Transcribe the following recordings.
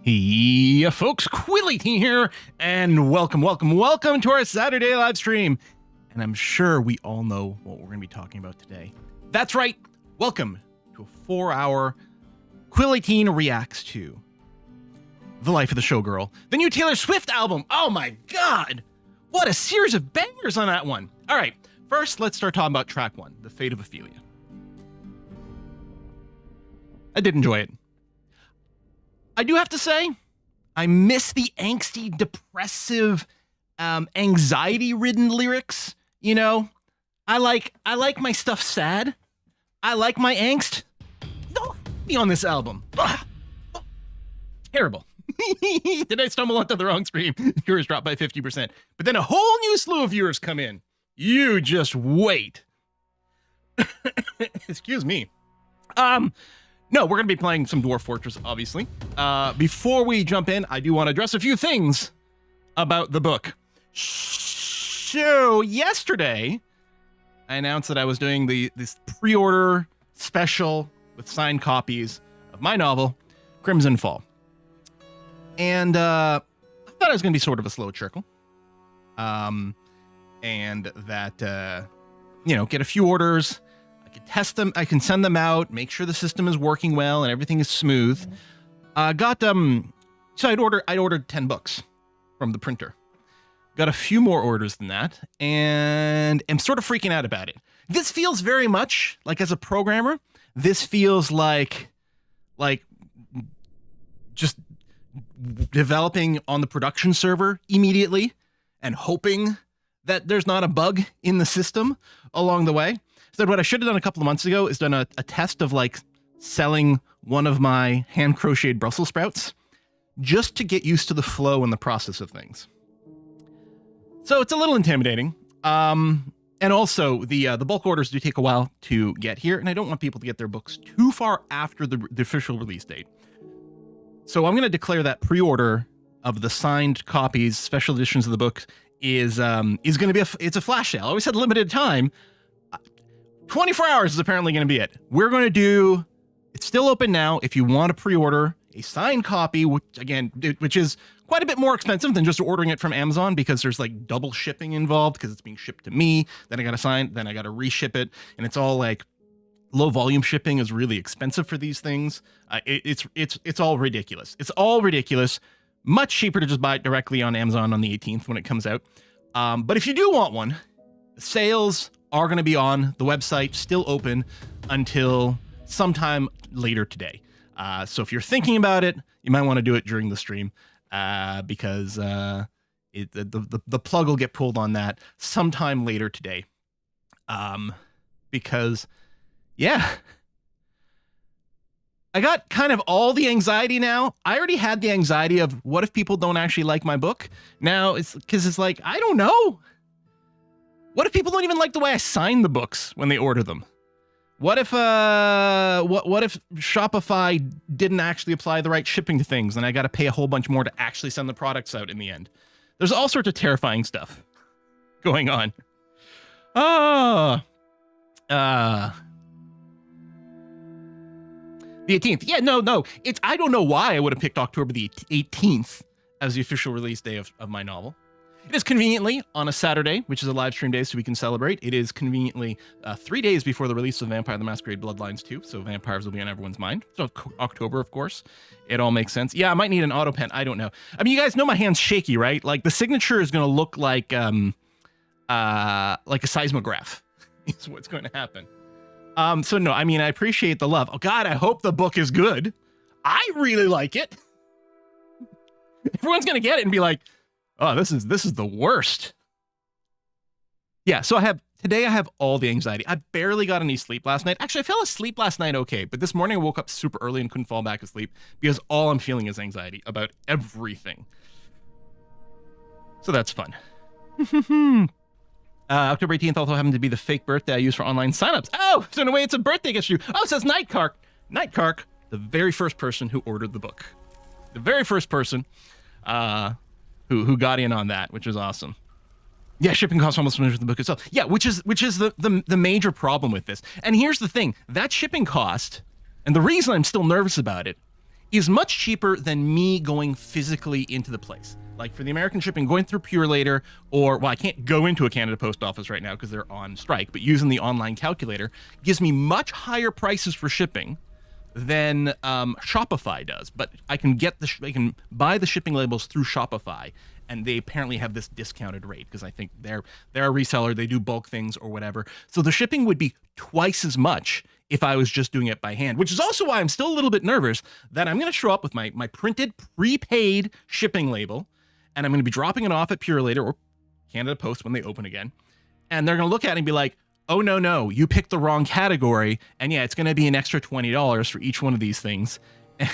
Yeah, folks, Quilly here, and welcome to our Saturday live stream. And I'm sure we all know what we're going to be talking about today. That's right. Welcome to a 4-hour Quilly reacts to The Life of the Showgirl, the new Taylor Swift album. Oh my God, what a series of bangers on that one. All right, first let's start talking about track one, The Fate of Ophelia. I did enjoy it. I do have to say, I miss the angsty, depressive, anxiety-ridden lyrics. You know, I like my stuff sad. I like my angst. Don't be on this album. Ugh. Terrible. Did I stumble onto the wrong stream? Viewers dropped by 50%. But then a whole new slew of viewers come in. You just wait. Excuse me. No, we're going to be playing some Dwarf Fortress, obviously. Before we jump in, I do want to address a few things about the book. So, yesterday, I announced that I was doing this pre-order special with signed copies of my novel, Crimson Fall. And I thought it was going to be sort of a slow trickle. And that, get a few orders. I can test them, I can send them out, make sure the system is working well and everything is smooth. So I'd ordered 10 books from the printer. Got a few more orders than that, and am sort of freaking out about it. This feels very much like, as a programmer, this feels like just developing on the production server immediately and hoping that there's not a bug in the system along the way. So what I should have done a couple of months ago is done a test of selling one of my hand crocheted Brussels sprouts just to get used to the flow and the process of things. So it's a little intimidating. And also the bulk orders do take a while to get here, and I don't want people to get their books too far after the official release date. So I'm going to declare that pre-order of the signed copies, special editions of the book is going to be it's a flash sale. I always said limited time. 24 hours is apparently going to be it. We're going to do, it's still open now if you want to pre-order a signed copy, which is quite a bit more expensive than just ordering it from Amazon, because there's double shipping involved because it's being shipped to me. Then I got to sign, then I got to reship it. And it's all low volume shipping is really expensive for these things. It's all ridiculous. It's all ridiculous. Much cheaper to just buy it directly on Amazon on the 18th when it comes out. But if you do want one, the sales are going to be on the website, still open until sometime later today. So if you're thinking about it, you might want to do it during the stream, because the plug will get pulled on that sometime later today. Because, yeah, I got kind of all the anxiety now. I already had the anxiety of what if people don't actually like my book? Now it's because I don't know. What if people don't even like the way I sign the books when they order them? What if what if Shopify didn't actually apply the right shipping to things and I got to pay a whole bunch more to actually send the products out in the end? There's all sorts of terrifying stuff going on. The 18th. Yeah, no. I don't know why I would have picked October the 18th as the official release day of my novel. It is conveniently on a Saturday, which is a live stream day, so we can celebrate. It is conveniently 3 days before the release of Vampire the Masquerade Bloodlines 2, so vampires will be on everyone's mind. So October, of course. It all makes sense. Yeah, I might need an auto pen. I don't know. I mean, you guys know my hand's shaky, right? The signature is going to look like a seismograph is what's going to happen. So no, I mean, I appreciate the love. Oh God, I hope the book is good. I really like it. Everyone's going to get it and be like, oh, this is the worst. Yeah, so today I have all the anxiety. I barely got any sleep last night. Actually, I fell asleep last night okay, but this morning I woke up super early and couldn't fall back asleep because all I'm feeling is anxiety about everything. So that's fun. October 18th also happened to be the fake birthday I use for online signups. Oh, so in a way it's a birthday gift to you. Oh, it says Nightcark. Nightcark, the very first person who ordered the book. The very first person who got in on that, which is awesome. Yeah, shipping costs almost as much as the book itself. Yeah, which is the major problem with this. And here's the thing, that shipping cost, and the reason I'm still nervous about it, is much cheaper than me going physically into the place. Like for the American shipping, going through Purelator, or, well, I can't go into a Canada Post office right now because they're on strike, but using the online calculator gives me much higher prices for shipping than Shopify does. But I can I can buy the shipping labels through Shopify, and they apparently have this discounted rate because I think they're a reseller, they do bulk things or whatever. So the shipping would be twice as much if I was just doing it by hand, which is also why I'm still a little bit nervous that I'm going to show up with my printed, prepaid shipping label, and I'm going to be dropping it off at Purelator or Canada Post when they open again. And they're going to look at it and be like, oh, no, you picked the wrong category. And yeah, it's going to be an extra $20 for each one of these things. And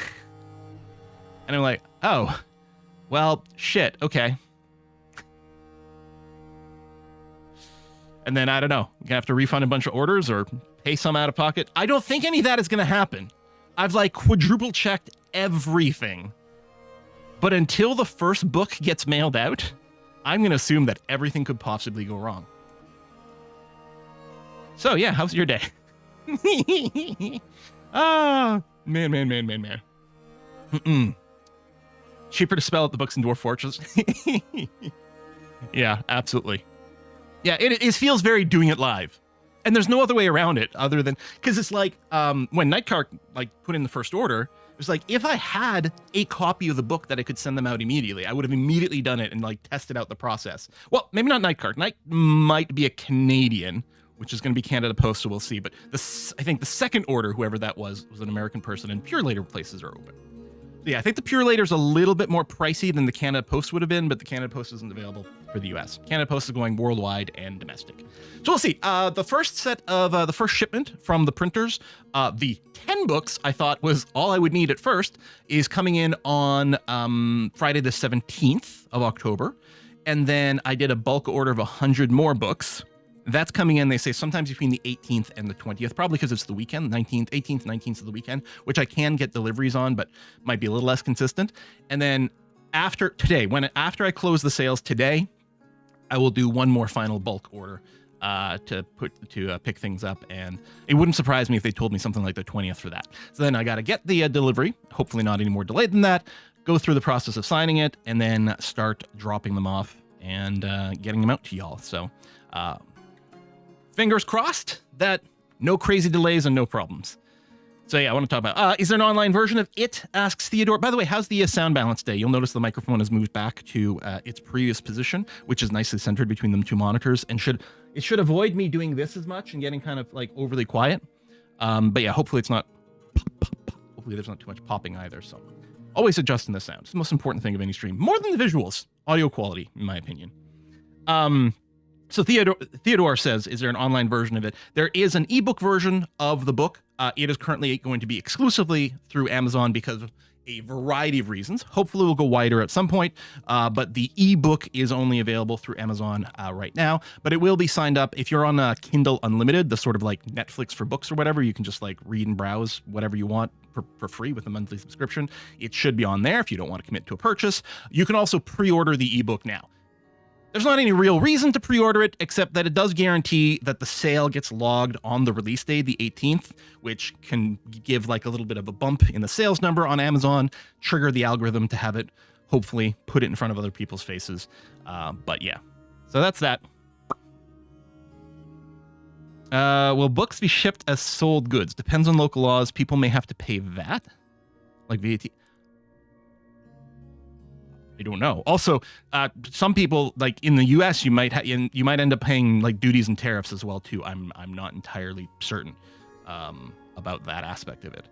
I'm like, oh, well, shit, okay. And then, I don't know, you're going to have to refund a bunch of orders or pay some out of pocket. I don't think any of that is going to happen. I've like quadruple checked everything. But until the first book gets mailed out, I'm going to assume that everything could possibly go wrong. So yeah, how's your day? Man. Mm-mm. Cheaper to spell out the books in Dwarf Fortress. Yeah, absolutely. Yeah, it feels very doing it live. And there's no other way around it other than, because it's like when Nightcart like put in the first order, it was like, if I had a copy of the book that I could send them out immediately, I would have immediately done it and like tested out the process. Well, maybe not Nightcart. Night might be a Canadian, which is going to be Canada Post, so we'll see. But I think the second order, whoever that was an American person, and Purelator places are open. So yeah, I think the Purelator's a little bit more pricey than the Canada Post would have been, but the Canada Post isn't available for the US. Canada Post is going worldwide and domestic. So we'll see. The first set of the first shipment from the printers, the 10 books I thought was all I would need at first, is coming in on Friday the 17th of October. And then I did a bulk order of 100 more books. That's coming in, they say, sometimes between the 18th and the 20th, probably because it's the weekend, 18th, 19th of the weekend, which I can get deliveries on, but might be a little less consistent. And then after I close the sales today, I will do one more final bulk order to pick things up. And it wouldn't surprise me if they told me something like the 20th for that. So then I got to get the delivery, hopefully not any more delayed than that, go through the process of signing it, and then start dropping them off and getting them out to y'all. So, fingers crossed that no crazy delays and no problems. So yeah, I want to talk about, is there an online version of it, asks Theodore. By the way, how's the sound balance today? You'll notice the microphone has moved back to its previous position, which is nicely centered between them two monitors, and it should avoid me doing this as much and getting kind of like overly quiet. But yeah, hopefully it's not, hopefully there's not too much popping either. So always adjusting the sound. It's the most important thing of any stream, more than the visuals, audio quality, in my opinion. So Theodore says, is there an online version of it? There is an ebook version of the book. It is currently going to be exclusively through Amazon because of a variety of reasons. Hopefully we'll go wider at some point, but the ebook is only available through Amazon right now. But it will be signed up. If you're on Kindle Unlimited, the sort of like Netflix for books or whatever, you can just like read and browse whatever you want for free with a monthly subscription. It should be on there if you don't want to commit to a purchase. You can also pre-order the ebook now. There's not any real reason to pre-order it, except that it does guarantee that the sale gets logged on the release day, the 18th, which can give like a little bit of a bump in the sales number on Amazon, trigger the algorithm to have it, hopefully put it in front of other people's faces. But yeah, so that's that. Will books be shipped as sold goods? Depends on local laws. People may have to pay VAT, like VAT. I don't know. Also, some people, like in the U.S., you might end up paying like duties and tariffs as well too. I'm not entirely certain about that aspect of it.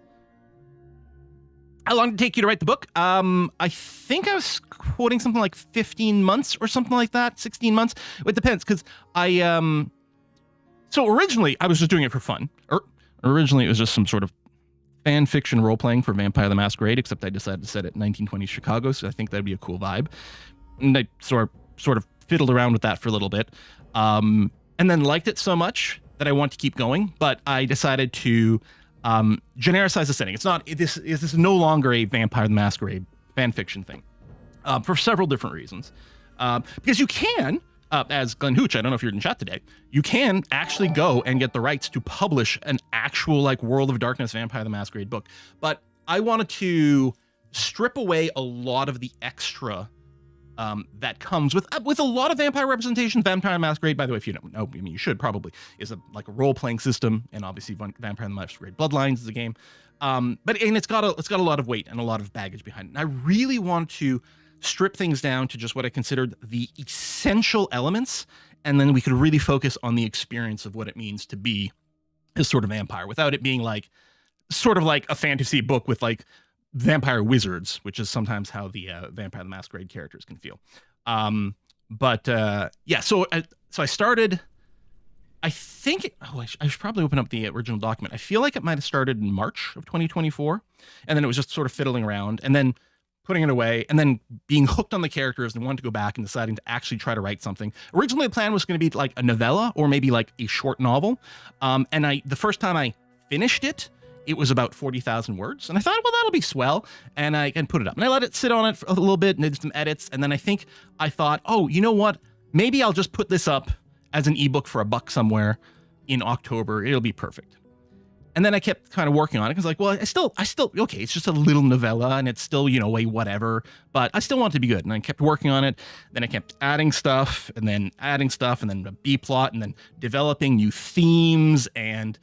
How long did it take you to write the book? I think I was quoting something like 15 months or something like that. 16 months. It depends, because so originally I was just doing it for fun. Originally it was just some sort of fan fiction role-playing for Vampire the Masquerade, except I decided to set it in 1920s Chicago, so I think that'd be a cool vibe. And I sort of fiddled around with that for a little bit, and then liked it so much that I want to keep going, but I decided to genericize the setting. This is no longer a Vampire the Masquerade fan fiction thing, for several different reasons. Because you can, as Glenn Hooch, I don't know if you're in chat today, you can actually go and get the rights to publish an actual like World of Darkness Vampire the Masquerade book. But I wanted to strip away a lot of the extra that comes with a lot of vampire representation. Vampire the Masquerade, by the way, if you don't know, I mean, you should probably, is like a role-playing system, and obviously Vampire the Masquerade Bloodlines is a game. But it's got a lot of weight and a lot of baggage behind it. And I really want to strip things down to just what I considered the essential elements, and then we could really focus on the experience of what it means to be a sort of vampire, without it being like sort of like a fantasy book with like vampire wizards, which is sometimes how the Vampire the Masquerade characters can feel. Yeah, so I started, I think, I should probably open up the original document. I feel like it might have started in March of 2024, and then it was just sort of fiddling around, and then putting it away, and then being hooked on the characters and wanting to go back and deciding to actually try to write something. Originally, the plan was going to be like a novella or maybe like a short novel. And the first time I finished it, it was about 40,000 words. And I thought, well, that'll be swell. And I can put it up. And I let it sit on it for a little bit and did some edits. And then I thought, oh, you know what? Maybe I'll just put this up as an ebook for $1 somewhere in October. It'll be perfect. And then I kept kind of working on it because, like, well, I still, okay, it's just a little novella and it's still, a whatever, but I still want it to be good. And I kept working on it. Then I kept adding stuff and then a B plot and then developing new themes and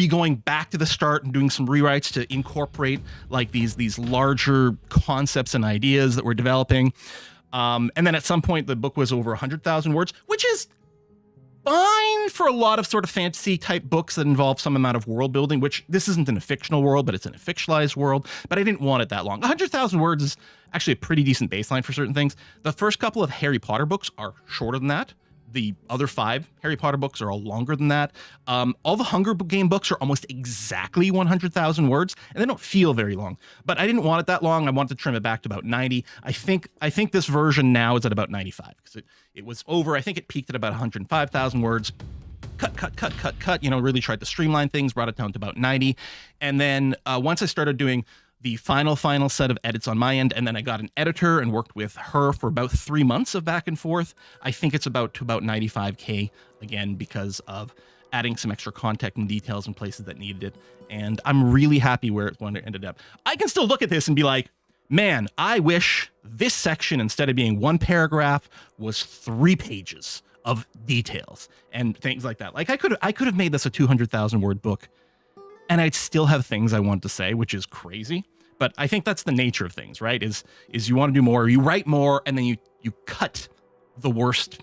going back to the start and doing some rewrites to incorporate like these larger concepts and ideas that we're developing. And then at some point the book was over 100,000 words, which is fine for a lot of sort of fantasy type books that involve some amount of world building, which this isn't in a fictional world, but it's in a fictionalized world. But I didn't want it that long. 100,000 words is actually a pretty decent baseline for certain things. The first couple of Harry Potter books are shorter than that. The other 5 Harry Potter books are all longer than that. All the Hunger Game books are almost exactly 100,000 words, and they don't feel very long. But I didn't want it that long. I wanted to trim it back to about 90. I think this version now is at about 95 because it was over. I think it peaked at about 105,000 words. Cut. Really tried to streamline things, brought it down to about 90. And then once I started doing the final set of edits on my end, and then I got an editor and worked with her for about 3 months of back and forth. I think it's about 95K again because of adding some extra context and details in places that needed it. And I'm really happy where it ended up. I can still look at this and be like, man, I wish this section, instead of being 1 paragraph, was 3 pages of details and things like that. Like I could have made this a 200,000 word book, and I'd still have things I want to say, which is crazy. But I think that's the nature of things, right? Is you want to do more, you write more, and then you cut the worst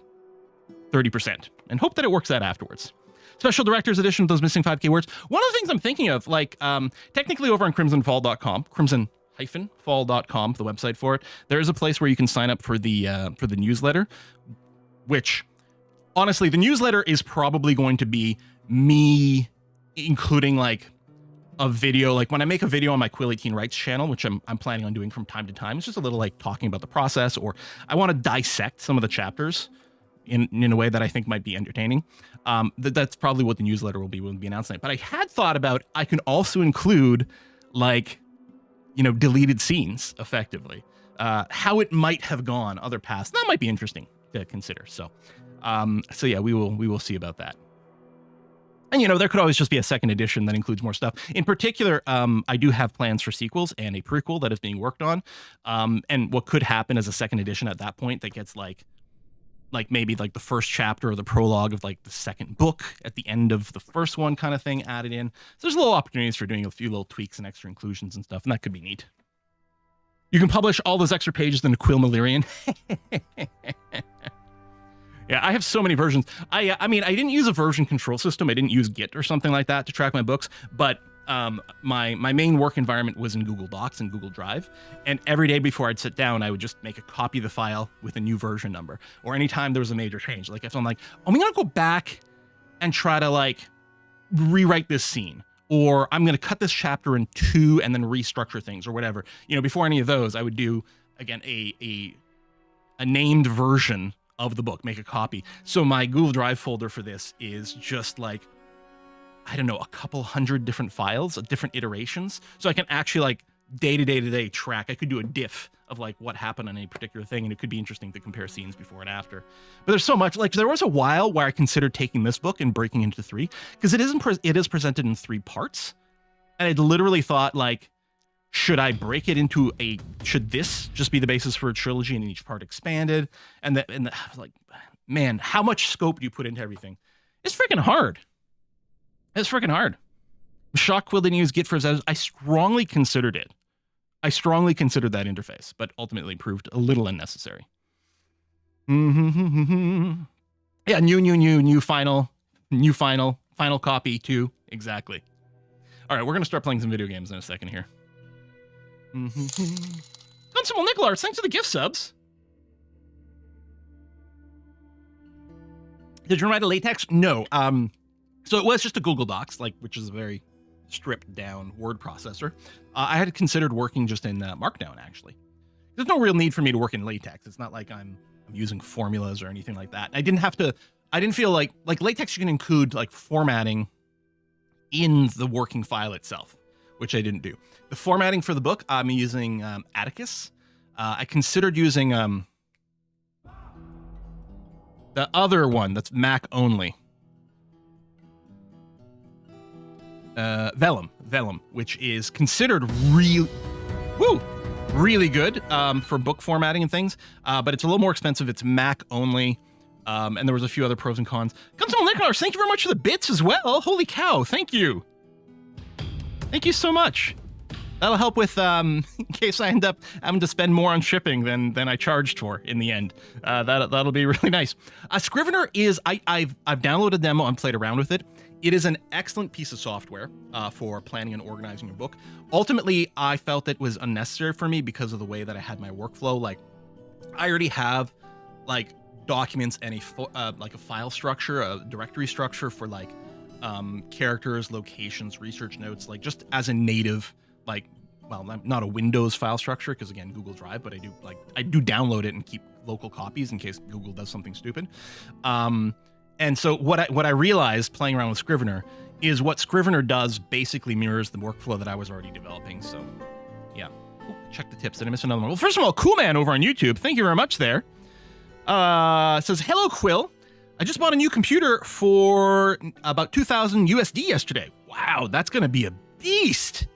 30% and hope that it works out afterwards. Special Director's Edition of those missing 5K words. One of the things I'm thinking of, like technically over on crimsonfall.com, crimson-fall.com, the website for it, there is a place where you can sign up for the newsletter, which honestly, the newsletter is probably going to be me including like a video, like when I make a video on my Quill 18 Writes channel, which I'm planning on doing from time to time. It's just a little like talking about the process, or I want to dissect some of the chapters in a way that I think might be entertaining. That's probably what the newsletter will be announcing. But I had thought about, I can also include like, deleted scenes effectively, how it might have gone other paths. That might be interesting to consider. So yeah, we will see about that. And, there could always just be a second edition that includes more stuff. In particular, I do have plans for sequels and a prequel that is being worked on. And what could happen is a second edition at that point that gets like maybe like the first chapter or the prologue of like the second book at the end of the first one kind of thing added in. So there's little opportunities for doing a few little tweaks and extra inclusions and stuff, and that could be neat. You can publish all those extra pages in a Quill Malerian. Yeah, I have so many versions. I mean, I didn't use a version control system. I didn't use Git or something like that to track my books, but my main work environment was in Google Docs and Google Drive. And every day before I'd sit down, I would just make a copy of the file with a new version number. Or anytime there was a major change, like if I'm like, I'm going to go back and try to like rewrite this scene, or I'm going to cut this chapter in 2 and then restructure things or whatever. Before any of those, I would do, again, a named version of the book, make a copy. So my Google Drive folder for this is just like, I don't know, a couple hundred different files, different iterations. So I can actually like day to day track. I could do a diff of like what happened on any particular thing, and it could be interesting to compare scenes before and after. But there's so much. Like there was a while where I considered taking this book and breaking into 3, because it is presented in 3 parts. And I'd literally thought, like, should I break it into should this just be the basis for a trilogy and each part expanded? And I was like, man, how much scope do you put into everything? It's freaking hard. It's freaking hard. Shock Quill didn't use Git for his. I strongly considered it. I strongly considered that interface, but ultimately proved a little unnecessary. Yeah, new final copy too. Exactly. All right, we're gonna start playing some video games in a second here. Constable Nicolars, thanks for the gift subs. Did you write a LaTeX? No. So it was just a Google Docs, which is a very stripped down word processor. I had considered working just in Markdown, actually. There's no real need for me to work in LaTeX. It's not like I'm using formulas or anything like that. I didn't feel like LaTeX, you can include like formatting in the working file itself, which I didn't do. The formatting for the book, I'm using Atticus. I considered using the other one that's Mac only. Vellum, which is considered really good for book formatting and things, but it's a little more expensive. It's Mac only, and there was a few other pros and cons. Constable Nicolars, thank you very much for the bits as well. Holy cow, thank you. Thank you so much. That'll help with, in case I end up having to spend more on shipping than I charged for in the end. That'll be really nice. Scrivener is, I've downloaded a demo and played around with it. It is an excellent piece of software for planning and organizing your book. Ultimately, I felt it was unnecessary for me because of the way that I had my workflow. Like, I already have like documents and a file structure, a directory structure for like characters, locations, research notes, like just as a native, like, well, not a Windows file structure because again, Google Drive, but I do download it and keep local copies in case Google does something stupid. And so what I realized playing around with Scrivener is what Scrivener does basically mirrors the workflow that I was already developing. So yeah. Ooh, check the tips. Did I miss another one? Well, first of all, Cool Man over on YouTube. Thank you very much there. Says, hello, Quill. I just bought a new computer for about 2,000 USD yesterday. Wow, that's going to be a beast.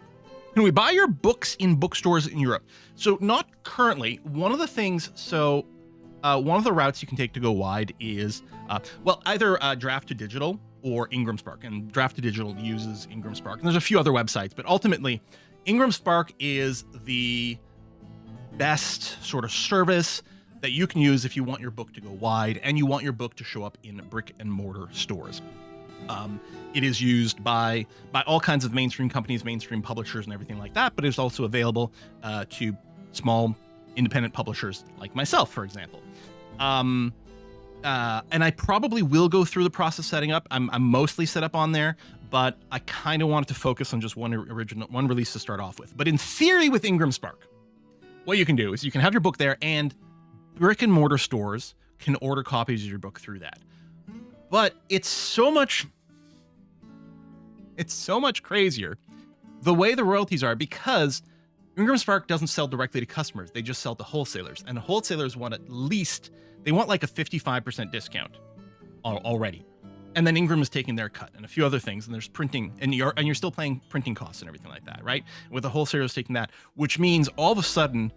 Can we buy your books in bookstores in Europe? So not currently. One of the things, one of the routes you can take to go wide is, either Draft to Digital or Ingram Spark. And Draft to Digital uses Ingram Spark. And there's a few other websites, but ultimately, Ingram Spark is the best sort of service that you can use if you want your book to go wide and you want your book to show up in brick and mortar stores. It is used by all kinds of mainstream companies, mainstream publishers, and everything like that, but it's also available to small independent publishers like myself, for example. And I probably will go through the process setting up. I'm mostly set up on there, but I kind of wanted to focus on just one release to start off with. But in theory, with Ingram Spark, what you can do is you can have your book there, and brick and mortar stores can order copies of your book through that. But it's so much crazier the way the royalties are, because Ingram Spark doesn't sell directly to customers. They just sell to wholesalers, and wholesalers want they want like a 55% discount already. And then Ingram is taking their cut and a few other things, and there's printing, and you're still paying printing costs and everything like that, right? With the wholesalers taking that, which means all of a sudden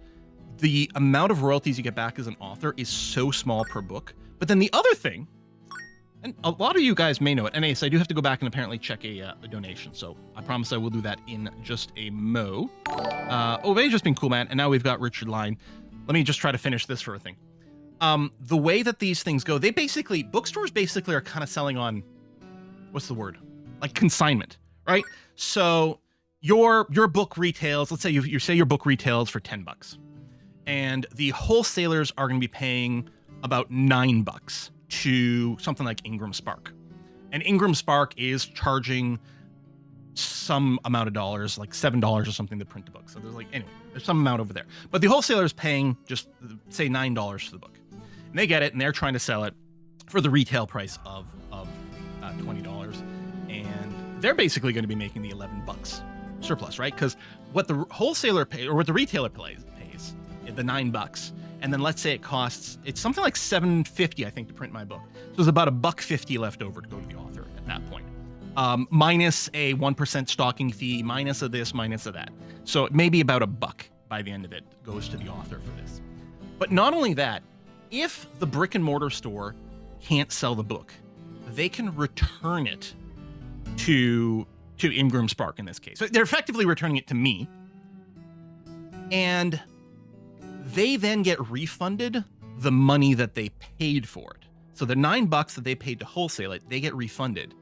the amount of royalties you get back as an author is so small per book. But then the other thing, and a lot of you guys may know it, and yes, I do have to go back and apparently check a donation, so I promise I will do that in just a mo. They've just been cool, man, and now we've got Richard Line. Let me just try to finish this for a thing. The way that these things go, bookstores basically are kind of selling on, what's the word? Like consignment, right? So your book retails, let's say you say your book retails for $10, and the wholesalers are going to be paying about $9 to something like Ingram Spark. And Ingram Spark is charging some amount of dollars, like $7 or something to print the book. So there's some amount over there. But the wholesaler is paying just, say, $9 for the book. And they get it, and they're trying to sell it for the retail price of $20. And they're basically going to be making the $11 surplus, right? Because what the wholesaler pays, or what the retailer pays, the $9, and then let's say it's something like $7.50, I think, to print my book. So there's about $1.50 left over to go to the author at that point. minus a 1% stocking fee, minus a this, minus a that. So maybe about $1 by the end of it goes to the author for this. But not only that, if the brick and mortar store can't sell the book, they can return it to Ingram Spark in this case. So they're effectively returning it to me. And they then get refunded the money that they paid for it. So the $9 that they paid to wholesale it, they get refunded.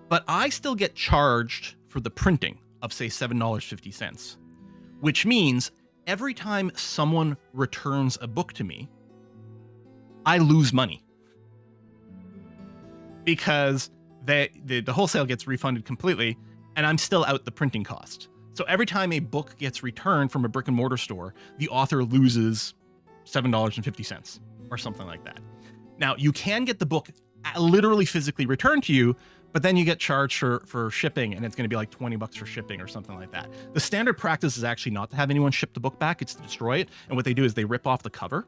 But I still get charged for the printing of, say, $7.50, which means every time someone returns a book to me, I lose money because the wholesale gets refunded completely and I'm still out the printing cost. So every time a book gets returned from a brick and mortar store, the author loses $7.50 or something like that. Now, you can get the book literally physically returned to you, but then you get charged for shipping, and it's going to be like $20 for shipping or something like that. The standard practice is actually not to have anyone ship the book back, it's to destroy it. And what they do is they rip off the cover,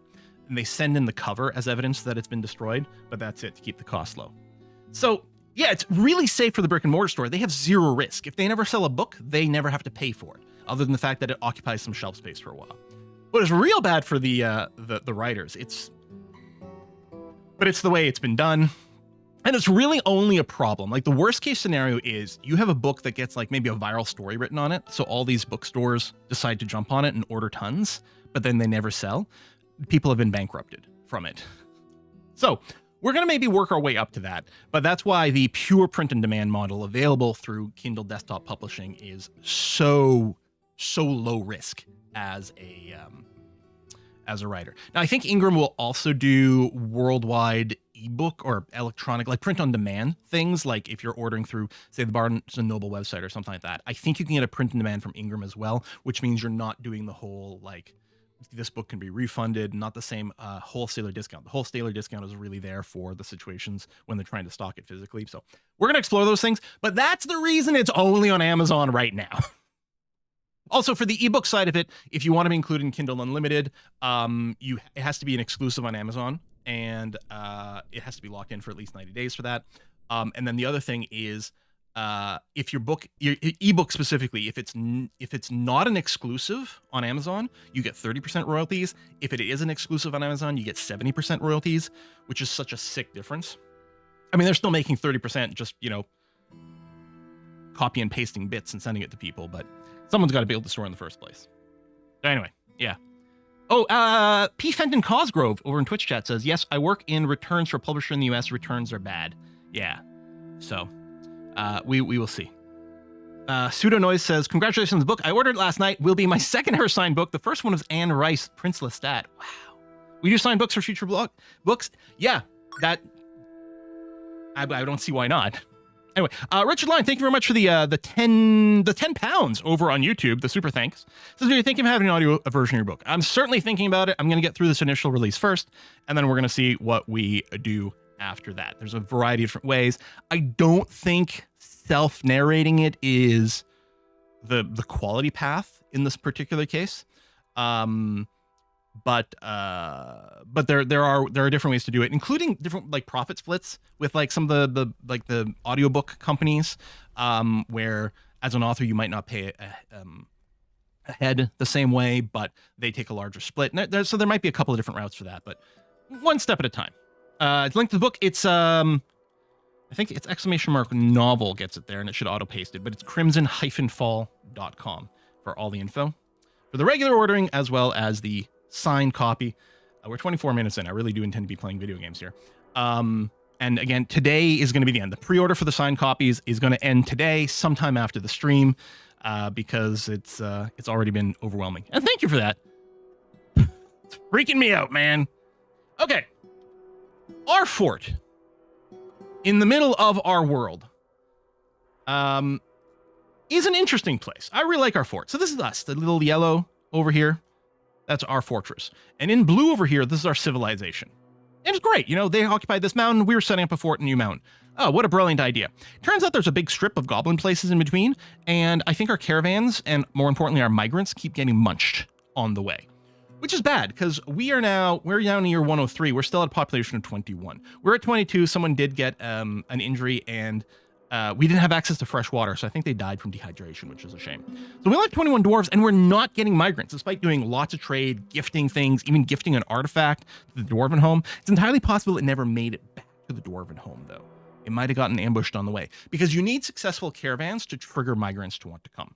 and they send in the cover as evidence that it's been destroyed, but that's it to keep the cost low. So yeah, it's really safe for the brick and mortar store. They have zero risk. If they never sell a book, they never have to pay for it, other than the fact that it occupies some shelf space for a while. What is real bad for the writers, but it's the way it's been done. And it's really only a problem. Like the worst case scenario is you have a book that gets like maybe a viral story written on it. So all these bookstores decide to jump on it and order tons, but then they never sell. People have been bankrupted from it. So we're going to maybe work our way up to that, but that's why the pure print and demand model available through Kindle desktop publishing is so low risk as a writer. Now, I think Ingram will also do worldwide ebook or electronic, like print on demand things. Like if you're ordering through, say, the Barnes and Noble website or something like that, I think you can get a print on demand from Ingram as well, which means you're not doing the whole like this book can be refunded, not the same wholesaler discount. The wholesaler discount is really there for the situations when they're trying to stock it physically. So we're going to explore those things, but that's the reason it's only on Amazon right now. Also, for the ebook side of it, if you want to be included in Kindle Unlimited, it has to be an exclusive on Amazon, and it has to be locked in for at least 90 days for that. And then the other thing is, if your ebook specifically, if it's not an exclusive on Amazon, you get 30% royalties. If it is an exclusive on Amazon, you get 70% royalties, which is such a sick difference. I mean, they're still making 30%, just, copy and pasting bits and sending it to people, but someone's got to build the store in the first place. But anyway, yeah. Oh, P. Fenton Cosgrove over in Twitch chat says, yes, I work in returns for a publisher in the US. Returns are bad. Yeah. So we will see. Pseudo Noise says, congratulations on the book. I ordered it last night. Will be my second ever signed book. The first one was Anne Rice, Prince Lestat. Wow. We do sign books for future books. Yeah, that I don't see why not. Anyway, Richard Line, thank you very much for the 10 pounds over on YouTube. The super thanks. Says, do you think of having an audio version of your book? I'm certainly thinking about it. I'm going to get through this initial release first, and then we're going to see what we do after that. There's a variety of different ways. I don't think self-narrating it is the quality path in this particular case. But there are different ways to do it, including different like profit splits with like some of the audiobook companies, where as an author you might not pay ahead the same way, but they take a larger split. And so there might be a couple of different routes for that, but one step at a time. It's linked to the book. It's I think it's !novel gets it there, and it should auto paste it, but it's crimson-fall.com for all the info for the regular ordering as well as the signed copy. We're 24 minutes in. I really do intend to be playing video games here. And again, today is going to be the end. The pre-order for the signed copies is going to end today, sometime after the stream, because it's already been overwhelming. And thank you for that. It's freaking me out, man. Okay. Our fort in the middle of our world is an interesting place. I really like our fort. So this is us, the little yellow over here. That's our fortress. And in blue over here, this is our civilization. And it's great. They occupied this mountain. We were setting up a fort in New Mountain. Oh, what a brilliant idea. Turns out there's a big strip of goblin places in between. And I think our caravans, and more importantly, our migrants, keep getting munched on the way. Which is bad, because we're now in year 103. We're still at a population of 21. We're at 22. Someone did get an injury and we didn't have access to fresh water, so I think they died from dehydration, which is a shame. So we left 21 dwarves, and we're not getting migrants, despite doing lots of trade, gifting things, even gifting an artifact to the dwarven home. It's entirely possible it never made it back to the dwarven home, though. It might have gotten ambushed on the way, because you need successful caravans to trigger migrants to want to come.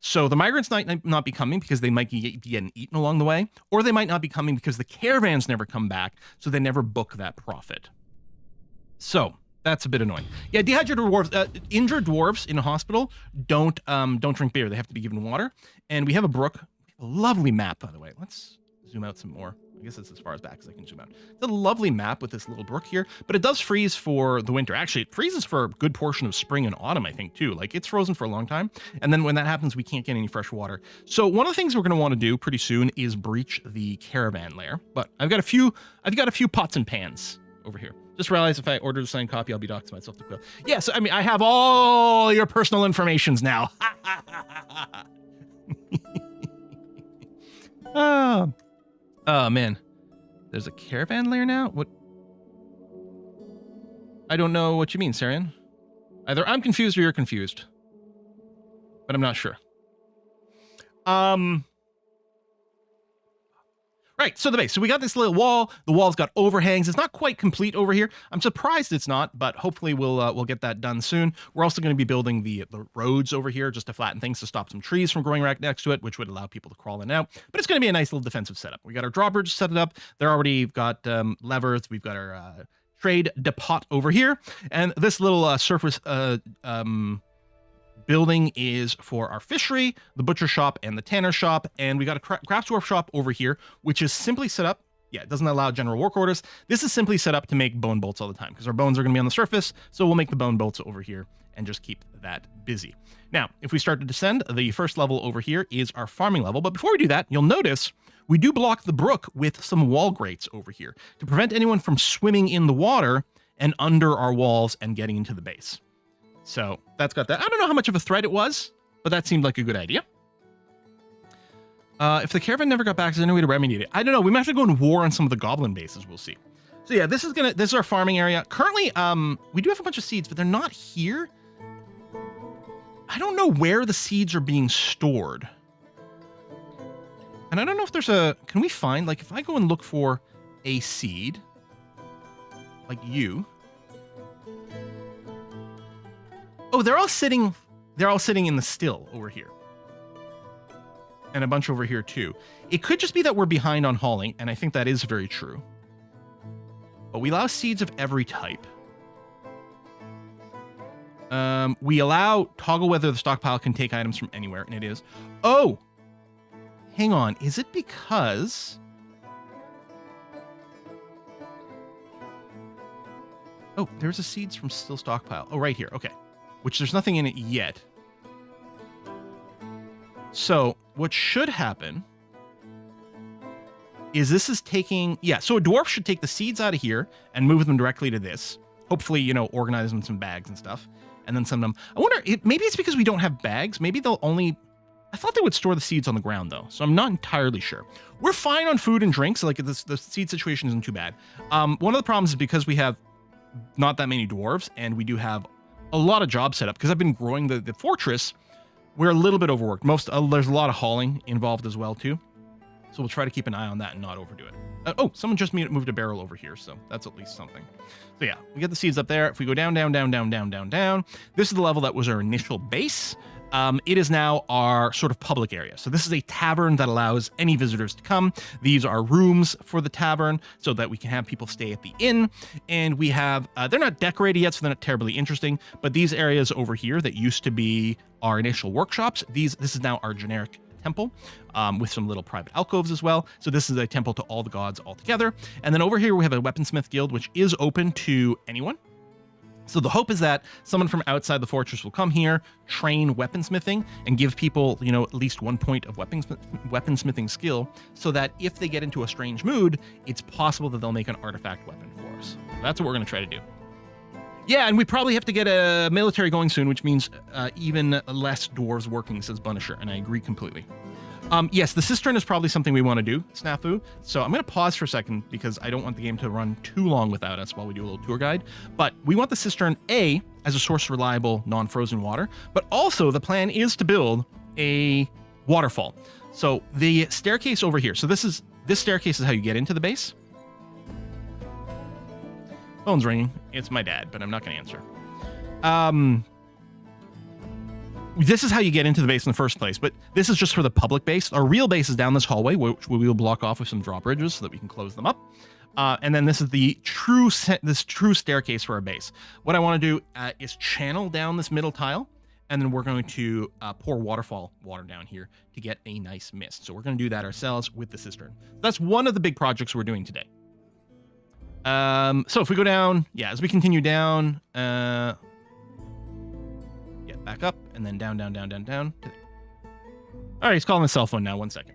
So the migrants might not be coming because they might be getting eaten along the way, or they might not be coming because the caravans never come back, so they never book that profit. So that's a bit annoying. Yeah, dehydrated dwarves, injured dwarves in a hospital don't drink beer. They have to be given water. And we have a brook, a lovely map, by the way. Let's zoom out some more. I guess that's as far as back as I can zoom out. It's a lovely map with this little brook here, but it does freeze for the winter. Actually, it freezes for a good portion of spring and autumn, I think, too. Like, it's frozen for a long time. And then when that happens, we can't get any fresh water. So one of the things we're going to want to do pretty soon is breach the caravan lair. But I've got a few pots and pans over here. Just realized if I order a signed copy, I'll be doxing myself to Quill. Yes, I mean, I have all your personal informations now. Oh, man. There's a caravan lair now? What? I don't know what you mean, Sarian. Either I'm confused or you're confused. But I'm not sure. Right, so the base. So we got this little wall. The wall's got overhangs. It's not quite complete over here. I'm surprised it's not, but hopefully we'll get that done soon. We're also going to be building the roads over here just to flatten things to stop some trees from growing right next to it, which would allow people to crawl in and out. But it's going to be a nice little defensive setup. We got our drawbridge set up. They're already got levers. We've got our trade depot over here, and this little surface building is for our fishery, the butcher shop, and the tanner shop. And we got a craft dwarf shop over here, which is simply set up. Yeah, it doesn't allow general work orders. This is simply set up to make bone bolts all the time because our bones are going to be on the surface. So we'll make the bone bolts over here and just keep that busy. Now, if we start to descend, the first level over here is our farming level. But before we do that, you'll notice we do block the brook with some wall grates over here to prevent anyone from swimming in the water and under our walls and getting into the base. So that's got that. I don't know how much of a threat it was, but that seemed like a good idea. If the caravan never got back, is there any way to remedy it? I don't know. We might have to go in war on some of the goblin bases. We'll see. So yeah, this is our farming area. Currently, we do have a bunch of seeds, but they're not here. I don't know where the seeds are being stored. And I don't know if there's can we find, like, if I go and look for a seed, like you. Oh, they're all sitting in the still over here. And a bunch over here too. It could just be that we're behind on hauling, and I think that is very true. But we allow seeds of every type. We allow toggle whether the stockpile can take items from anywhere, and it is. Oh! Hang on, is it because... Oh, there's a seeds from still stockpile. Oh, right here, okay. Which there's nothing in it yet. So what should happen is this is taking, yeah, so a dwarf should take the seeds out of here and move them directly to this. Hopefully, you know, organize them in some bags and stuff, and then send them. I wonder, maybe it's because we don't have bags. Maybe they'll only, I thought they would store the seeds on the ground though, so I'm not entirely sure. We're fine on food and drinks. Like the seed situation isn't too bad. One of the problems is because we have not that many dwarves, and we do have a lot of jobs set up because I've been growing the fortress. We're a little bit overworked. There's a lot of hauling involved as well too. So we'll try to keep an eye on that and not overdo it. Oh, someone just moved a barrel over here, so that's at least something. So yeah, we get the seeds up there. If we go down, down, down, down, down, down, down, this is the level that was our initial base. It is now our sort of public area. So this is a tavern that allows any visitors to come. These are rooms for the tavern so that we can have people stay at the inn. And we have, they're not decorated yet, so they're not terribly interesting, but these areas over here that used to be our initial workshops, this is now our generic temple with some little private alcoves as well. So this is a temple to all the gods all together. And then over here we have a weaponsmith guild, which is open to anyone. So the hope is that someone from outside the fortress will come here, train weaponsmithing, and give people, you know, at least 1 point of weaponsmithing skill, so that if they get into a strange mood, it's possible that they'll make an artifact weapon for us. So that's what we're going to try to do. Yeah, and we probably have to get a military going soon, which means even less dwarves working, says Bunisher, and I agree completely. Yes, the cistern is probably something we want to do, Snafu. So I'm going to pause for a second because I don't want the game to run too long without us while we do a little tour guide. But we want the cistern, A, as a source of reliable, non-frozen water. But also the plan is to build a waterfall. So the staircase over here. So this staircase is how you get into the base. Phone's ringing. It's my dad, but I'm not going to answer. This is how you get into the base in the first place, but this is just for the public base. Our real base is down this hallway, which we will block off with some drawbridges so that we can close them up. And then this is the true staircase for our base. What I want to do is channel down this middle tile, and then we're going to pour waterfall water down here to get a nice mist. So we're going to do that ourselves with the cistern. That's one of the big projects we're doing today. So if we go down, yeah, as we continue down, back up, and then down. All right, he's calling his cell phone now. 1 second.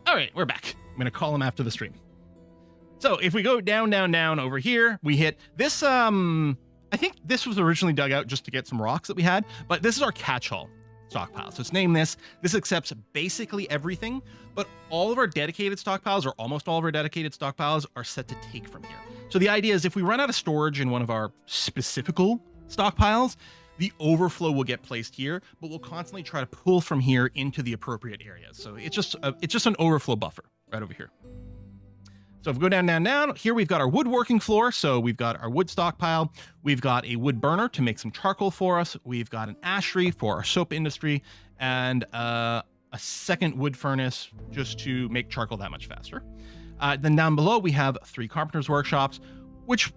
All right, we're back. I'm going to call him after the stream. So if we go down over here, we hit this, I think this was originally dug out just to get some rocks that we had, but this is our catch-all stockpile. So it's named this. This accepts basically everything, but all of our dedicated stockpiles, or almost all of our dedicated stockpiles, are set to take from here. So the idea is if we run out of storage in one of our specifical stockpiles, the overflow will get placed here, but we'll constantly try to pull from here into the appropriate areas. So it's just an overflow buffer right over here. So if we go down, here we've got our woodworking floor. So we've got our wood stockpile. We've got a wood burner to make some charcoal for us. We've got an ashery for our soap industry, and a second wood furnace just to make charcoal that much faster. Then down below, we have 3 carpenter's workshops, which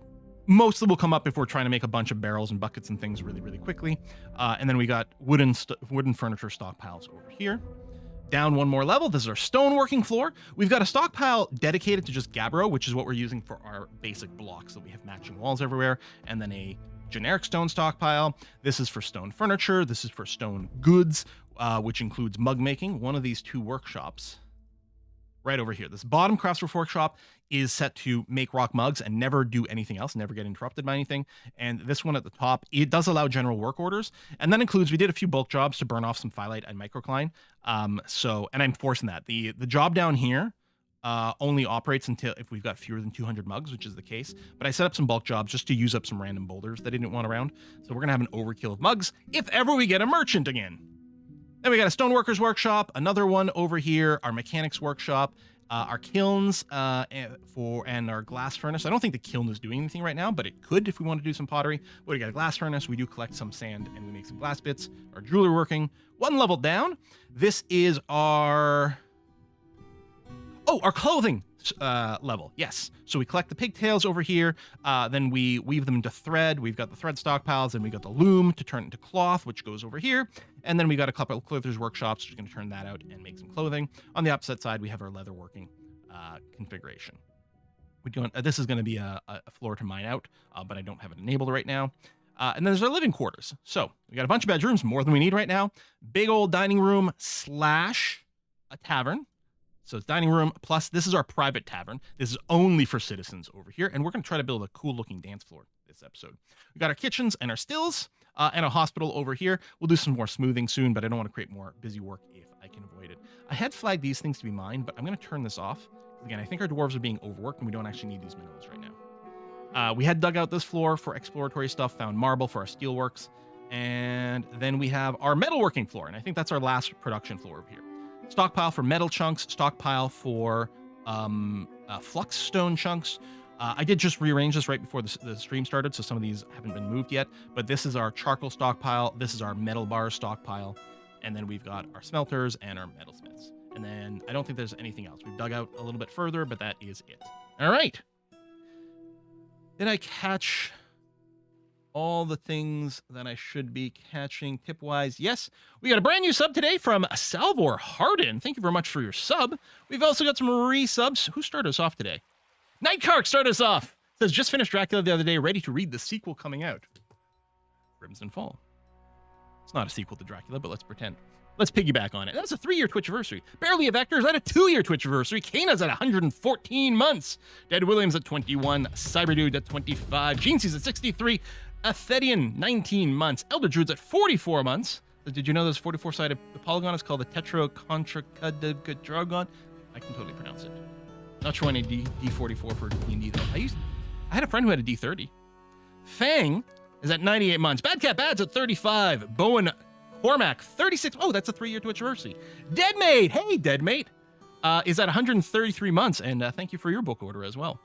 mostly will come up if we're trying to make a bunch of barrels and buckets and things really, really quickly. And then we got wooden furniture stockpiles over here. Down one more level, this is our stoneworking floor. We've got a stockpile dedicated to just gabbro, which is what we're using for our basic blocks. So we have matching walls everywhere, and then a generic stone stockpile. This is for stone furniture. This is for stone goods, which includes mug making. One of these 2 workshops right over here. This bottom craftsman's workshop is set to make rock mugs and never do anything else, never get interrupted by anything. And this one at the top, it does allow general work orders. And that includes, we did a few bulk jobs to burn off some phyllite and microcline. And I'm forcing that. The job down here only operates until if we've got fewer than 200 mugs, which is the case. But I set up some bulk jobs just to use up some random boulders that I didn't want around. So we're gonna have an overkill of mugs if ever we get a merchant again. Then we got a stoneworker's workshop, another one over here, our mechanics workshop, our kilns and our glass furnace. I don't think the kiln is doing anything right now, but it could if we want to do some pottery. But we got a glass furnace. We do collect some sand and we make some glass bits. Our jewelry working. One level down, this is our clothing level. Yes. So we collect the pigtails over here. Then we weave them into thread. We've got the thread stockpiles, and we got the loom to turn into cloth, which goes over here. And then we got a couple of clothiers' workshops, which are going to turn that out and make some clothing. On the opposite side, we have our leather working configuration. This is going to be a floor to mine out, but I don't have it enabled right now. And then there's our living quarters. So we got a bunch of bedrooms, more than we need right now. Big old dining room / a tavern. So it's dining room, plus this is our private tavern. This is only for citizens over here. And we're going to try to build a cool looking dance floor this episode. We got our kitchens and our stills and a hospital over here. We'll do some more smoothing soon, but I don't want to create more busy work if I can avoid it. I had flagged these things to be mine, but I'm going to turn this off. Again, I think our dwarves are being overworked and we don't actually need these minerals right now. We had dug out this floor for exploratory stuff, found marble for our steelworks. And then we have our metalworking floor. And I think that's our last production floor over here. Stockpile for metal chunks, stockpile for flux stone chunks. I did just rearrange this right before the stream started, so some of these haven't been moved yet. But this is our charcoal stockpile. This is our metal bar stockpile. And then we've got our smelters and our metalsmiths. And then I don't think there's anything else. We've dug out a little bit further, but that is it. All right. Did I catch all the things that I should be catching tip-wise? Yes. We got a brand new sub today from Salvor Hardin. Thank you very much for your sub. We've also got some re-subs. Who started us off today? Nightcark started us off. Says, just finished Dracula the other day, ready to read the sequel coming out. Crimson Fall. It's not a sequel to Dracula, but let's pretend. Let's piggyback on it. That's a 3-year Twitchiversary. Barely a Vector's at a 2-year Twitchiversary. Kana's at 114 months. Dead Williams at 21. Cyberdude at 25. Genesi's at 63. Athedian, 19 months. Elder Druid's at 44 months. So did you know this 44-sided polygon is called the Tetracontracadragon? I can totally pronounce it. Not showing a D44 for D&D though. I had a friend who had a D30. Fang is at 98 months. Bad Cat Bad's at 35. Bowen Cormac, 36. Oh, that's a 3-year Twitchiversary. Deadmate, hey, Deadmate, is at 133 months. And thank you for your book order as well.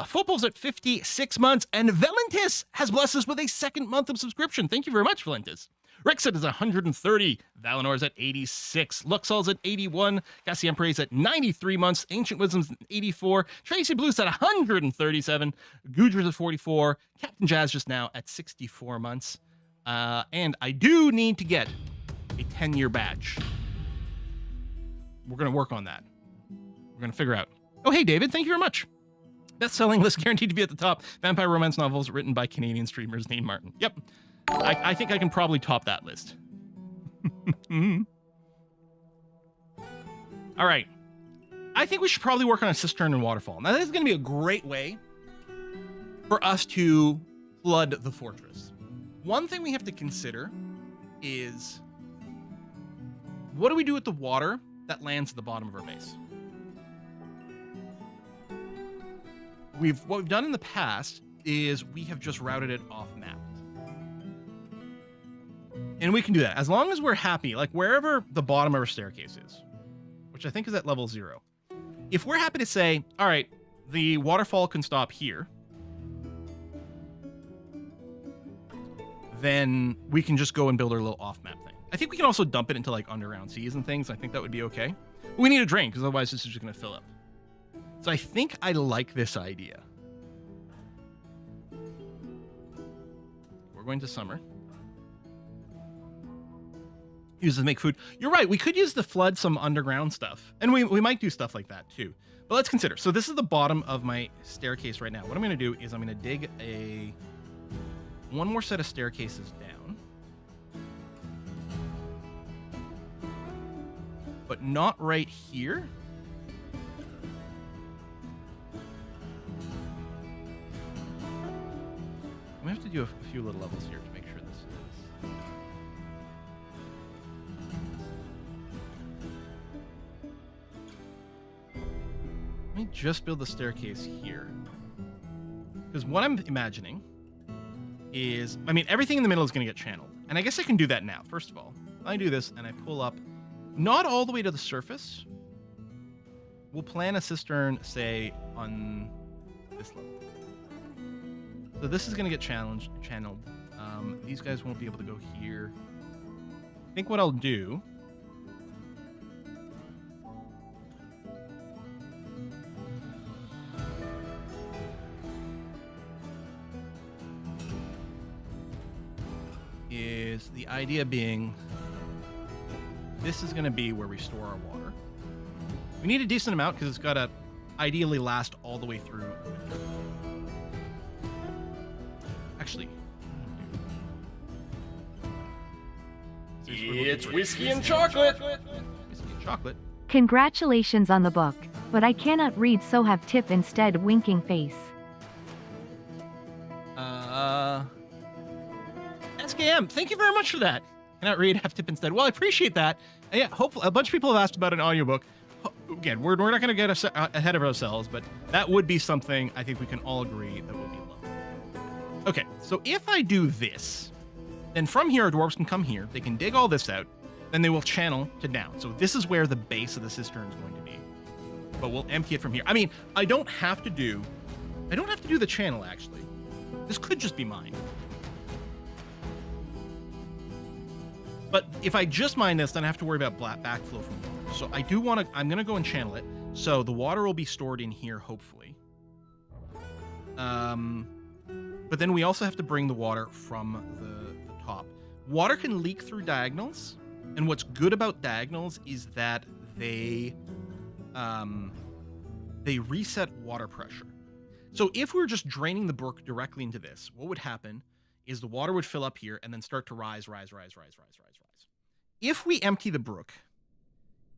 Football's at 56 months. And Valentis has blessed us with a 2nd month of subscription. Thank you very much, Valentis. Rexit is 130. Valinor's at 86. Luxol's at 81. Cassie Empre's at 93 months. Ancient Wisdom's at 84. Tracy Blue's at 137. Gudra's at 44. Captain Jazz just now at 64 months. And I do need to get a 10-year badge. We're going to work on that. We're going to figure out. Oh, hey, David. Thank you very much. Best-selling list guaranteed to be at the top. Vampire romance novels written by Canadian streamers named Martin. Yep. I think I can probably top that list. All right. I think we should probably work on a cistern and waterfall. Now, this is going to be a great way for us to flood the fortress. One thing we have to consider is, what do we do with the water that lands at the bottom of our base? What we've done in the past is we have just routed it off map. And we can do that as long as we're happy, like wherever the bottom of our staircase is, which I think is at level 0. If we're happy to say, all right, the waterfall can stop here, then we can just go and build our little off-map thing. I think we can also dump it into like underground seas and things. I think that would be okay. But we need a drain because otherwise this is just going to fill up. So I think I like this idea. We're going to summer. Use it to make food. You're right. We could use to flood some underground stuff. And we might do stuff like that too. But let's consider. So this is the bottom of my staircase right now. What I'm going to do is I'm going to dig one more set of staircases down. But not right here. I'm going to have to do a few little levels here to make sure this is... Let me just build the staircase here. Because what I'm imagining is, I mean, everything in the middle is going to get channeled. And I guess I can do that now. First of all, I do this and I pull up, not all the way to the surface. We'll plan a cistern, say, on this level. So this is going to get channeled. These guys won't be able to go here. I think what I'll do is, the idea being, this is going to be where we store our water. We need a decent amount because it's got to ideally last all the way through. Actually, it's whiskey and chocolate. Whiskey and chocolate. Congratulations on the book, but I cannot read, so have tip instead. Winking face. SKM, thank you very much for that. Cannot read, have tip instead. Well, I appreciate that. And yeah, hopefully a bunch of people have asked about an audiobook. Again, we're not going to get ahead of ourselves, but that would be something I think we can all agree that would be lovely. Okay, so if I do this, then from here our dwarves can come here. They can dig all this out. Then they will channel to down. So this is where the base of the cistern is going to be. But we'll empty it from here. I mean, I don't have to do the channel, actually. This could just be mine. But if I just mine this, then I have to worry about backflow from water. So I do want to, I'm going to go and channel it. So the water will be stored in here, hopefully. But then we also have to bring the water from the top. Water can leak through diagonals. And what's good about diagonals is that they reset water pressure. So if we were just draining the brook directly into this, what would happen is the water would fill up here and then start to rise. If we empty the brook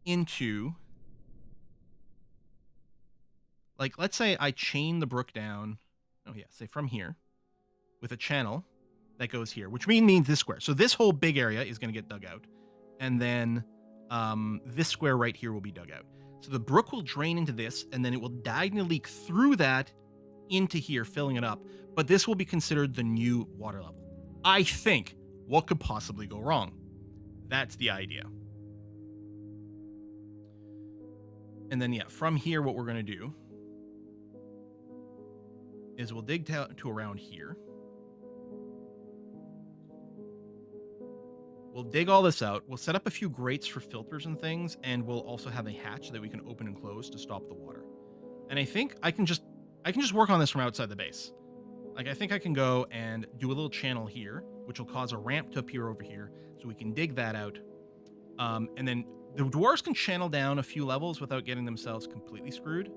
into, like, let's say I chain the brook down, say from here, with a channel that goes here, which means this square. So this whole big area is going to get dug out. And then this square right here will be dug out. So the brook will drain into this, and then it will diagonally leak through that into here, filling it up. But this will be considered the new water level. I think. What could possibly go wrong? That's the idea. And then, from here, what we're going to do is we'll dig to around here. We'll dig all this out. We'll set up a few grates for filters and things, and we'll also have a hatch that we can open and close to stop the water. And I think I can just work on this from outside the base. Like, I think I can go and do a little channel here, which will cause a ramp to appear over here, so we can dig that out. And then the dwarves can channel down a few levels without getting themselves completely screwed.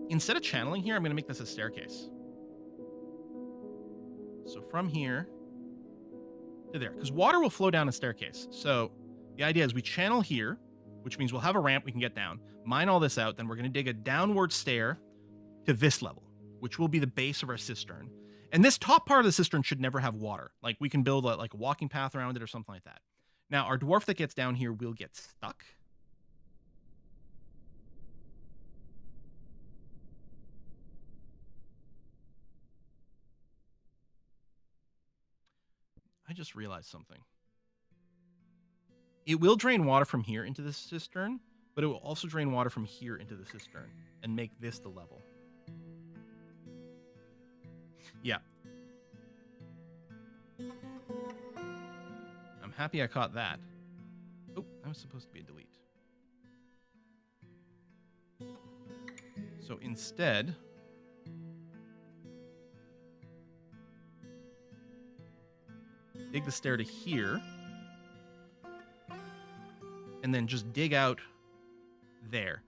Instead of channeling here, I'm going to make this a staircase. So from here to there, because water will flow down a staircase. So the idea is we channel here, which means we'll have a ramp we can get down, mine all this out, then we're going to dig a downward stair to this level, which will be the base of our cistern. And this top part of the cistern should never have water. Like, we can build a walking path around it or something like that. Now, our dwarf that gets down here will get stuck. I just realized something. It will drain water from here into this cistern, but it will also drain water from here into the cistern and make this the level. Yeah. I'm happy I caught that. Oh, that was supposed to be a delete. So instead, dig the stair to here, and then just dig out there.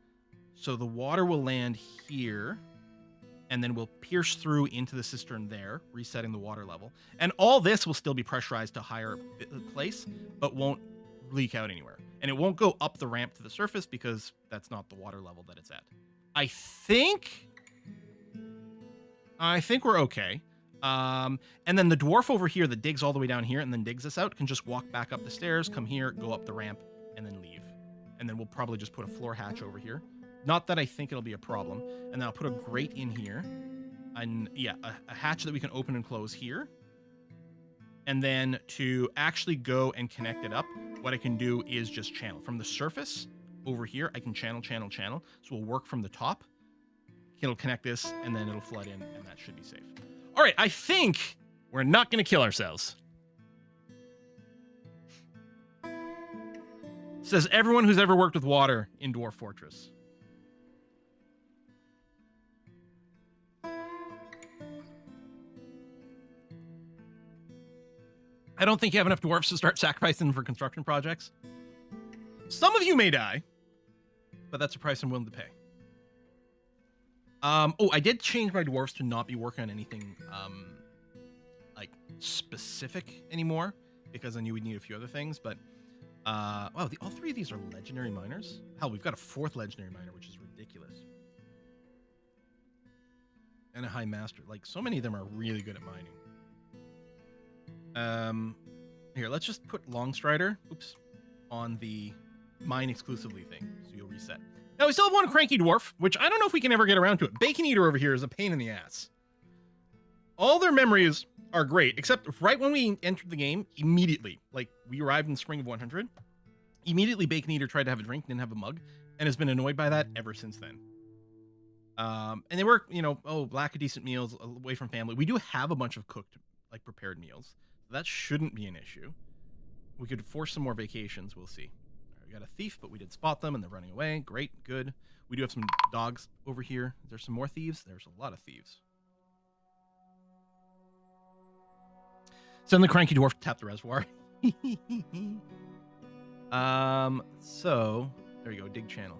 So the water will land here, and then we'll pierce through into the cistern there, resetting the water level. And all this will still be pressurized to a higher place, but won't leak out anywhere. And it won't go up the ramp to the surface because that's not the water level that it's at. I think we're okay. And then the dwarf over here that digs all the way down here and then digs this out can just walk back up the stairs, come here, go up the ramp, and then leave. And then we'll probably just put a floor hatch over here. Not that I think it'll be a problem. And then I'll put a grate in here. And yeah, a hatch that we can open and close here. And then to actually go and connect it up, what I can do is just channel. From the surface over here, I can channel. So we'll work from the top. It'll connect this, and then it'll flood in, and that should be safe. All right, I think we're not going to kill ourselves. Says everyone who's ever worked with water in Dwarf Fortress. I don't think you have enough dwarfs to start sacrificing for construction projects. Some of you may die, but that's a price I'm willing to pay. Oh, I did change my dwarves to not be working on anything, like, specific anymore, because I knew we'd need a few other things, but, wow, all three of these are legendary miners? Hell, we've got a fourth legendary miner, which is ridiculous. And a high master. Like, so many of them are really good at mining. Here, let's just put Longstrider, on the mine exclusively thing, so you'll reset. Now, we still have one cranky dwarf, which I don't know if we can ever get around to it. Bacon Eater over here is a pain in the ass. All their memories are great, except right when we entered the game, immediately, like, we arrived in the spring of 100, immediately Bacon Eater tried to have a drink, didn't have a mug, and has been annoyed by that ever since then. And they were, lack of decent meals, away from family. We do have a bunch of cooked, like, prepared meals. That shouldn't be an issue. We could force some more vacations. We'll see. All right, we got a thief, but we did spot them, and they're running away. Great, good. We do have some dogs over here. Is there some more thieves? There's a lot of thieves. Send the cranky dwarf to tap the reservoir. So, there you go. Dig channel.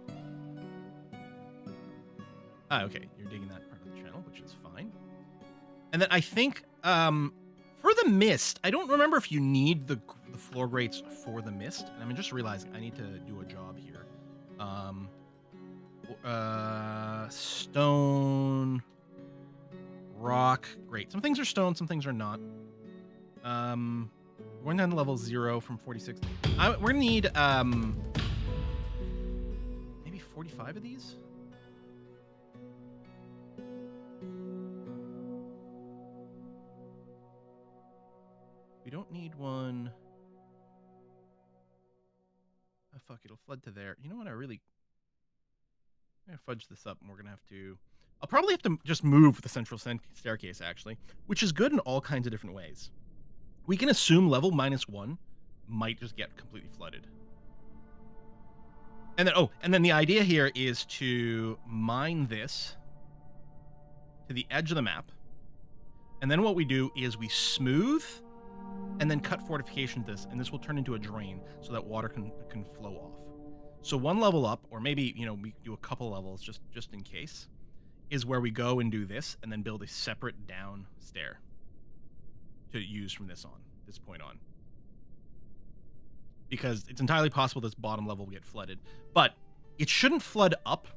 Okay, you're digging that part of the channel, which is fine. And then I think for the mist, I don't remember if you need the floor grates for the mist. And I'm just realizing I need to do a job here. Stone, rock, great. Some things are stone, some things are not. We're down to level 0 from 46. We're gonna need maybe 45 of these. We don't need one. Oh, fuck, it'll flood to there. You know what? I'm gonna fudge this up, and we're gonna have to. I'll probably have to just move the central staircase, actually, which is good in all kinds of different ways. We can assume level -1 might just get completely flooded. And then the idea here is to mine this to the edge of the map. And then what we do is we smooth and then cut fortification to this, and this will turn into a drain so that water can flow off. So one level up, or maybe, we do a couple levels just in case, is where we go and do this and then build a separate down stair to use from this point on. Because it's entirely possible this bottom level will get flooded. But it shouldn't flood up,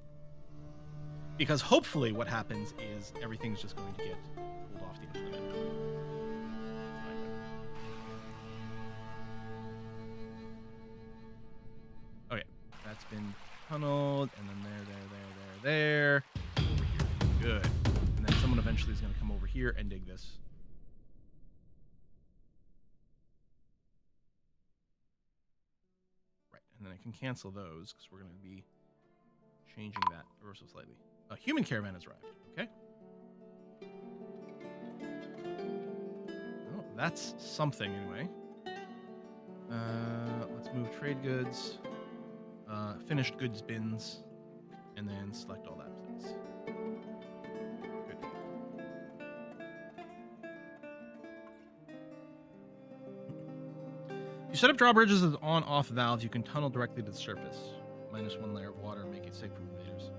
because hopefully what happens is everything's just going to get pulled off the edge of the map. Okay, that's been tunneled, and then there. Over here. Good. And then someone eventually is going to come over here and dig this. And then I can cancel those because we're going to be changing that ever so slightly. A human caravan has arrived. Okay. Oh, that's something anyway. Let's move trade goods, finished goods bins, and then select all that, please. Good. If you set up drawbridges with on-off valves, you can tunnel directly to the surface. -1 layer of water, make it safe from invaders.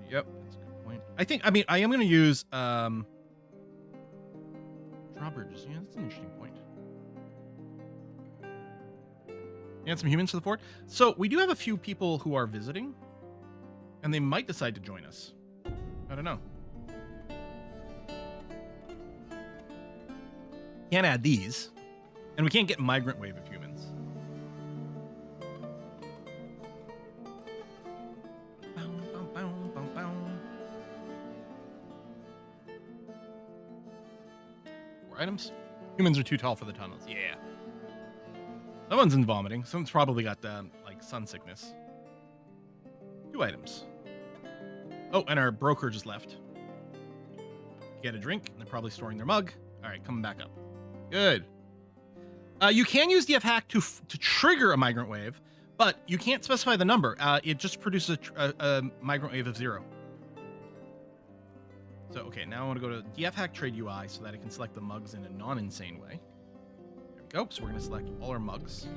Yep, that's a good point. I am going to use drawbridges. Yeah, that's an interesting point. And some humans to the fort. So we do have a few people who are visiting, and they might decide to join us. I don't know. Can't add these. And we can't get migrant wave of humans. Four items. Humans are too tall for the tunnels. Yeah. Someone's in vomiting. Someone's probably got like sun sickness. 2 items. Oh, and our broker just left. Get a drink. They're probably storing their mug. All right, coming back up. Good. You can use DF hack to trigger a migrant wave, but you can't specify the number. It just produces a migrant wave of 0. So, okay, now I want to go to DF hack trade UI so that I can select the mugs in a non-insane way. There we go. So we're going to select all our mugs.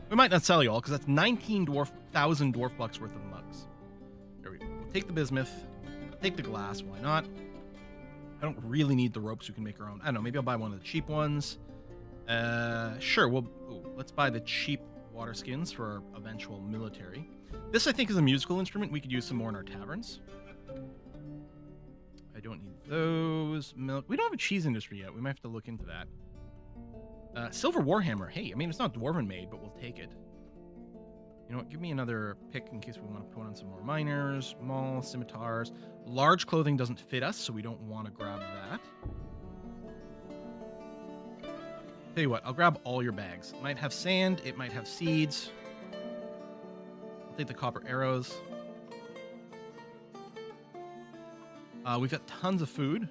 We might not sell you all because that's 19,000 dwarf bucks worth of mugs. There we go. We'll take the bismuth, take the glass. Why not? I don't really need the ropes. We can make our own. I don't know. Maybe I'll buy one of the cheap ones. Sure, let's buy the cheap water skins for our eventual military. This, I think, is a musical instrument. We could use some more in our taverns. I don't need those. Milk. We don't have a cheese industry yet. We might have to look into that. Silver Warhammer. Hey, I mean, it's not Dwarven made, but we'll take it. You know what? Give me another pick in case we want to put on some more miners, maul, scimitars. Large clothing doesn't fit us, so we don't want to grab that. Tell you what, I'll grab all your bags. It might have sand, it might have seeds. I'll take the copper arrows. We've got tons of food.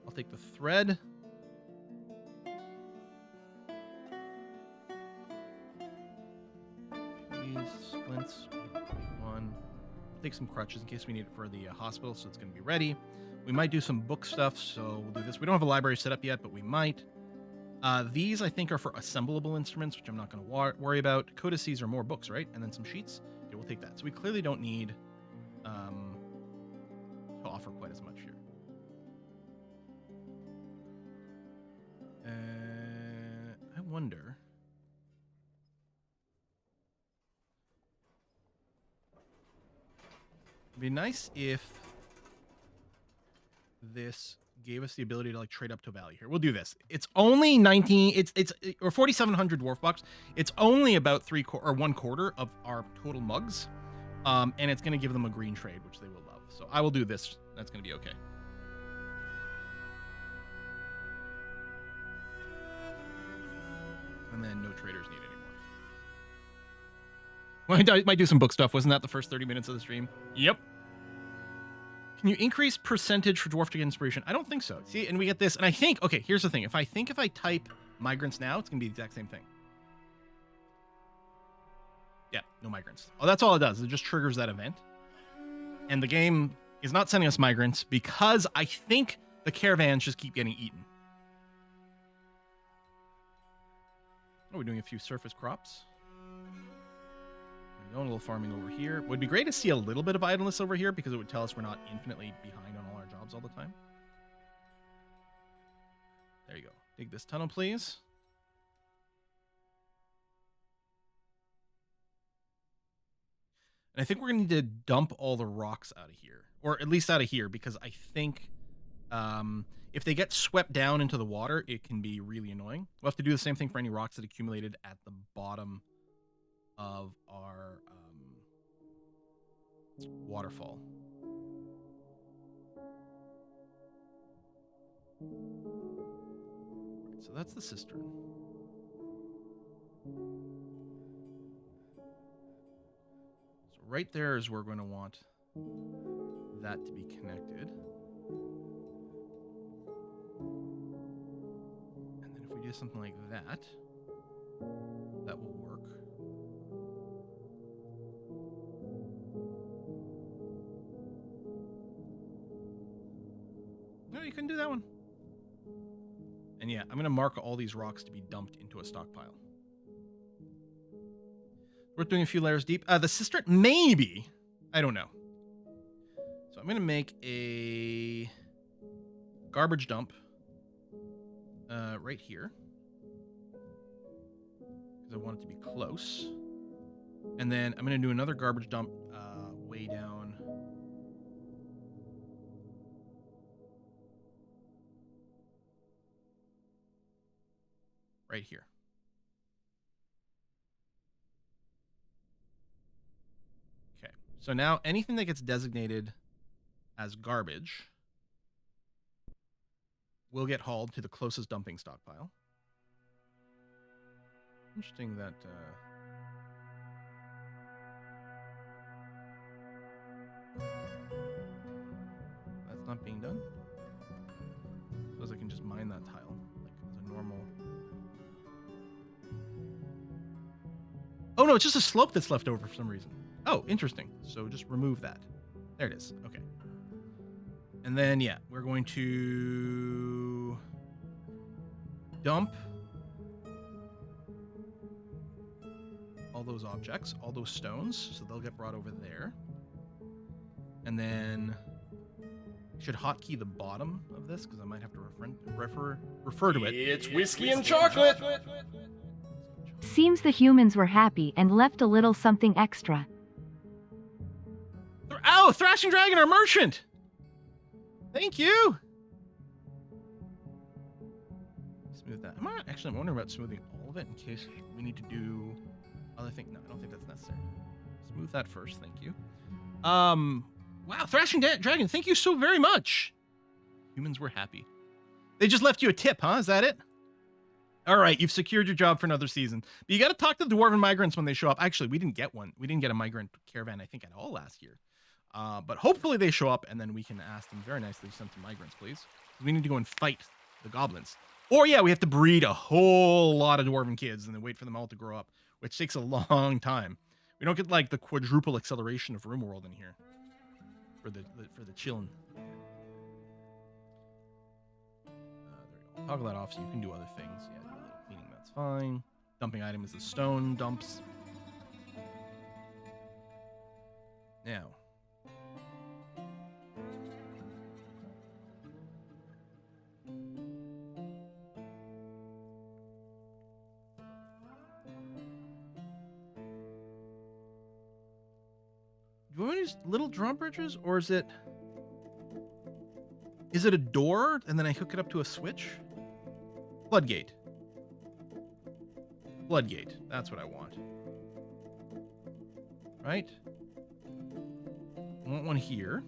I'll take the thread. These splints, one. Take some crutches in case we need it for the hospital, so it's going to be ready. We might do some book stuff, so we'll do this. We don't have a library set up yet, but we might. These, I think, are for assemblable instruments, which I'm not going to worry about. Codices are more books, right? And then some sheets. Okay, we'll take that. So we clearly don't need to offer quite as much here. I wonder. It'd be nice if this gave us the ability to like trade up to value here. We'll do this. It's only 19. It's or 4,700 dwarf bucks. It's only about 1/4 of our total mugs, and it's going to give them a green trade, which they will love. So I will do this. That's going to be okay. And then no traders needed anymore. Well, I might do some book stuff. Wasn't that the first 30 minutes of the stream? Yep. Can you increase percentage for dwarf to get inspiration? I don't think so. See, and we get this, and I think, okay, here's the thing. If I type migrants now, it's going to be the exact same thing. Yeah, no migrants. Oh, that's all it does. It just triggers that event. And the game is not sending us migrants because I think the caravans just keep getting eaten. Oh, we're doing a few surface crops. A little farming over here. Would be great to see a little bit of idleness over here because it would tell us we're not infinitely behind on all our jobs all the time. There you go. Dig this tunnel, please. And I think we're going to need to dump all the rocks out of here. Or at least out of here, because I think if they get swept down into the water, it can be really annoying. We'll have to do the same thing for any rocks that accumulated at the bottom of our waterfall. Right, so that's the cistern. So right there is where we're going to want that to be connected. And then if we do something like that, that will work. No, you couldn't do that one. And yeah, I'm going to mark all these rocks to be dumped into a stockpile. We're doing a few layers deep. The cistern, maybe. I don't know. So I'm going to make a garbage dump right here. Because I want it to be close. And then I'm going to do another garbage dump way down. Right here. Okay, so now anything that gets designated as garbage will get hauled to the closest dumping stockpile. Interesting that that's not being done. Suppose I can just mine that tile like as a normal. Oh, no, it's just a slope that's left over for some reason. Oh, interesting. So just remove that. There it is. Okay. And then, yeah, we're going to dump all those objects, all those stones, so they'll get brought over there. And then I should hotkey the bottom of this because I might have to refer to it. It's whiskey and chocolate. Seems the humans were happy and left a little something extra. Oh, Thrashing Dragon, our merchant! Thank you! Smooth that. I'm wondering about smoothing all of it in case we need to do other things. No, I don't think that's necessary. Smooth that first, thank you. Wow, Thrashing Dragon, thank you so very much! Humans were happy. They just left you a tip, huh? Is that it? All right, you've secured your job for another season. But you got to talk to the Dwarven migrants when they show up. Actually, we didn't get one. We didn't get a migrant caravan, I think, at all last year. But hopefully they show up, and then we can ask them very nicely to send some migrants, please. We need to go and fight the goblins. Or, yeah, we have to breed a whole lot of Dwarven kids and then wait for them all to grow up, which takes a long time. We don't get, like, the quadruple acceleration of RimWorld in here for the chillin'. There we go. Toggle that off so you can do other things. Yeah. Cleaning, that's fine. Dumping item is the stone dumps. Now. Do you want to use little drawbridges, or is it a door and then I hook it up to a switch? Floodgate. Floodgate. That's what I want. Right? I want one here.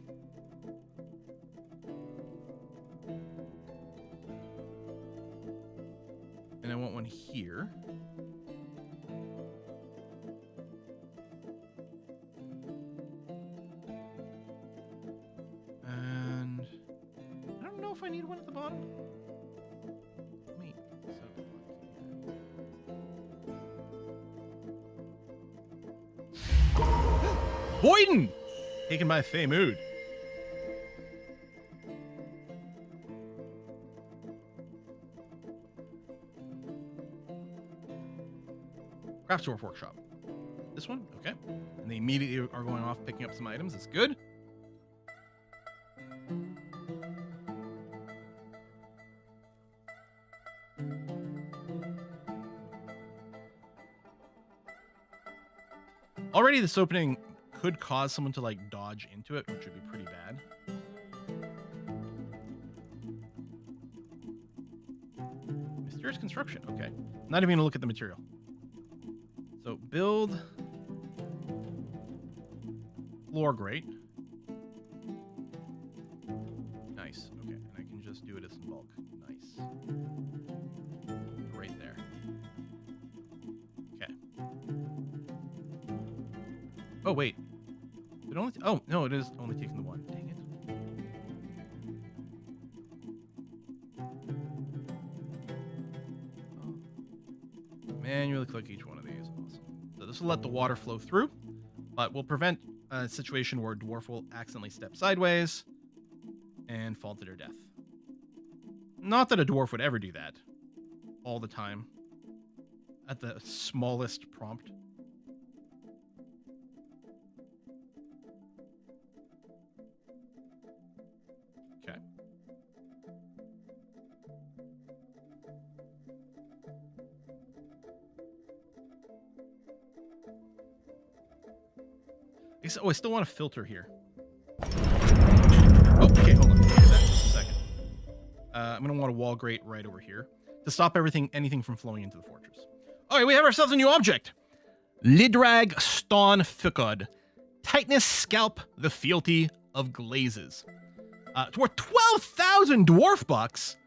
And I want one here. And I don't know if I need one at the bottom. Wait. Boyden! Taken by Fey Mood. Craftsdwarf Workshop. This one? Okay. And they immediately are going off picking up some items. That's good. Already this opening could cause someone to like dodge into it, which would be pretty bad. Mysterious construction. Okay. Not even gonna look at the material. So build floor grate. Nice. Okay. And I can just do it as in bulk. Nice. Right there. Okay. Oh, wait. It only oh, no, it is only taking the one. Dang it. Oh. Manually click each one of these. Awesome. So this will let the water flow through, but will prevent a situation where a dwarf will accidentally step sideways and fall to their death. Not that a dwarf would ever do that all the time at the smallest prompt. Okay. I still want a filter here. Oh, okay, hold on. Give me that just a second. I'm gonna want a wall grate right over here to stop anything from flowing into the fortress. All right, we have ourselves a new object. Lidrag Ston Ficod. Tightness Scalp the Fealty of Glazes. It's worth 12,000 dwarf bucks.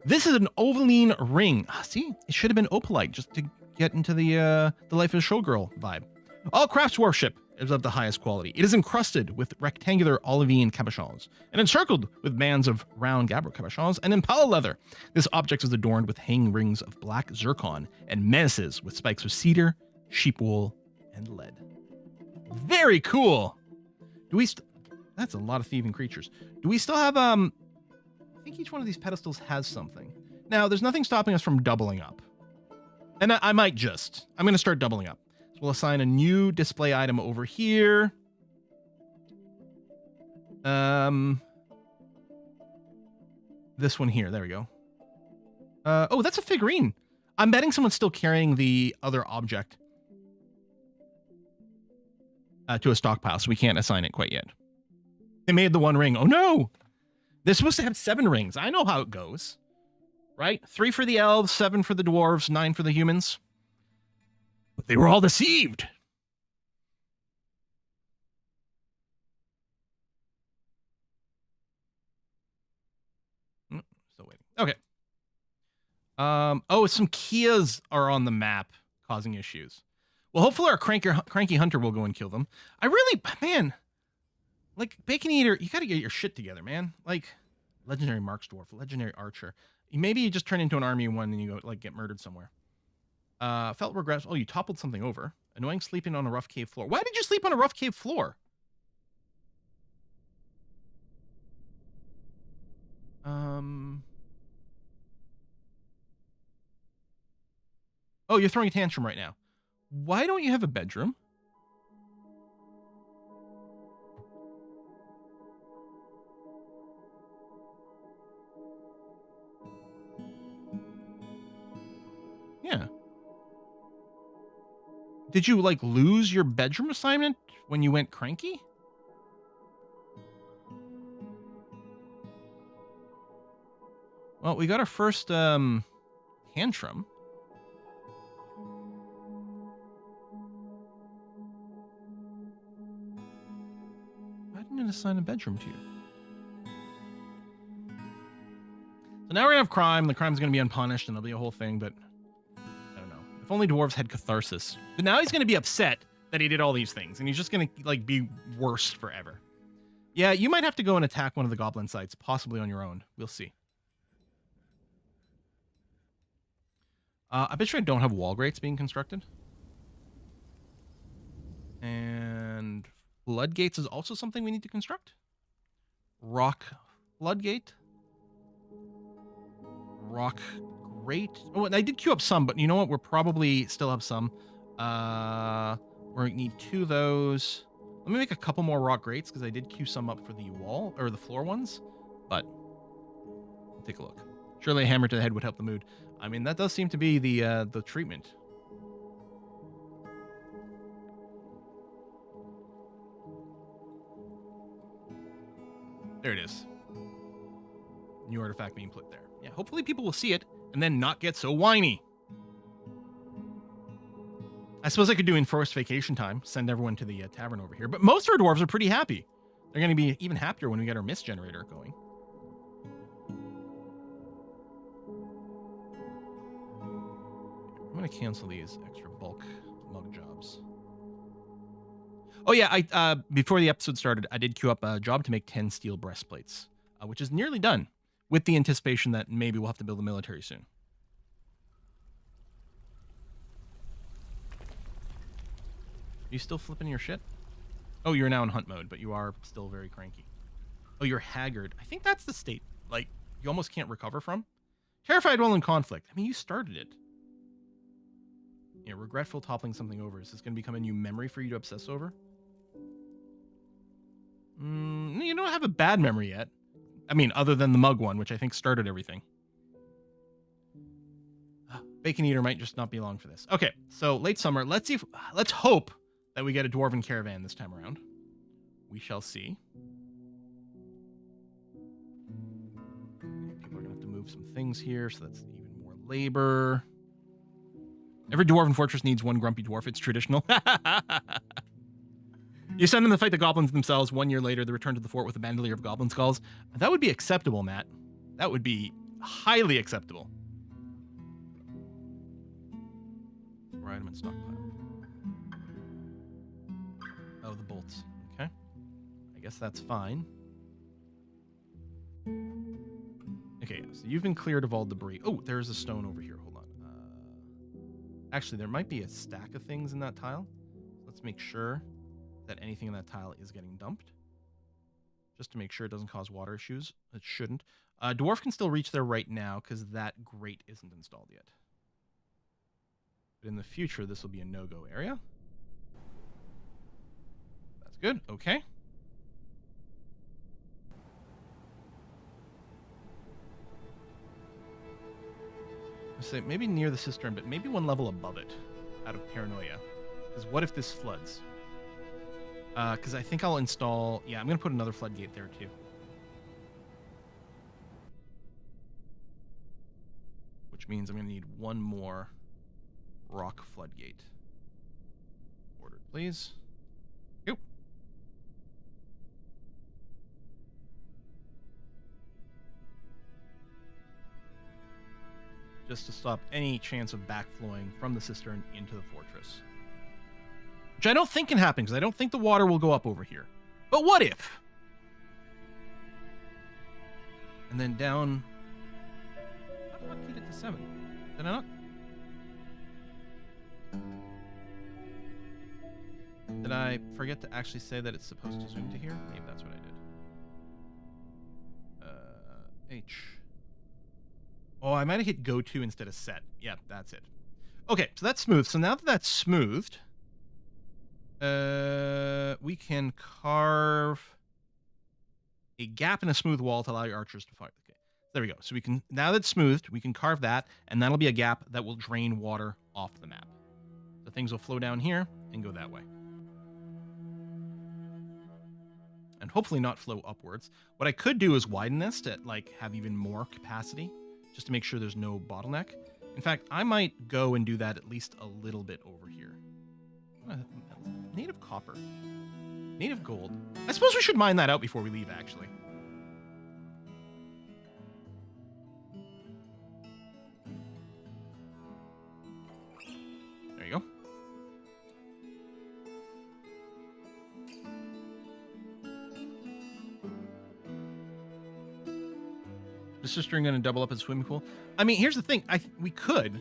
This is an Ovaline ring. See, it should have been opalite just to get into the Life of a Showgirl vibe. All craftsmanship is of the highest quality. It is encrusted with rectangular olivine cabochons and encircled with bands of round gabbro cabochons and impala leather. This object is adorned with hanging rings of black zircon and menaces with spikes of cedar, sheep wool, and lead. Very cool. That's a lot of thieving creatures. Do we still have I think each one of these pedestals has something. Now, there's nothing stopping us from doubling up. And I'm going to start doubling up. So we'll assign a new display item over here. This one here. There we go. Oh, that's a figurine. I'm betting someone's still carrying the other object to a stockpile, so we can't assign it quite yet. They made the one ring. Oh, no. They're supposed to have 7 rings. I know how it goes. Right? 3 for the elves, 7 for the dwarves, 9 for the humans. But they were all deceived. Still waiting. Okay. Oh, some Kias are on the map causing issues. Well, hopefully our cranky hunter will go and kill them. Man, like, Bacon Eater, you gotta get your shit together, man. Like, legendary Marks Dwarf, legendary Archer. Maybe you just turn into an army one and you go, like, get murdered somewhere. Felt regrets. Oh, you toppled something over. Annoying sleeping on a rough cave floor. Why did you sleep on a rough cave floor? Oh, you're throwing a tantrum right now. Why don't you have a bedroom? Did you, like, lose your bedroom assignment when you went cranky? Well, we got our first, tantrum. Why didn't it assign a bedroom to you? So now we're gonna have crime. The crime's gonna be unpunished, and it'll be a whole thing, but I don't know. If only dwarves had catharsis. But now he's gonna be upset that he did all these things, and he's just gonna, like, be worse forever. Yeah, you might have to go and attack one of the goblin sites, possibly on your own. We'll see. I bet you I don't have wall grates being constructed. And floodgates is also something we need to construct. Rock floodgate. Rock grate. Oh, and I did queue up some, but you know what? We're probably still have some. We're gonna need 2 of those. Let me make a couple more rock grates because I did queue some up for the wall or the floor ones. But we'll take a look. Surely a hammer to the head would help the mood. I mean, that does seem to be the treatment. There it is. New artifact being put there. Yeah, hopefully people will see it and then not get so whiny. I suppose I could do enforced vacation time, send everyone to the tavern over here. But most of our dwarves are pretty happy. They're going to be even happier when we get our mist generator going. I'm going to cancel these extra bulk mug jobs. Oh yeah, I before the episode started, I did queue up a job to make 10 steel breastplates, which is nearly done, with the anticipation that maybe we'll have to build a military soon. Are you still flipping your shit? Oh, you're now in hunt mode, but you are still very cranky. Oh, you're haggard. I think that's the state, like, you almost can't recover from. Terrified while in conflict. I mean, you started it. Yeah, regretful toppling something over. Is this going to become a new memory for you to obsess over? You don't have a bad memory yet. I mean, other than the mug one, which I think started everything. Bacon Eater might just not be long for this. Okay, so late summer. Let's see if, let's hope that we get a dwarven caravan this time around. We shall see. People are going to have to move some things here, so that's even more labor. Every dwarven fortress needs one grumpy dwarf. It's traditional. You send them to fight the goblins themselves. 1 year later, they return to the fort with a bandolier of goblin skulls. That would be acceptable, Matt. That would be highly acceptable. Right, I'm in stockpile. Oh, the bolts. Okay. I guess that's fine. Okay, so you've been cleared of all debris. Oh, there's a stone over here. Hold on. Actually, there might be a stack of things in that tile. Let's make sure that anything in that tile is getting dumped. Just to make sure it doesn't cause water issues. It shouldn't. Dwarf can still reach there right now because that grate isn't installed yet. But in the future, this will be a no-go area. That's good. Okay. I'll say maybe near the cistern, but maybe one level above it out of paranoia. Because what if this floods? Because I think I'll install... Yeah, I'm going to put another floodgate there, too. Which means I'm going to need one more rock floodgate. Ordered, please. Yep. Just to stop any chance of backflowing from the cistern into the fortress. Which I don't think can happen, because I don't think the water will go up over here. But what if? And then down... How did I not keep it to 7? Did I not? Did I forget to actually say that it's supposed to zoom to here? Maybe that's what I did. H. Oh, I might have hit go to instead of set. Yeah, that's it. Okay, so that's smooth. So now that that's smoothed... we can carve a gap in a smooth wall to allow your archers to fire. Okay, there we go. So we can, now that it's smoothed, we can carve that, and that'll be a gap that will drain water off the map. So things will flow down here and go that way. And hopefully not flow upwards. What I could do is widen this to like have even more capacity, just to make sure there's no bottleneck. In fact, I might go and do that at least a little bit over here. Native copper. Native gold. I suppose we should mine that out before we leave, actually. There you go. The sister going to double up as swimming pool. I mean, here's the thing. We could.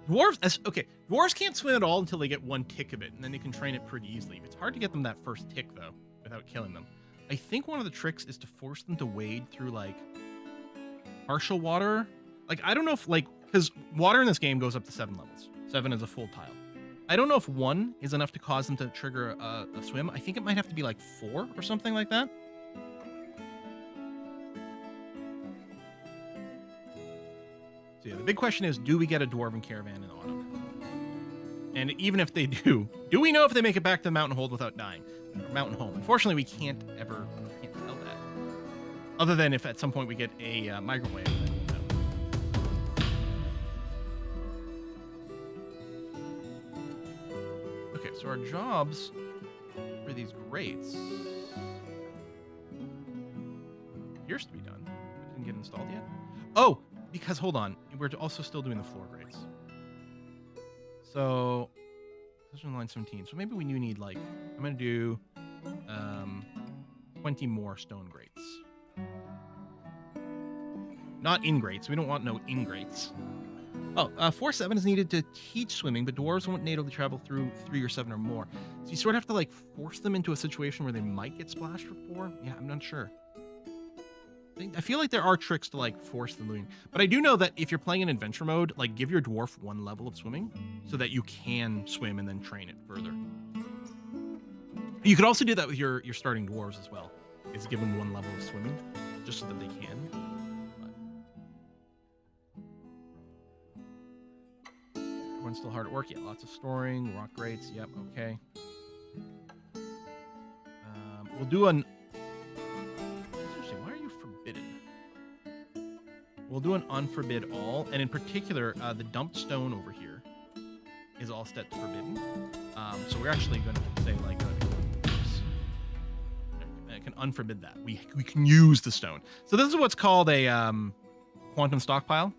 Dwarves can't swim at all until they get one tick of it, and then they can train it pretty easily. It's hard to get them that first tick, though, without killing them. I think one of the tricks is to force them to wade through, like, partial water. Like, I don't know if, like, because water in this game goes up to 7 levels. 7 is a full tile. I don't know if 1 is enough to cause them to trigger a swim. I think it might have to be, like, 4 or something like that. So yeah, the big question is, do we get a dwarven caravan in autumn? And even if they do we know if they make it back to the mountain hold without dying? Or mountain home. Unfortunately, we can't tell that. Other than if at some point we get a migrant wave. Okay, so our jobs for these grates appears to be done. It didn't get installed yet. Oh! Because, hold on, we're also still doing the floor grates. So, this is on line 17. So maybe we do need, like, I'm going to do 20 more stone grates. Not ingrates. We don't want no ingrates. Oh, 4-7 is needed to teach swimming, but dwarves won't natively travel through 3 or 7 or more. So you sort of have to, like, force them into a situation where they might get splashed for 4. Yeah, I'm not sure. I feel like there are tricks to like force them doing, but I do know that if you're playing in adventure mode, like give your dwarf 1 level of swimming so that you can swim and then train it further. You could also do that with your starting dwarves as well, is give them 1 level of swimming just so that they can. Everyone's still hard at work. Yeah, lots of storing, rock grates. Yep, okay. We'll do an. We'll do an unforbid all, and in particular, the dumped stone over here is all set to forbidden. So we're actually going to say, like, oops. I can unforbid that. We can use the stone. So this is what's called a quantum stockpile.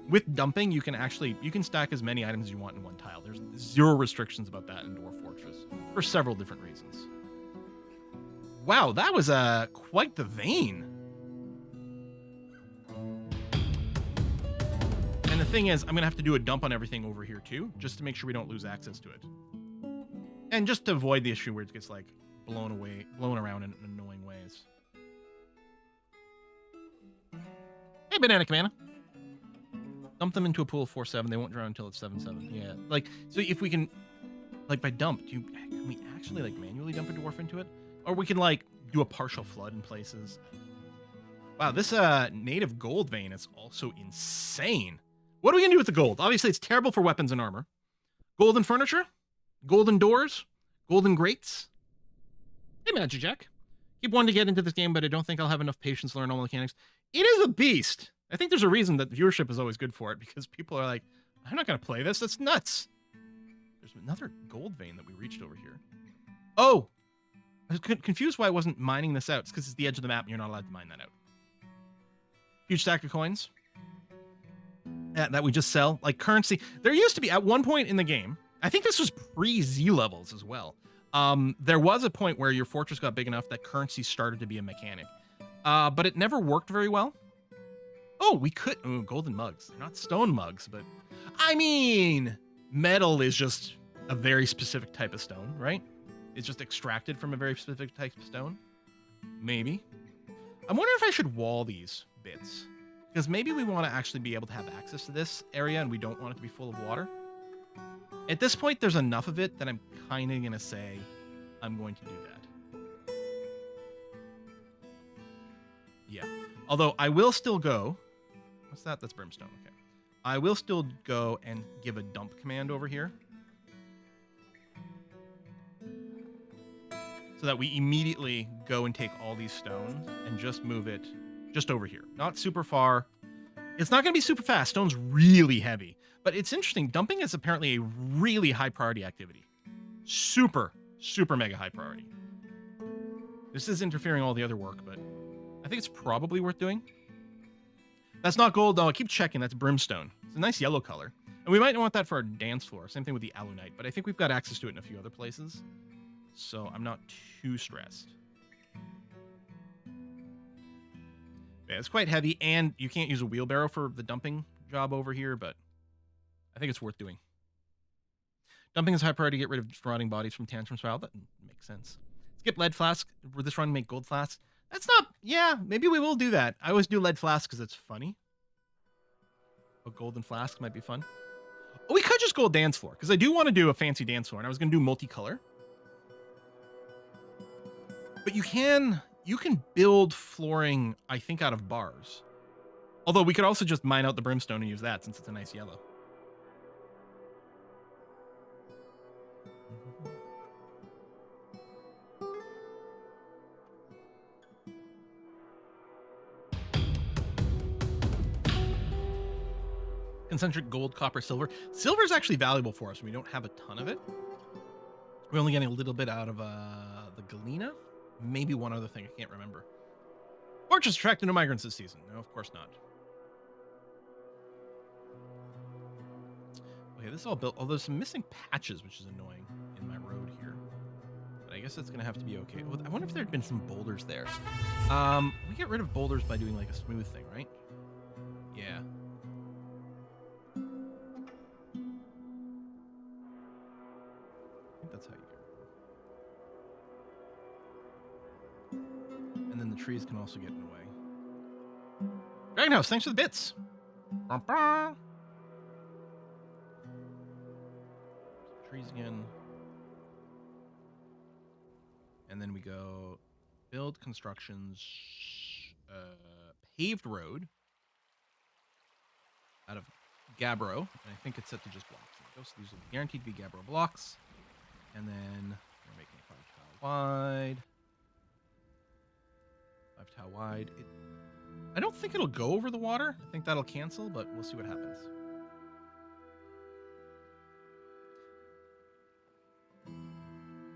With dumping, you can stack as many items as you want in one tile. There's 0 restrictions about that in Dwarf Fortress for several different reasons. Wow, that was quite the vein. And the thing is, I'm going to have to do a dump on everything over here too, just to make sure we don't lose access to it. And just to avoid the issue where it gets like blown around in annoying ways. Hey, Banana Cabana. Dump them into a pool of 4-7. They won't drown until it's 7-7. Yeah. Like, so if we can, like by dump, can we actually like manually dump a dwarf into it? Or we can like do a partial flood in places. Wow, this native gold vein is also insane. What are we going to do with the gold? Obviously, it's terrible for weapons and armor. Golden furniture? Golden doors? Golden grates? Hey, Magic Jack. Keep wanting to get into this game, but I don't think I'll have enough patience to learn all the mechanics. It is a beast. I think there's a reason that viewership is always good for it, because people are like, I'm not going to play this. That's nuts. There's another gold vein that we reached over here. Oh! I was confused why I wasn't mining this out. It's because it's the edge of the map and you're not allowed to mine that out. Huge stack of coins that we just sell, like currency. There used to be, at one point in the game, I think this was pre-Z levels as well. There was a point where your fortress got big enough that currency started to be a mechanic. But it never worked very well. Oh, we could, ooh, golden mugs. They're not stone mugs, but I mean, metal is just a very specific type of stone, right? It's just extracted from a very specific type of stone. Maybe. I'm wondering if I should wall these bits, because maybe we want to actually be able to have access to this area and we don't want it to be full of water. At this point, there's enough of it that I'm kind of going to say I'm going to do that. Yeah. Although I will still go. What's that? That's brimstone. Okay. I will still go and give a dump command over here so that we immediately go and take all these stones and just move it just over here. Not super far. It's not going to be super fast. Stone's really heavy. But it's interesting. Dumping is apparently a really high priority activity. Super, super mega high priority. This is interfering all the other work, but I think it's probably worth doing. That's not gold, though. I keep checking. That's brimstone. It's a nice yellow color. And we might want that for our dance floor. Same thing with the alunite, but I think we've got access to it in a few other places. So I'm not too stressed. Yeah, it's quite heavy, and you can't use a wheelbarrow for the dumping job over here, but I think it's worth doing. Dumping is high priority to get rid of rotting bodies from tantrum spiral. That makes sense. Skip lead flask. For this run, make gold flasks. That's not... Yeah, maybe we will do that. I always do lead flasks because it's funny. A golden flask might be fun. Oh, we could just go dance floor, because I do want to do a fancy dance floor, and I was going to do multicolor. But you can build flooring, I think, out of bars. Although we could also just mine out the brimstone and use that since it's a nice yellow. Concentric gold, copper, silver. Silver is actually valuable for us. We don't have a ton of it. We're only getting a little bit out of the galena. Maybe one other thing. I can't remember. Orchards attracted no migrants this season. No, of course not. Okay, this is all built. Although there's some missing patches, which is annoying in my road here. But I guess that's going to have to be okay. I wonder if there had been some boulders there. We get rid of boulders by doing like a smooth thing, right? Yeah. I think that's how you get rid of them. And then the trees can also get in the way. Dragon House, thanks for the bits. Trees again. And then we go build constructions, paved road out of Gabbro. And I think it's set to just blocks. So these will be guaranteed to be Gabbro blocks. And then we're making it 5 tile wide. 5 tile wide. I don't think it'll go over the water. I think that'll cancel, but we'll see what happens.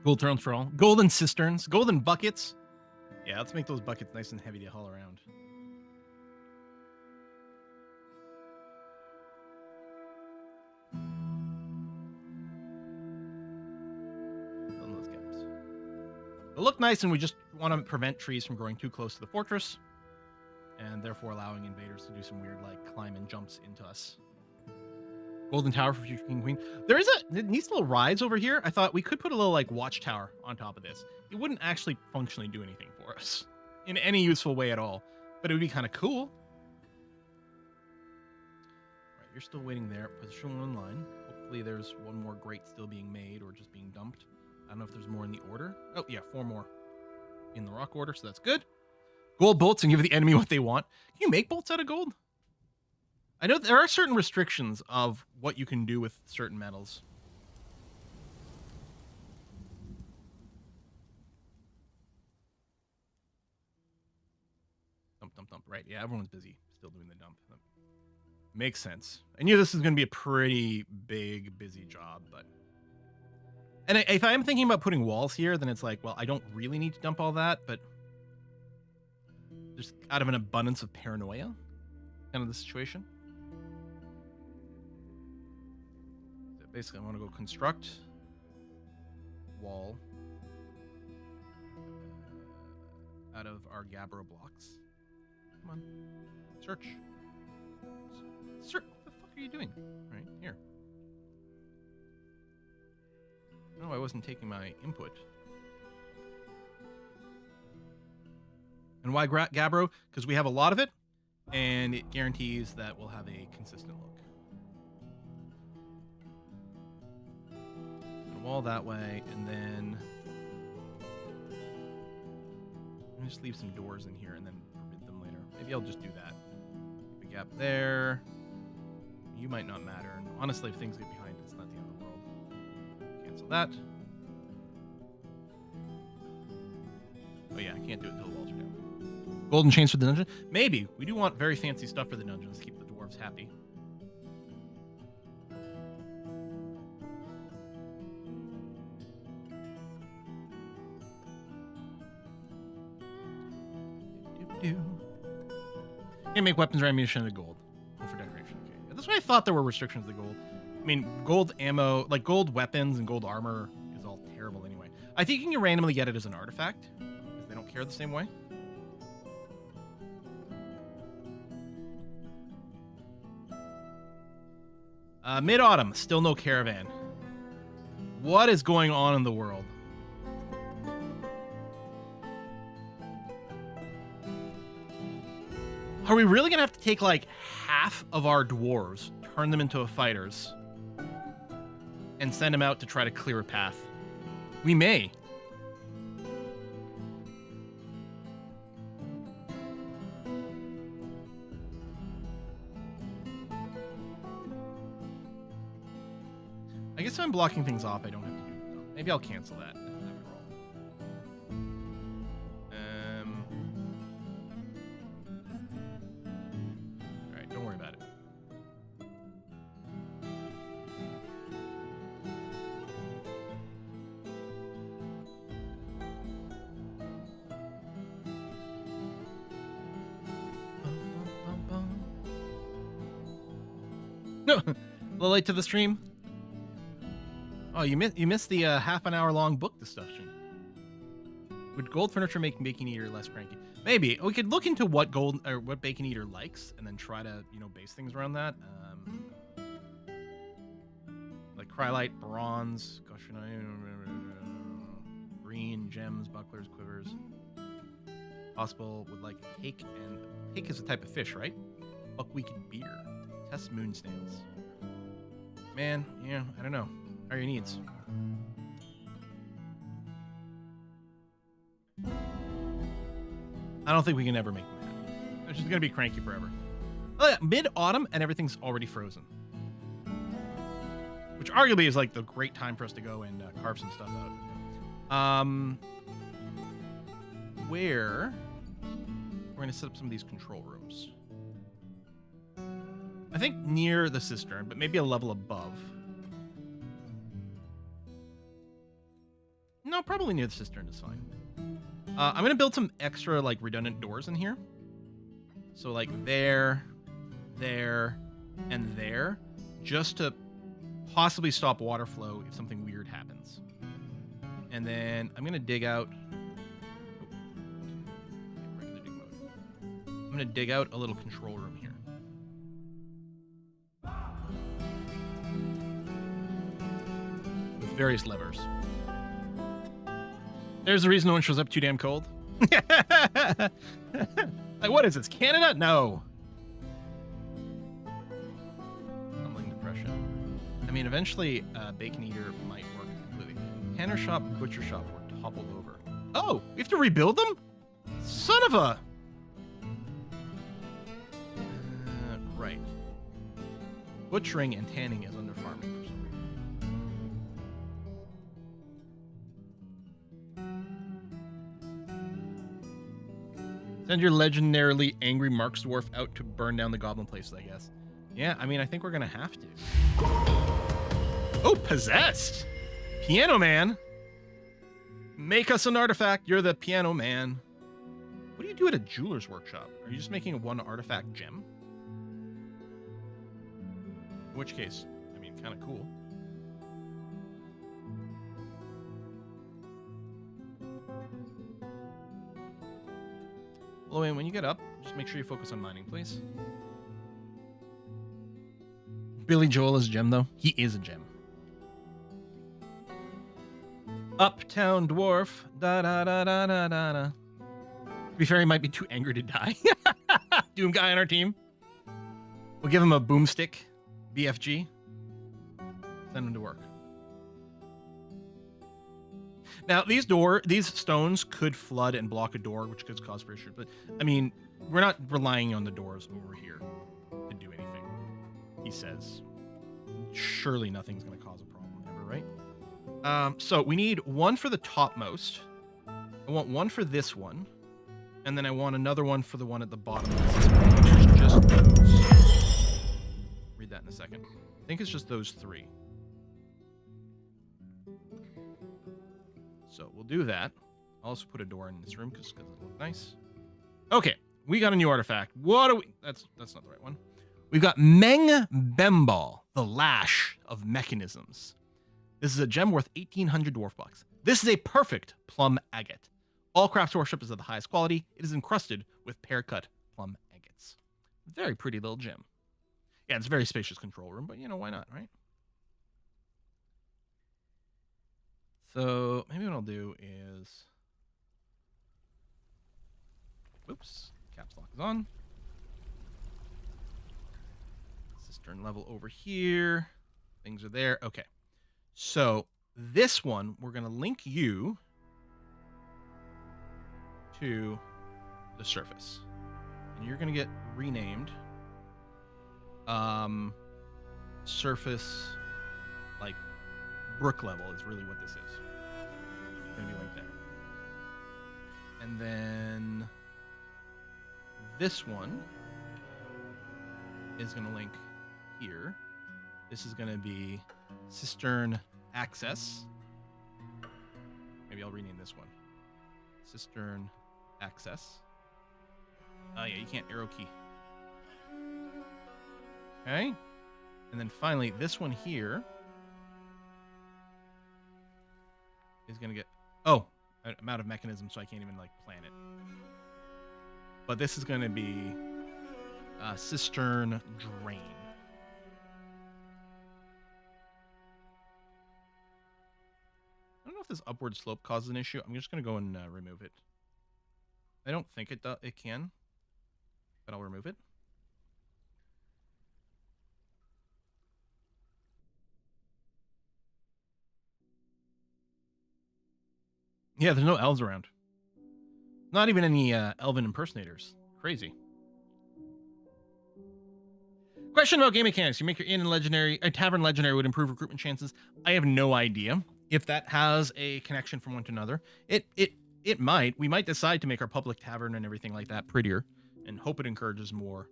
Gold thrones for all. Golden cisterns. Golden buckets. Yeah, let's make those buckets nice and heavy to haul around. Fill those gaps. They'll look nice, and we just want to prevent trees from growing too close to the fortress, and therefore allowing invaders to do some weird, like, climb and jumps into us. Golden Tower for future King and Queen. It needs little rides over here. I thought we could put a little, like, watchtower on top of this. It wouldn't actually functionally do anything for us in any useful way at all, but it would be kind of cool. All right, you're still waiting there. Position one line. Hopefully there's one more grate still being made or just being dumped. I don't know if there's more in the order. Oh, yeah, 4 more in the rock order, so that's good. Gold bolts and give the enemy what they want. Can you make bolts out of gold? I know there are certain restrictions of what you can do with certain metals. Dump. Right, yeah, everyone's busy still doing the dump. Makes sense. I knew this was going to be a pretty big, busy job, but... And if I'm thinking about putting walls here, then it's like, well, I don't really need to dump all that, but... just out of an abundance of paranoia, kind of the situation. So basically, I want to go construct wall out of our Gabbro blocks. Come on, search. Search. What the fuck are you doing? Right here. No, I wasn't taking my input. And why Gabbro? Because we have a lot of it, and it guarantees that we'll have a consistent look. And a wall that way, and then I'll just leave some doors in here and then permit them later. Maybe I'll just do that. Keep a gap there. You might not matter. And honestly, if things get behind, it's not the end of the world. Cancel that. Oh yeah, I can't do it until the walls are down. Golden chains for the dungeon? Maybe. We do want very fancy stuff for the dungeons to keep the dwarves happy. Can't make weapons or ammunition out of gold. Go for decoration. Okay. That's why I thought there were restrictions to gold. I mean, gold ammo, like gold weapons and gold armor is all terrible anyway. I think you can randomly get it as an artifact, because they don't care the same way. Mid-autumn, still no caravan. What is going on in the world? Are we really gonna have to take like half of our dwarves, turn them into fighters, and send them out to try to clear a path? We may. I guess if I'm blocking things off, I don't have to do it. Maybe I'll cancel that. Alright, don't worry about it. No, a little late to the stream. Oh, you missed the half an hour long book discussion. Would gold furniture make Bacon Eater less cranky? Maybe we could look into what what Bacon Eater likes, and then try to base things around that. Like Cryolite, bronze, green, gems, bucklers, quivers. Possible would like hake, and hake is a type of fish, right? Buckwheat beer. Test moon snails. Man, yeah, I don't know. How are your needs? I don't think we can ever make them happy. They're just gonna be cranky forever. Oh yeah, mid-autumn and everything's already frozen. Which arguably is like the great time for us to go and carve some stuff out. Where we're gonna set up some of these control rooms. I think near the cistern, but maybe a level above. No, probably near the cistern is fine. I'm gonna build some extra like redundant doors in here. So like there, and there, just to possibly stop water flow if something weird happens. And then I'm gonna dig out. Regular dig mode. I'm gonna dig out a little control room here. With various levers. There's the reason no one shows up too damn cold. Like, what is this? Canada? No. Humbling depression. I mean, eventually, Bacon Eater might work completely. Tanner shop, butcher shop were toppled over. Oh, we have to rebuild them? Son of a. Right. Butchering and tanning is under farming for some reason. Send your legendarily angry Marks Dwarf out to burn down the goblin places, I guess. Yeah, I mean, I think we're gonna have to. Oh, possessed! Piano Man! Make us an artifact, you're the piano man. What do you do at a jeweler's workshop? Are you just making a one artifact gem? In which case, I mean, kind of cool. Lowen, when you get up, just make sure you focus on mining, please. Billy Joel is a gem, though. He is a gem. Uptown Dwarf. Da da da da da da da. To be fair, he might be too angry to die. Doom guy on our team. We'll give him a boomstick. BFG. Send him to work. Now, these stones could flood and block a door, which could cause pressure. But, I mean, we're not relying on the doors over here to do anything, he says. Surely nothing's going to cause a problem ever, right? So we need one for the topmost. I want one for this one. And then I want another one for the one at the bottom of the system, which is just those. Read that in a second. I think it's just those 3. So we'll do that. I'll also put a door in this room because it'll look nice. Okay, we got a new artifact. What do we... That's not the right one. We've got Meng Bembal, the Lash of Mechanisms. This is a gem worth 1,800 dwarf bucks. This is a perfect plum agate. All craft worship is of the highest quality. It is encrusted with pear-cut plum agates. Very pretty little gem. Yeah, it's a very spacious control room, but you know, why not, right? So maybe what I'll do is... Oops, caps lock is on. Cistern level over here. Things are there. Okay. So this one, we're going to link you to the surface. And you're going to get renamed surface, like brook level is really what this is. It's going to be linked there. And then this one is going to link here. This is going to be cistern access. Maybe I'll rename this one cistern access. Oh yeah, you can't arrow key. Okay. And then finally, this one here is going to get... Oh, I'm out of mechanism, so I can't even, like, plan it. But this is going to be cistern drain. I don't know if this upward slope causes an issue. I'm just going to go and remove it. I don't think it can, but I'll remove it. Yeah, there's no elves around. Not even any elven impersonators. Crazy. Question about game mechanics. You make your inn and legendary, a tavern legendary would improve recruitment chances. I have no idea if that has a connection from one to another. It might. We might decide to make our public tavern and everything like that prettier and hope it encourages more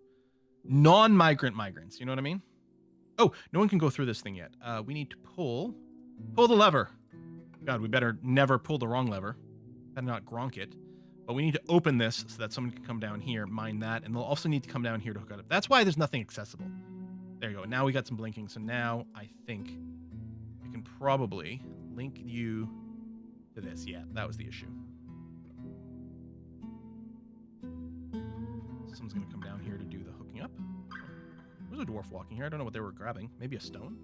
non-migrant migrants. You know what I mean? Oh, no one can go through this thing yet. We need to pull the lever. God, we better never pull the wrong lever. Better not gronk it. But we need to open this so that someone can come down here, mine that, and they'll also need to come down here to hook it up. That's why there's nothing accessible. There you go. Now we got some blinking. So now I think we can probably link you to this. Yeah, that was the issue. Someone's going to come down here to do the hooking up. There's a dwarf walking here. I don't know what they were grabbing. Maybe a stone?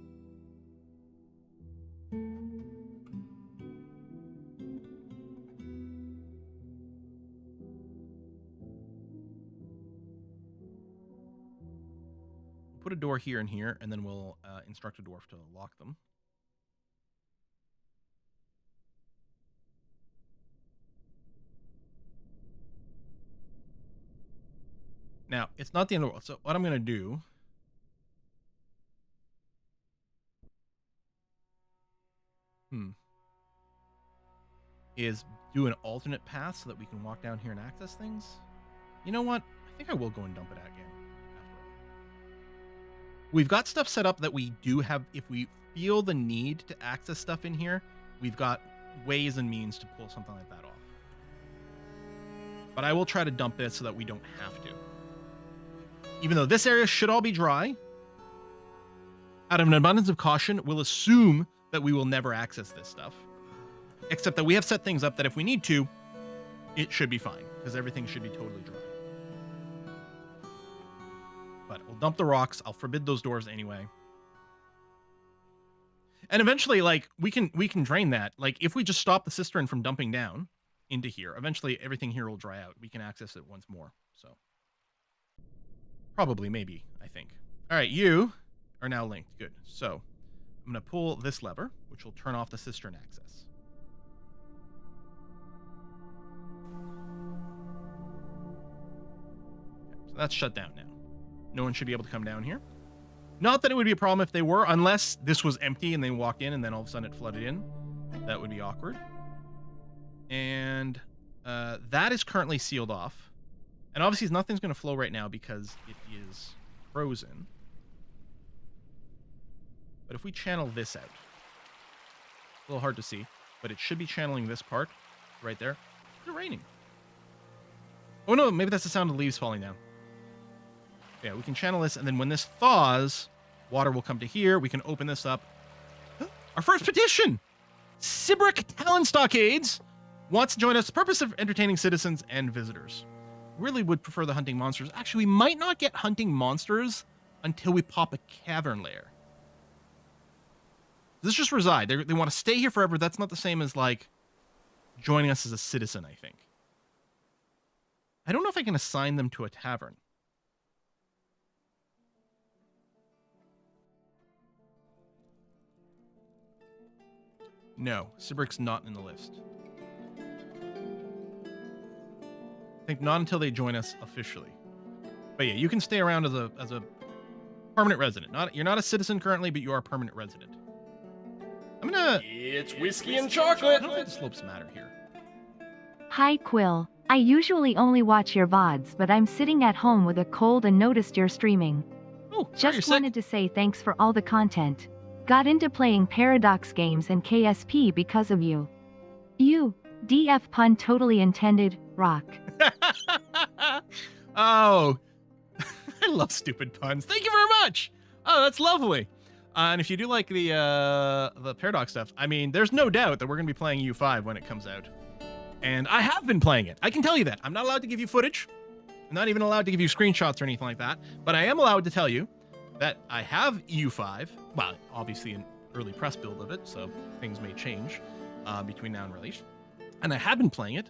Put a door here and here, and then we'll instruct a dwarf to lock them. Now, it's not the end of the world. So what I'm going to do is do an alternate path so that we can walk down here and access things. You know what? I think I will go and dump it out again. We've got stuff set up that we do have. If we feel the need to access stuff in here, we've got ways and means to pull something like that off. But I will try to dump this so that we don't have to. Even though this area should all be dry, out of an abundance of caution, we'll assume that we will never access this stuff. Except that we have set things up that if we need to, it should be fine, because everything should be totally dry. But we'll dump the rocks. I'll forbid those doors anyway. And eventually, like, we can drain that. Like, if we just stop the cistern from dumping down into here, eventually everything here will dry out. We can access it once more. So probably, maybe, I think. All right, you are now linked. Good. So I'm going to pull this lever, which will turn off the cistern access. Okay, so that's shut down now. No one should be able to come down here. Not that it would be a problem if they were, unless this was empty and they walked in and then all of a sudden it flooded in. That would be awkward. And That is currently sealed off. And obviously nothing's going to flow right now because it is frozen. But if we channel this out, a little hard to see, but it should be channeling this part right there. It's raining. Oh no, maybe that's the sound of the leaves falling down. Yeah, we can channel this, and then when this thaws, water will come to here. We can open this up. Our first petition! Sibrick Talon Stockades wants to join us. Purpose of entertaining citizens and visitors. Really would prefer the hunting monsters. Actually, we might not get hunting monsters until we pop a cavern layer. This just reside. They want to stay here forever. That's not the same as, like, joining us as a citizen, I think. I don't know if I can assign them to a tavern. No, Sibrick's not in the list. I think not until they join us officially. But yeah, you can stay around as a permanent resident. You're not a citizen currently, but you are a permanent resident. I'm gonna... It's whiskey and chocolate. I don't think the slopes matter here. Hi Quill. I usually only watch your VODs, but I'm sitting at home with a cold and noticed you're streaming. Oh, sorry, Just wanted to say thanks for all the content. Got into playing Paradox games and KSP because of you. You, DF pun totally intended, rock. Oh, I love stupid puns. Thank you very much. Oh, that's lovely. And if you do like the Paradox stuff, I mean, there's no doubt that we're going to be playing U5 when it comes out. And I have been playing it. I can tell you that. I'm not allowed to give you footage. I'm not even allowed to give you screenshots or anything like that. But I am allowed to tell you that I have EU5. Well, obviously an early press build of it, so things may change between now and release. And I have been playing it,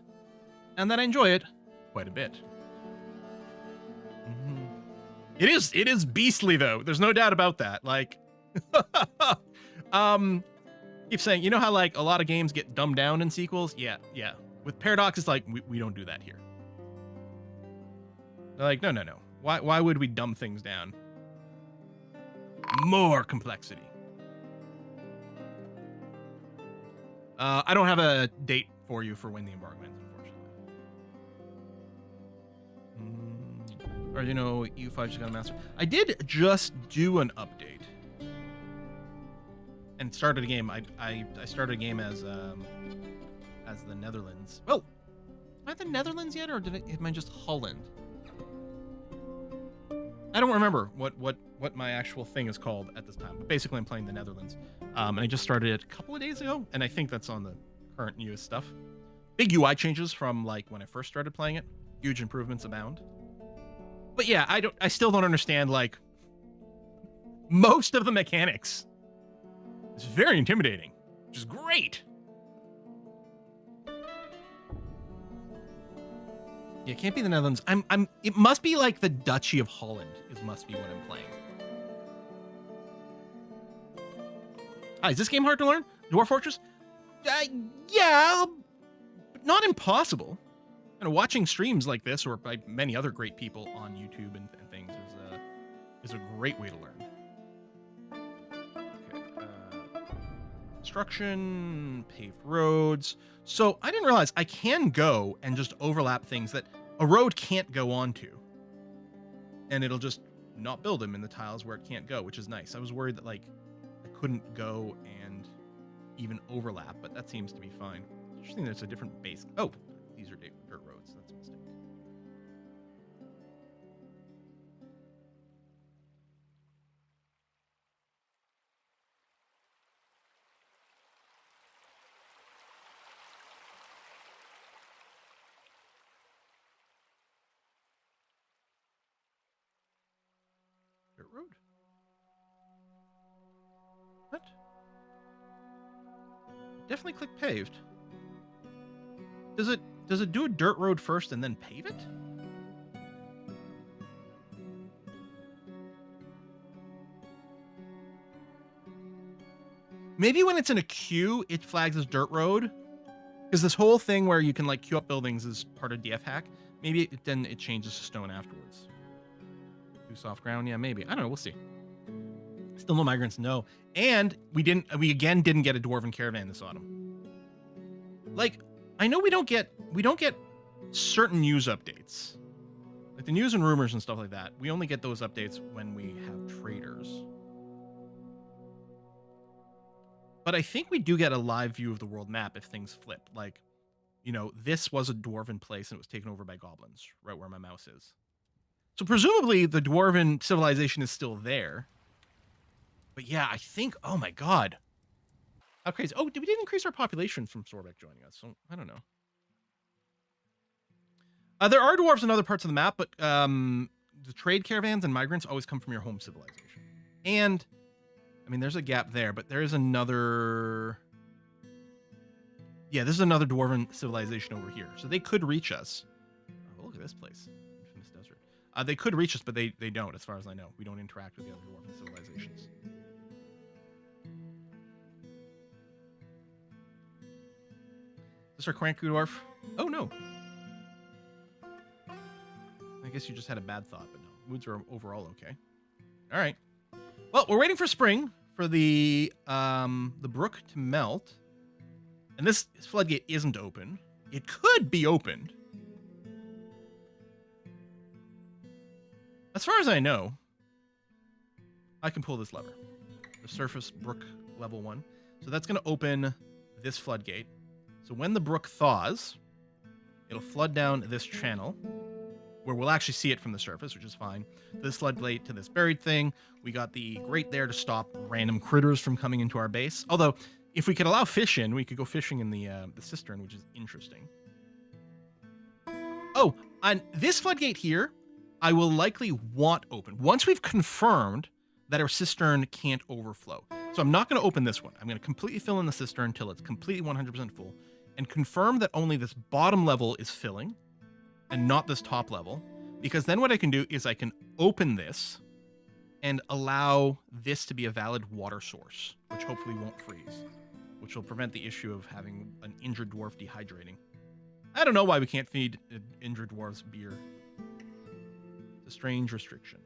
and that I enjoy it quite a bit. Mm-hmm. It is beastly, though. There's no doubt about that. Like, keep saying, you know how, like, a lot of games get dumbed down in sequels? Yeah. With Paradox, it's like, we don't do that here. They're like, no. Why would we dumb things down? More complexity. I don't have a date for you for when the embargo ends, unfortunately. Or, you know, EU5 just got a master. I did just do an update. And started a game. I started a game as the Netherlands. Well, am I the Netherlands yet, or am I just Holland? I don't remember what my actual thing is called at this time. But basically, I'm playing the Netherlands. And I just started it a couple of days ago, and I think that's on the current newest stuff. Big UI changes from, like, when I first started playing it. Huge improvements abound. But yeah, I still don't understand, like, most of the mechanics. It's very intimidating, which is great. Yeah, it can't be the Netherlands. It must be like the Duchy of Holland must be what I'm playing. Is this game hard to learn? Dwarf Fortress? Yeah, but not impossible. And watching streams like this, or by many other great people on YouTube and things, is a great way to learn. Okay, construction, paved roads. So I didn't realize I can go and just overlap things that a road can't go onto. And it'll just not build them in the tiles where it can't go, which is nice. I was worried that, like, I couldn't go and even overlap, but that seems to be fine. Interesting that it's a different base. Oh, these are dirt roads. That's a mistake. Dirt road? What? Definitely click paved. Does it do a dirt road first and then pave it? Maybe when it's in a queue, it flags as dirt road. Because this whole thing where you can, like, queue up buildings is part of DF hack. Maybe then it changes to stone afterwards. Do soft ground? Yeah, maybe. I don't know. We'll see. Still no migrants, no. And we again didn't get a dwarven caravan this autumn. Like, I know we don't get certain news updates. Like the news and rumors and stuff like that. We only get those updates when we have traders. But I think we do get a live view of the world map if things flip. Like, you know, this was a dwarven place and it was taken over by goblins, right where my mouse is. So presumably the dwarven civilization is still there. But yeah, I think, oh my god. How crazy. Oh, we did increase our population from Sorbeck joining us, so I don't know. There are dwarves in other parts of the map, but the trade caravans and migrants always come from your home civilization. And, I mean, there's a gap there, but there is another... Yeah, this is another dwarven civilization over here. So they could reach us. Oh, look at this place. Infamous desert. They could reach us, but they don't, as far as I know. We don't interact with the other dwarven civilizations. Is this our Cranku Dwarf? Oh, no. I guess you just had a bad thought, but no. Moods are overall okay. All right. Well, we're waiting for spring for the brook to melt. And this floodgate isn't open. It could be opened. As far as I know, I can pull this lever. The surface brook level 1. So that's going to open this floodgate. So when the brook thaws, it'll flood down this channel, where we'll actually see it from the surface, which is fine. This floodgate to this buried thing. We got the grate there to stop random critters from coming into our base. Although, if we could allow fish in, we could go fishing in the cistern, which is interesting. Oh, and this floodgate here, I will likely want open. Once we've confirmed that our cistern can't overflow. So I'm not going to open this one. I'm going to completely fill in the cistern until it's completely 100% full. And confirm that only this bottom level is filling and not this top level, because then what I can do is I can open this and allow this to be a valid water source, which hopefully won't freeze, which will prevent the issue of having an injured dwarf dehydrating. I don't know why we can't feed injured dwarves beer. It's a strange restriction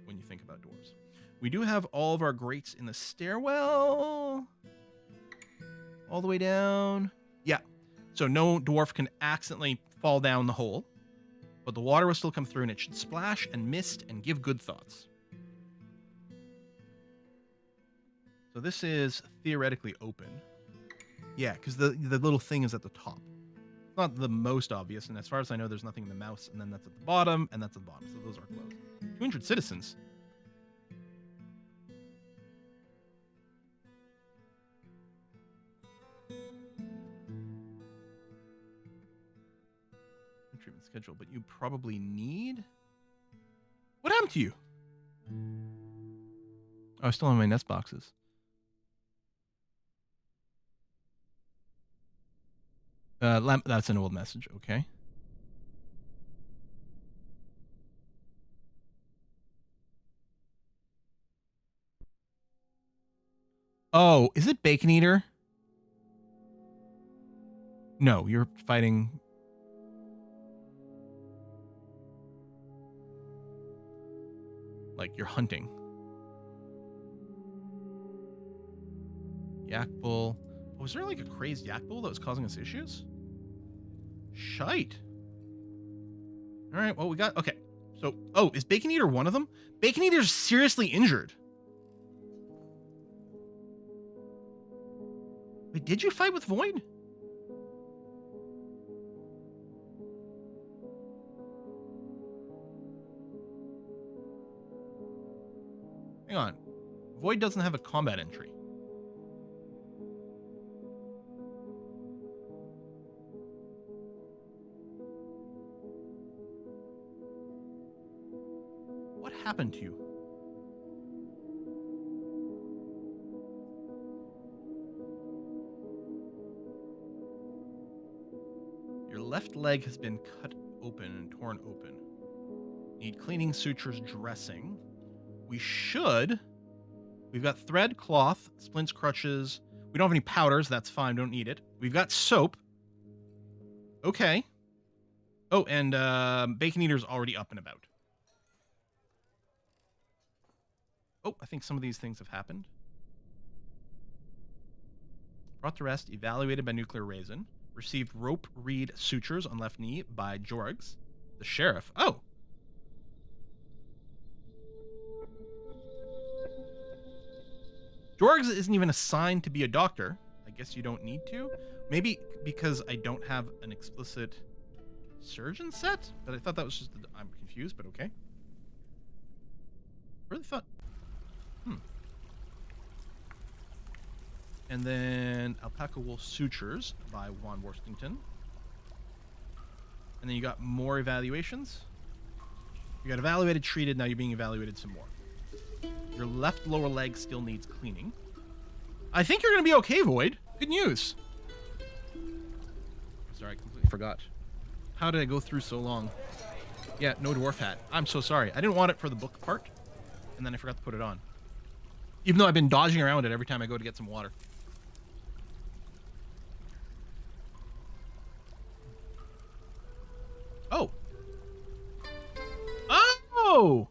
when you think about dwarves. We do have all of our grates in the stairwell. All the way down. Yeah. So no dwarf can accidentally fall down the hole, but the water will still come through and it should splash and mist and give good thoughts. So this is theoretically open. Yeah, because the little thing is at the top. It's not the most obvious, and as far as I know, there's nothing in the mouse, and then that's at the bottom, and that's at the bottom, so those are closed. 200 citizens. Treatment schedule, but you probably need... What happened to you? Oh, I still have my nest boxes. That's an old message. Okay. Oh, is it Bacon Eater? No, you're fighting... Like, you're hunting. Yak Bull. Oh, was there like a crazed Yak Bull that was causing us issues? Shite. Alright, well, we got... Okay. So, oh, is Bacon Eater one of them? Bacon Eater's seriously injured. Wait, did you fight with Void? Hang on. Void doesn't have a combat entry. What happened to you? Your left leg has been cut open and torn open. Need cleaning, sutures, dressing. We've got thread, cloth, splints, crutches. We don't have any powders. That's fine. Don't need it. We've got soap. Okay. Oh, and Bacon Eater's already up and about. Oh, I think some of these things have happened. Brought to rest, evaluated by Nuclear Raisin. Received rope reed sutures on left knee by Jorgs. The sheriff. Oh. Jorgs isn't even assigned to be a doctor. I guess you don't need to. Maybe because I don't have an explicit surgeon set, but I thought that was just... I'm confused, but okay. Really thought... And then Alpaca Wool Sutures by Juan Worthington. And then you got more evaluations. You got evaluated, treated, now you're being evaluated some more. Your left lower leg still needs cleaning. I think you're going to be okay, Void. Good news. Sorry, I completely forgot. How did I go through so long? Yeah, no dwarf hat. I'm so sorry. I didn't want it for the book part, and then I forgot to put it on. Even though I've been dodging around it every time I go to get some water. Oh. Oh!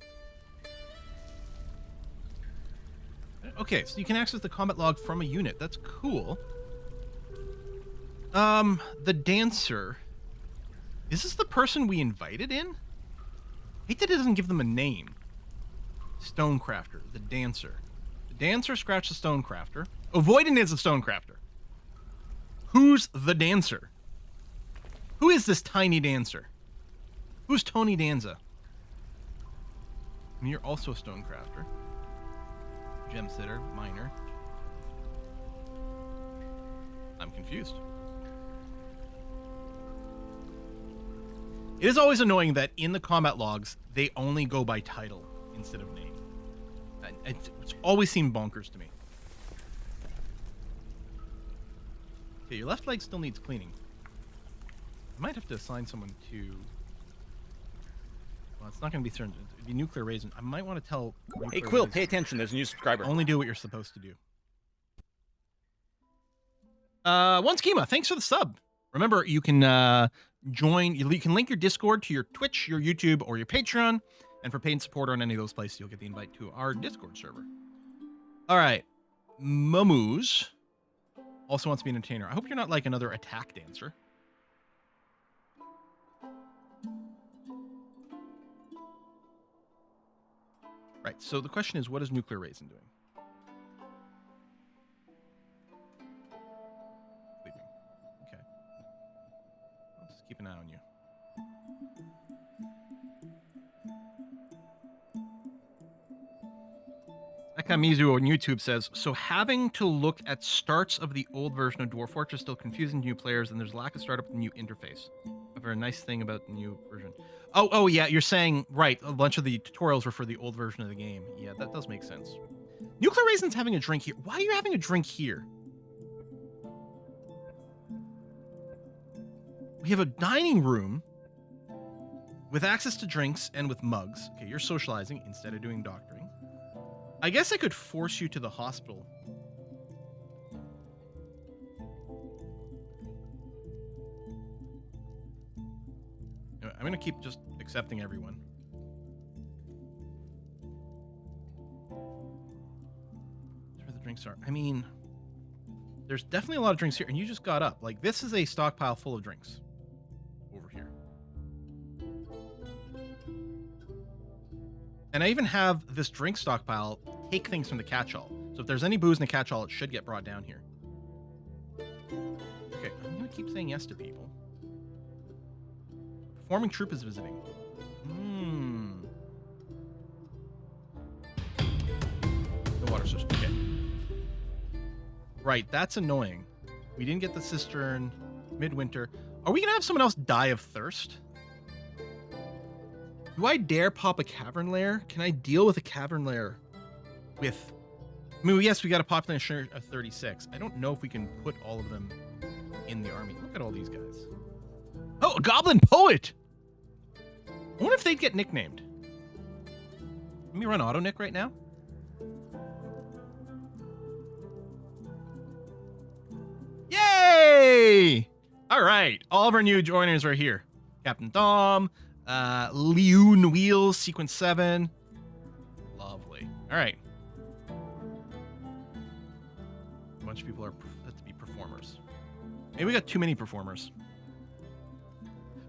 Okay, so you can access the combat log from a unit. That's cool. The dancer. Is this the person we invited in? I hate that it doesn't give them a name. Stonecrafter, the dancer. The dancer scratched the stonecrafter. Avoiding is the stonecrafter. Who's the dancer? Who is this tiny dancer? Who's Tony Danza? I mean, you're also a stonecrafter. Gem sitter, miner. I'm confused. It is always annoying that in the combat logs, they only go by title instead of name. It's always seemed bonkers to me. Okay, your left leg still needs cleaning. I might have to assign someone to... Well, it's not going to be certain. It'd be Nuclear Raisin. I might want to tell... Hey, Quill, pay attention. There's a new subscriber. Only do what you're supposed to do. One Schema, thanks for the sub. Remember, you can join... You can link your Discord to your Twitch, your YouTube, or your Patreon. And for paid support on any of those places, you'll get the invite to our Discord server. All right. Mamoos also wants to be an entertainer. I hope you're not like another attack dancer. Right, so the question is, what is Nuclear Raisin doing? Sleeping. Okay. I'll just keep an eye on you. Ekamizu on YouTube says, so having to look at starts of the old version of Dwarf Fortress still confusing new players, and there's lack of startup of the new interface. A very nice thing about the new version. Oh, yeah, you're saying, right, a bunch of the tutorials were for the old version of the game. Yeah, that does make sense. Nuclear Raisin's having a drink here. Why are you having a drink here? We have a dining room with access to drinks and with mugs. Okay, you're socializing instead of doing doctoring. I guess I could force you to the hospital. I'm going to keep just accepting everyone. That's where the drinks are. I mean, there's definitely a lot of drinks here, and you just got up. Like, this is a stockpile full of drinks over here. And I even have this drink stockpile take things from the catch-all. So if there's any booze in the catch-all, it should get brought down here. Okay, I'm going to keep saying yes to people. Performing troop is visiting. The water system. Okay. Right, that's annoying. We didn't get the cistern. Midwinter. Are we going to have someone else die of thirst? Do I dare pop a cavern lair? Can I deal with a cavern lair with... I mean, yes, we got a population of 36. I don't know if we can put all of them in the army. Look at all these guys. Oh, a goblin poet! I wonder if they'd get nicknamed. Let me run auto-nick right now. Yay! All right. All of our new joiners are here. Captain Dom, Leon Wheels, Sequence 7. Lovely. All right. A bunch of people are to be performers. Maybe we got too many performers.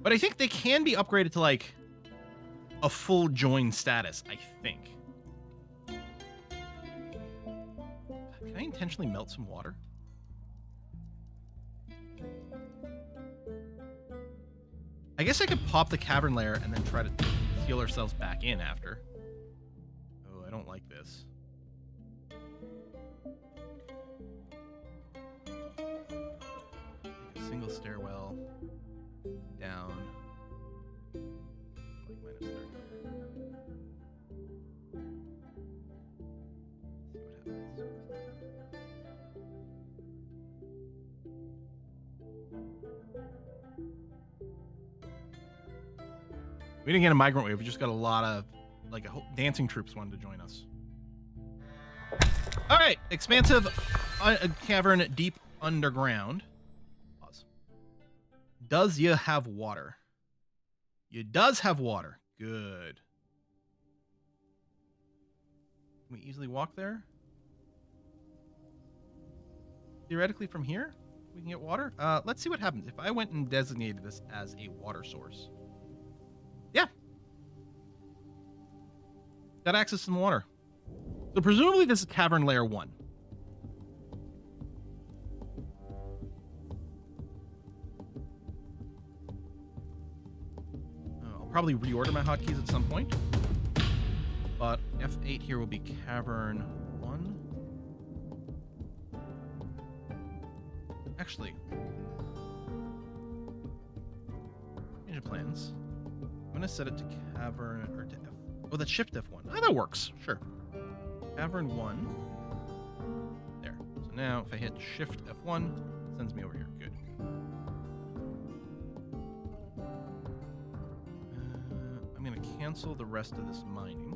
But I think they can be upgraded to, like, a full join status, I think. Can I intentionally melt some water? I guess I could pop the cavern layer and then try to heal ourselves back in after. Oh, I don't like this. Make a single stairwell down. Like -30 here. See what happens. We didn't get a migrant wave. We just got a lot of, like, dancing troops wanted to join us. All right, expansive cavern deep underground. Pause. Does you have water? You does have water. Good. Can we easily walk there? Theoretically, from here, we can get water. Let's see what happens if I went and designated this as a water source. Yeah. Got access to some water. So presumably this is cavern layer 1. I'll probably reorder my hotkeys at some point. But F8 here will be cavern 1. Actually, change of plans. I'm gonna set it to cavern or to F. Oh, that's shift F1. Oh, that works. Sure. Cavern 1. There. So now if I hit shift F1, it sends me over here. Good. I'm gonna cancel the rest of this mining.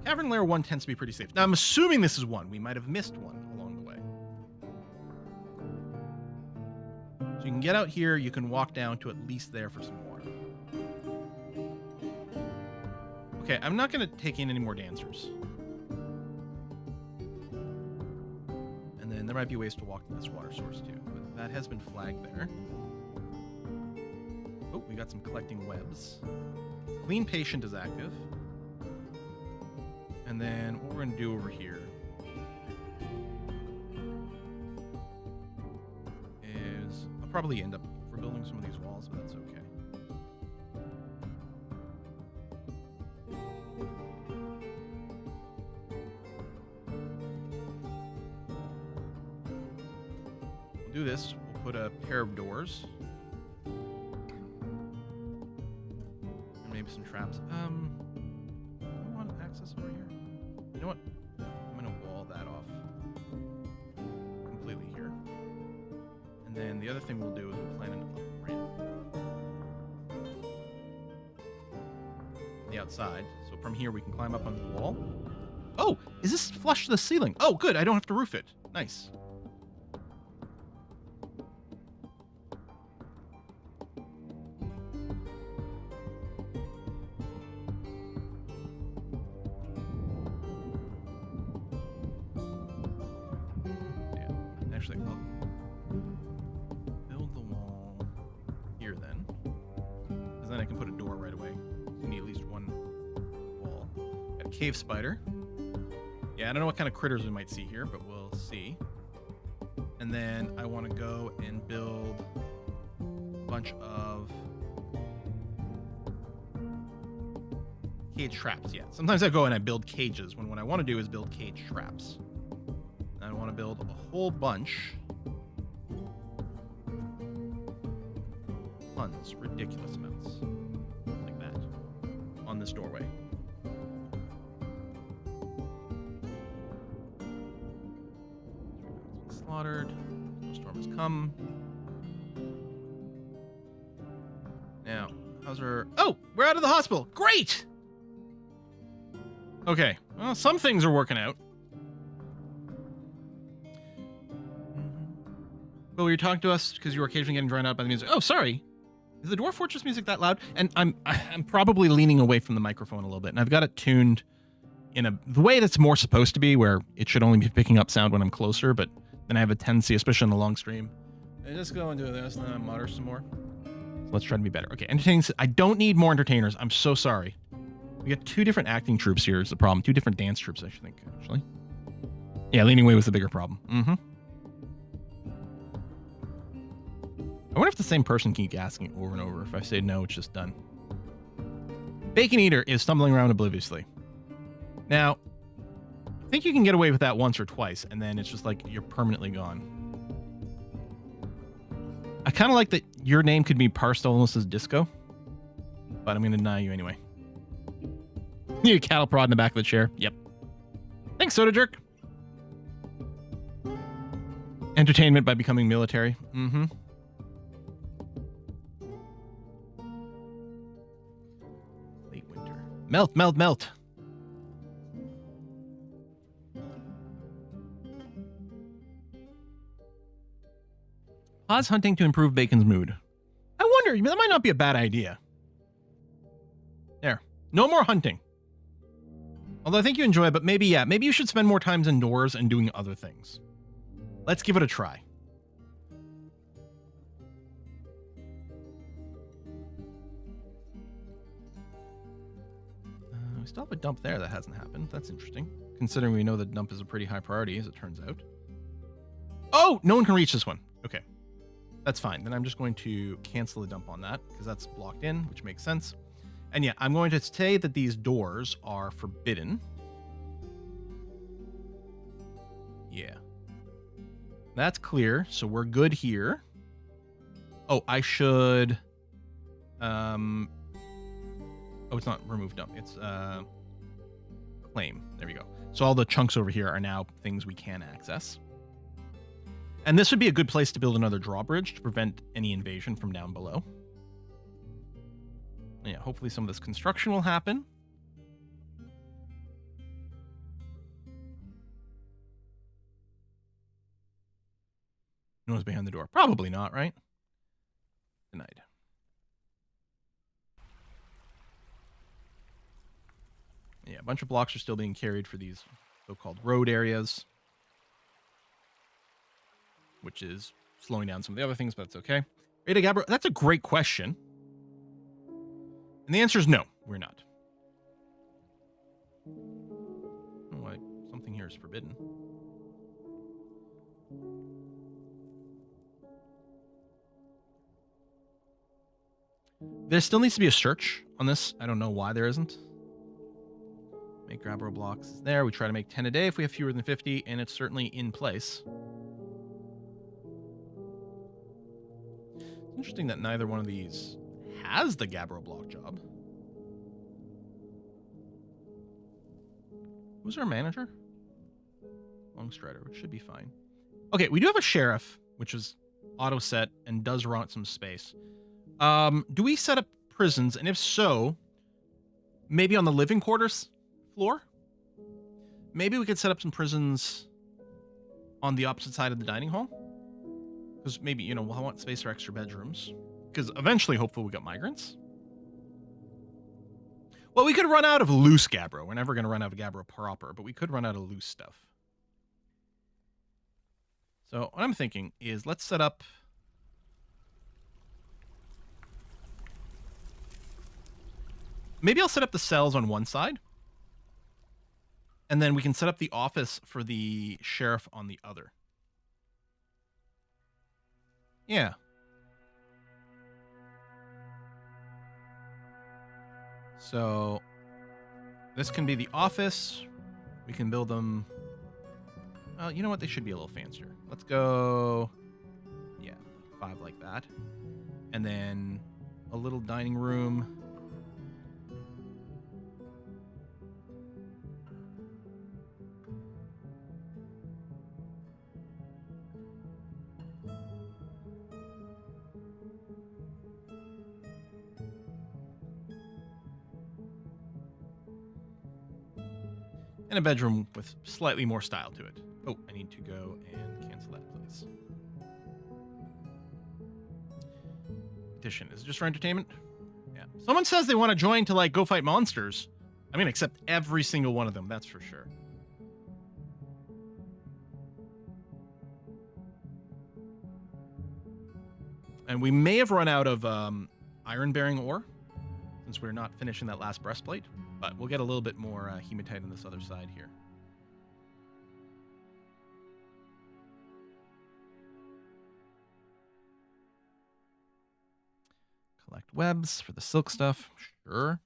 Cavern layer 1 tends to be pretty safe. Now I'm assuming this is 1. We might have missed one along the way. So you can get out here, you can walk down to at least there for some water. Okay, I'm not going to take in any more dancers. And then there might be ways to walk to this water source too, but that has been flagged there. Oh, we got some collecting webs. Clean patient is active. And then what we're going to do over here is I'll probably end up for building some of these walls, but that's okay. We'll do this. We'll put a pair of doors. And maybe some traps. Do I want access over here? You know what? I'm going to wall that off completely here. And then the other thing we'll do is we'll plan an up ramp on the outside. So from here we can climb up onto the wall. Oh, is this flush to the ceiling? Oh, good. I don't have to roof it. Nice. Actually, I'll build the wall here then, because then I can put a door right away. You need at least one wall. Got a cave spider. Yeah, I don't know what kind of critters we might see here, but we'll see. And then I want to go and build a bunch of cage traps. Yeah, sometimes I go and I build cages when what I want to do is build cage traps. I want to build a whole bunch. Tons, ridiculous amounts. Like that. On this doorway. It's been slaughtered. Storm has come. Now, how's our... Oh! We're out of the hospital! Great! Okay. Well, some things are working out. Well, were you talking to us because you were occasionally getting drowned out by the music? Oh, sorry. Is the Dwarf Fortress music that loud? And I'm probably leaning away from the microphone a little bit, and I've got it tuned in the way that's more supposed to be, where it should only be picking up sound when I'm closer, but then I have a tendency, especially on the long stream. Let's go and do this, and then mutter some more. So let's try to be better. Okay, entertaining. I don't need more entertainers. I'm so sorry. We got 2 different acting troupes here is the problem. 2 different dance troupes, I should think, actually. Yeah, leaning away was the bigger problem. Mm-hmm. I wonder if the same person can keep asking over and over. If I say no, it's just done. Bacon Eater is stumbling around obliviously. Now, I think you can get away with that once or twice, and then it's just like you're permanently gone. I kind of like that your name could be Parstolinus's Disco, but I'm going to deny you anyway. You a cattle prod in the back of the chair. Yep. Thanks, Soda Jerk. Entertainment by becoming military. Mm-hmm. Late winter. Melt, melt, melt. Pause hunting to improve Bacon's mood. I wonder, that might not be a bad idea. There. No more hunting. Although I think you enjoy it, but maybe, yeah, maybe you should spend more time indoors and doing other things. Let's give it a try. We still have a dump there that hasn't happened. That's interesting, considering we know the dump is a pretty high priority, as it turns out. Oh, no one can reach this one. Okay. That's fine. Then I'm just going to cancel the dump on that because that's blocked in, which makes sense. And yeah, I'm going to say that these doors are forbidden. Yeah. That's clear. So we're good here. Oh, I should... Oh, it's not remove dump. It's claim. There we go. So all the chunks over here are now things we can access. And this would be a good place to build another drawbridge to prevent any invasion from down below. Yeah, hopefully some of this construction will happen. No one's behind the door. Probably not, right? Denied. Yeah, a bunch of blocks are still being carried for these so-called road areas, which is slowing down some of the other things, but it's okay. Ada Gabbro, that's a great question. And the answer is no, we're not. Oh, something here is forbidden. There still needs to be a search on this. I don't know why there isn't. Make Gabbro blocks is there. We try to make 10 a day if we have fewer than 50, and it's certainly in place. It's interesting that neither one of these has the Gabbro block job. Who's our manager? Longstrider, which should be fine. Okay, we do have a sheriff, which is auto set and does run out some space. Do we set up prisons? And if so, maybe on the living quarters floor? Maybe we could set up some prisons on the opposite side of the dining hall? Because maybe, you know, we'll want space for extra bedrooms. Because eventually, hopefully, we got migrants. Well, we could run out of loose Gabbro. We're never going to run out of Gabbro proper, but we could run out of loose stuff. So what I'm thinking is let's set up... Maybe I'll set up the cells on one side. And then we can set up the office for the sheriff on the other. Yeah. So this can be the office. We can build them. Well, you know what? They should be a little fancier. Let's go. Yeah, 5 like that. And then a little dining room. And a bedroom with slightly more style to it. Oh, I need to go and cancel that, please. Petition. Is it just for entertainment? Yeah. Someone says they want to join to, like, go fight monsters. I'm gonna accept every single one of them, that's for sure. And we may have run out of iron-bearing ore, since we're not finishing that last breastplate, but we'll get a little bit more hematite on this other side here. Collect webs for the silk stuff, sure.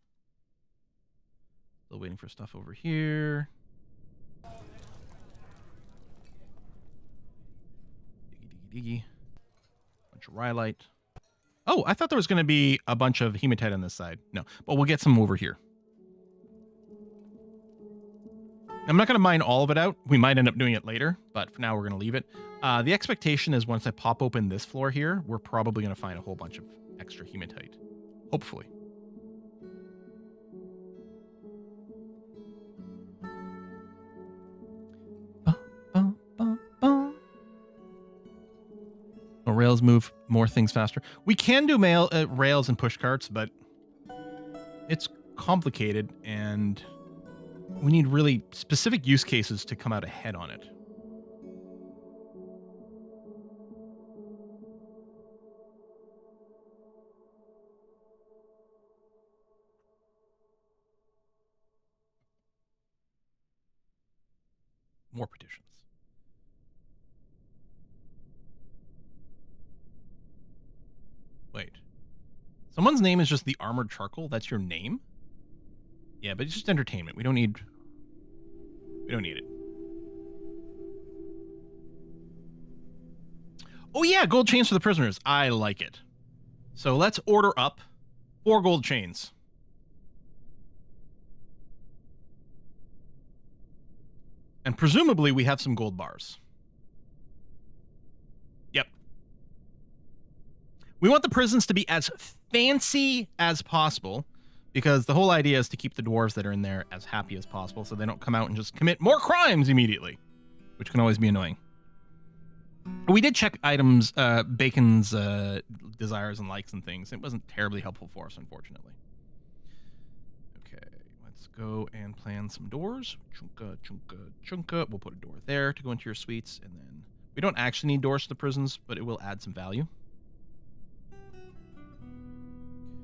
Still waiting for stuff over here. Diggy, diggy, diggy. Bunch of rhyolite. Oh, I thought there was going to be a bunch of hematite on this side. No, but we'll get some over here. I'm not going to mine all of it out. We might end up doing it later, but for now we're going to leave it. The expectation is once I pop open this floor here, we're probably going to find a whole bunch of extra hematite. Hopefully. Rails move more things faster. We can do rails and push carts, but it's complicated and we need really specific use cases to come out ahead on it. More petitions. Wait. Someone's name is just the Armored Charcoal? That's your name? Yeah, but it's just entertainment. We don't need it. Oh yeah, gold chains for the prisoners. I like it. So let's order up 4 gold chains. And presumably we have some gold bars. Yep. We want the prisons to be as fancy as possible because the whole idea is to keep the dwarves that are in there as happy as possible so they don't come out and just commit more crimes immediately, which can always be annoying. We did check items, Bacon's desires and likes and things. It wasn't terribly helpful for us, unfortunately. Okay, let's go and plan some doors. Chunka, chunka, chunka. We'll put a door there to go into your suites, and then we don't actually need doors to the prisons, but it will add some value.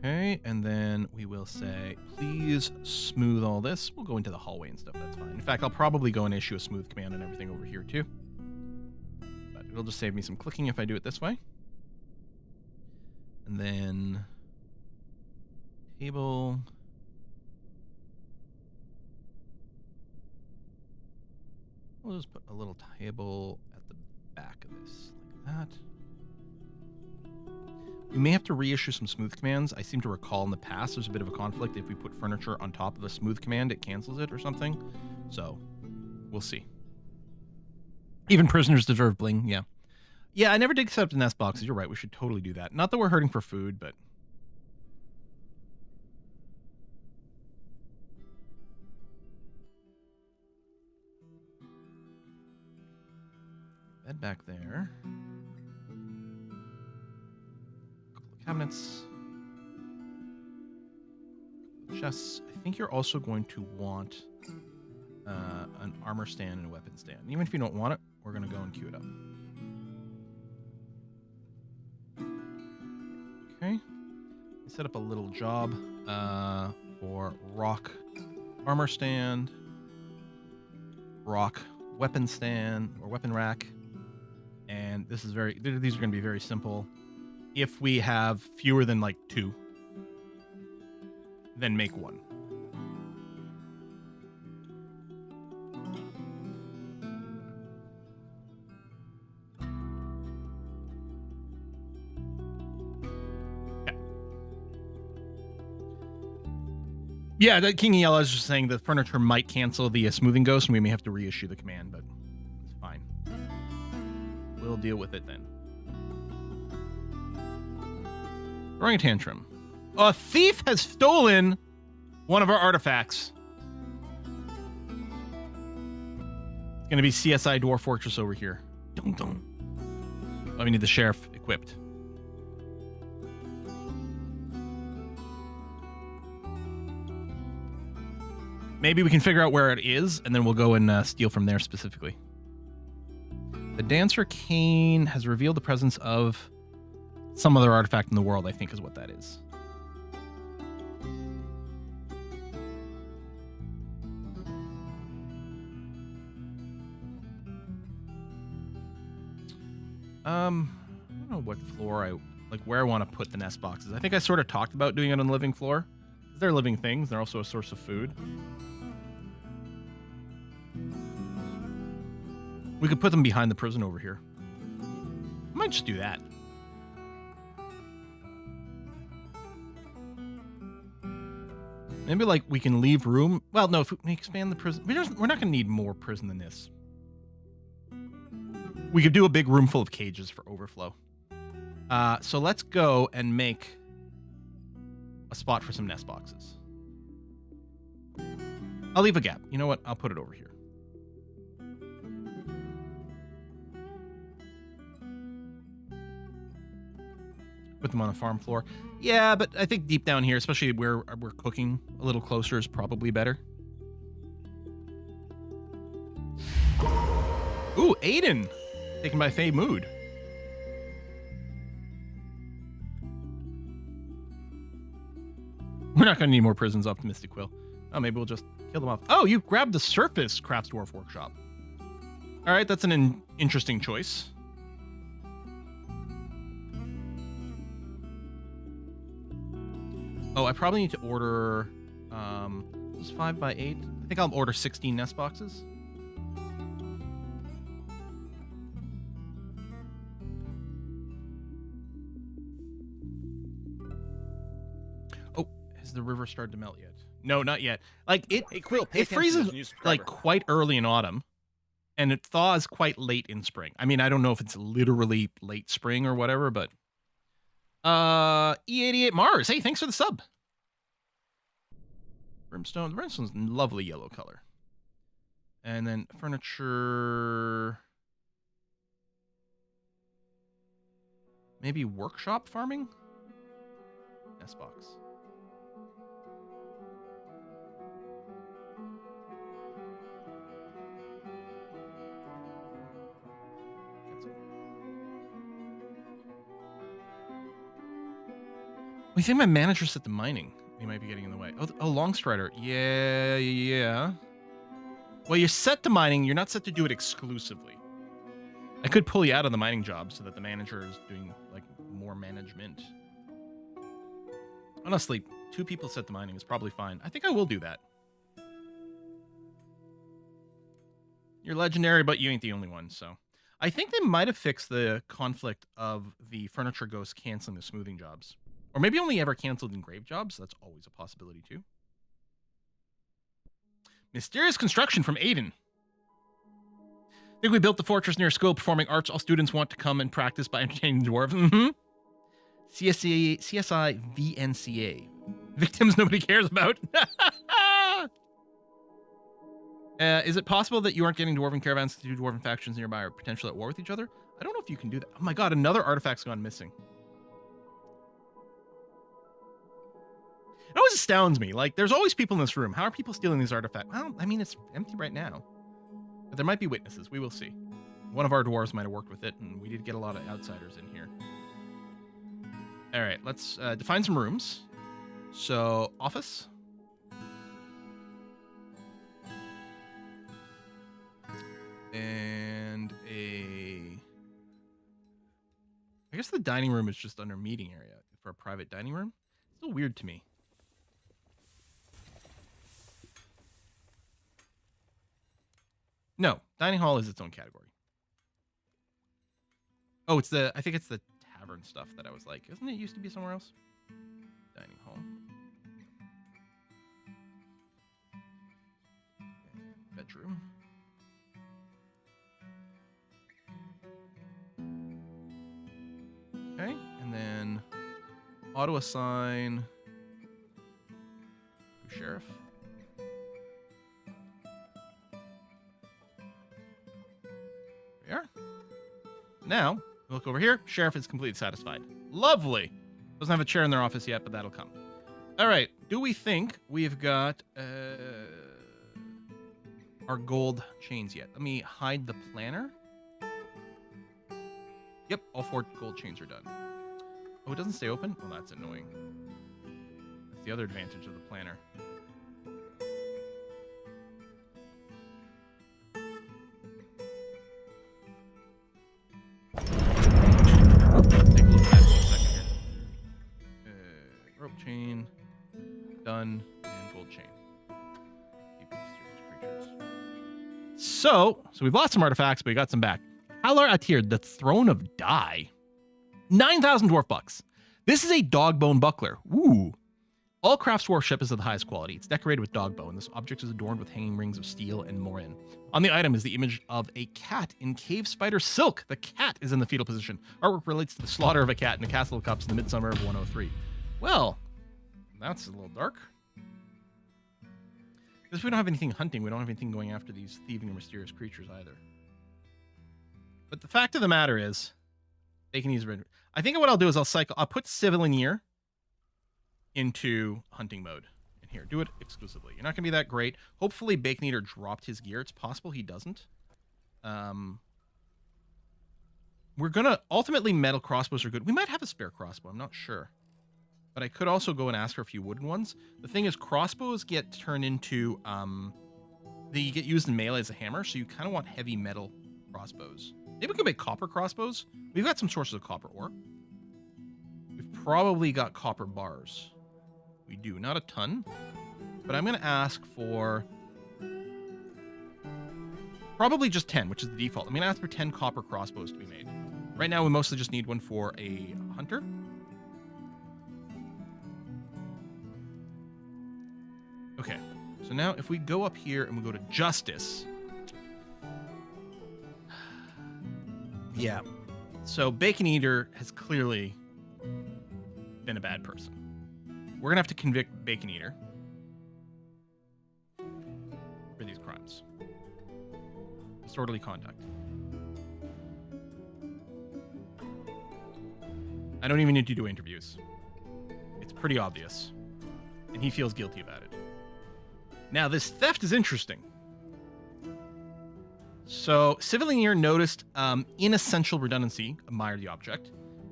Okay, and then we will say, please smooth all this. We'll go into the hallway and stuff, that's fine. In fact, I'll probably go and issue a smooth command and everything over here too. But it'll just save me some clicking if I do it this way. And then table. We'll just put a little table at the back of this, like that. We may have to reissue some smooth commands. I seem to recall in the past there's a bit of a conflict. If we put furniture on top of a smooth command, it cancels it or something. So, we'll see. Even prisoners deserve bling, yeah. Yeah, I never did set up the nest boxes. You're right, we should totally do that. Not that we're hurting for food, but... Bed back there. Cabinets, chests. I think you're also going to want an armor stand and a weapon stand. Even if you don't want it, we're going to go and queue it up. Okay. Set up a little job for rock armor stand, rock weapon stand or weapon rack, and this is these are going to be very simple. If we have fewer than like 2, then make 1. Okay. Yeah, the King of Yellow is just saying the furniture might cancel the smoothing ghost, and we may have to reissue the command, but it's fine. We'll deal with it then. Throwing a tantrum. A thief has stolen one of our artifacts. It's going to be CSI Dwarf Fortress over here. Dun dun. Oh, we need the sheriff equipped. maybe we can figure out where it is, and then we'll go and steal from there specifically. The Dancer Cane has revealed the presence of some other artifact in the world, I think is what that is. I don't know what floor where I want to put the nest boxes. I think I sort of talked about doing it on the living floor. They're living things. They're also a source of food. We could put them behind the prison over here. I might just do that. Maybe like we can leave room. Well, no, if we expand the prison, we're not going to need more prison than this. We could do a big room full of cages for overflow. So let's go and make a spot for some nest boxes. I'll leave a gap. You know what? I'll put it over here. Put them on the farm floor. Yeah, but I think deep down here, especially where we're cooking, a little closer is probably better. Ooh, Aiden! Taken by Faye Mood. We're not going to need more prisons, Optimistic Quill. Oh, maybe we'll just kill them off. Oh, you grabbed the surface Crafts Dwarf Workshop. All right, that's an interesting choice. Oh, I probably need to order... this is 5 by 8. I think I'll order 16 nest boxes. Has the river started to melt yet? No, not yet. Like it freezes like quite early in autumn, and it thaws quite late in spring. I mean, I don't know if it's literally late spring or whatever, but E88 Mars. Hey, thanks for the sub. Brimstone. The brimstone's lovely yellow color. And then furniture. Maybe workshop farming? Nest box. We think my manager set the mining. He might be getting in the way. Oh, Longstrider. Yeah. Well, you're set to mining. You're not set to do it exclusively. I could pull you out of the mining job so that the manager is doing like more management. Honestly, 2 people set to mining is probably fine. I think I will do that. You're legendary, but you ain't the only one, so. I think they might have fixed the conflict of the furniture ghost canceling the smoothing jobs. Or maybe only ever canceled engraved jobs. That's always a possibility, too. Mysterious construction from Aiden. I think we built the fortress near school performing arts. All students want to come and practice by entertaining the dwarves. Mm-hmm. CSI VNCA. Victims nobody cares about. Is it possible that you aren't getting dwarven caravans to do dwarven factions nearby or potentially at war with each other? I don't know if you can do that. Oh my god, another artifact's gone missing. It always astounds me. Like, there's always people in this room. How are people stealing these artifacts? Well, I mean, it's empty right now. But there might be witnesses. We will see. One of our dwarves might have worked with it, and we did get a lot of outsiders in here. All right, let's define some rooms. So, office. And I guess the dining room is just under meeting area for a private dining room. It's still weird to me. No, dining hall is its own category. Oh, I think it's the tavern stuff that I was like, isn't it used to be somewhere else? Dining hall. Bedroom. Okay, and then auto assign sheriff. There we are. Now, look over here. Sheriff is completely satisfied. Lovely. Doesn't have a chair in their office yet, but that'll come. All right. Do we think we've got our gold chains yet. Let me hide the planner. Yep, all 4 gold chains are done. Oh, it doesn't stay open? Oh, that's annoying. That's the other advantage of the planner. Take a look at that for a second here. Rope chain. Done. And gold chain. Keep mysterious creatures. So we've lost some artifacts, but we got some back. Halar Atir, the Throne of Dye. 9,000 dwarf bucks. This is a dog bone buckler. Ooh. All crafts dwarf is of the highest quality. It's decorated with dog bone. This object is adorned with hanging rings of steel and morin. On the item is the image of a cat in cave spider silk. The cat is in the fetal position. Artwork relates to the slaughter of a cat in the Castle of Cups in the midsummer of 103. Well, that's a little dark. Because we don't have anything hunting, we don't have anything going after these thieving or mysterious creatures either. But the fact of the matter is, they can use red. I think what I'll do is I'll put Civilineer into hunting mode. And here, do it exclusively. You're not going to be that great. Hopefully Bacon Eater dropped his gear. It's possible he doesn't. We're going to, ultimately metal crossbows are good. We might have a spare crossbow, I'm not sure. But I could also go and ask for a few wooden ones. The thing is, crossbows get turned into, they get used in melee as a hammer, so you kind of want heavy metal crossbows. Maybe we can make copper crossbows. We've got some sources of copper ore. We've probably got copper bars. We do, not a ton. But I'm going to ask for probably just 10, which is the default. I'm going to ask for 10 copper crossbows to be made. Right now, we mostly just need one for a hunter. Okay, so now if we go up here and we go to Justice. Yeah, so Bacon Eater has clearly been a bad person. We're going to have to convict Bacon Eater for these crimes. Disorderly conduct. I don't even need to do interviews. It's pretty obvious. And he feels guilty about it. Now, this theft is interesting. So, Civilineer noticed inessential redundancy, admired the object,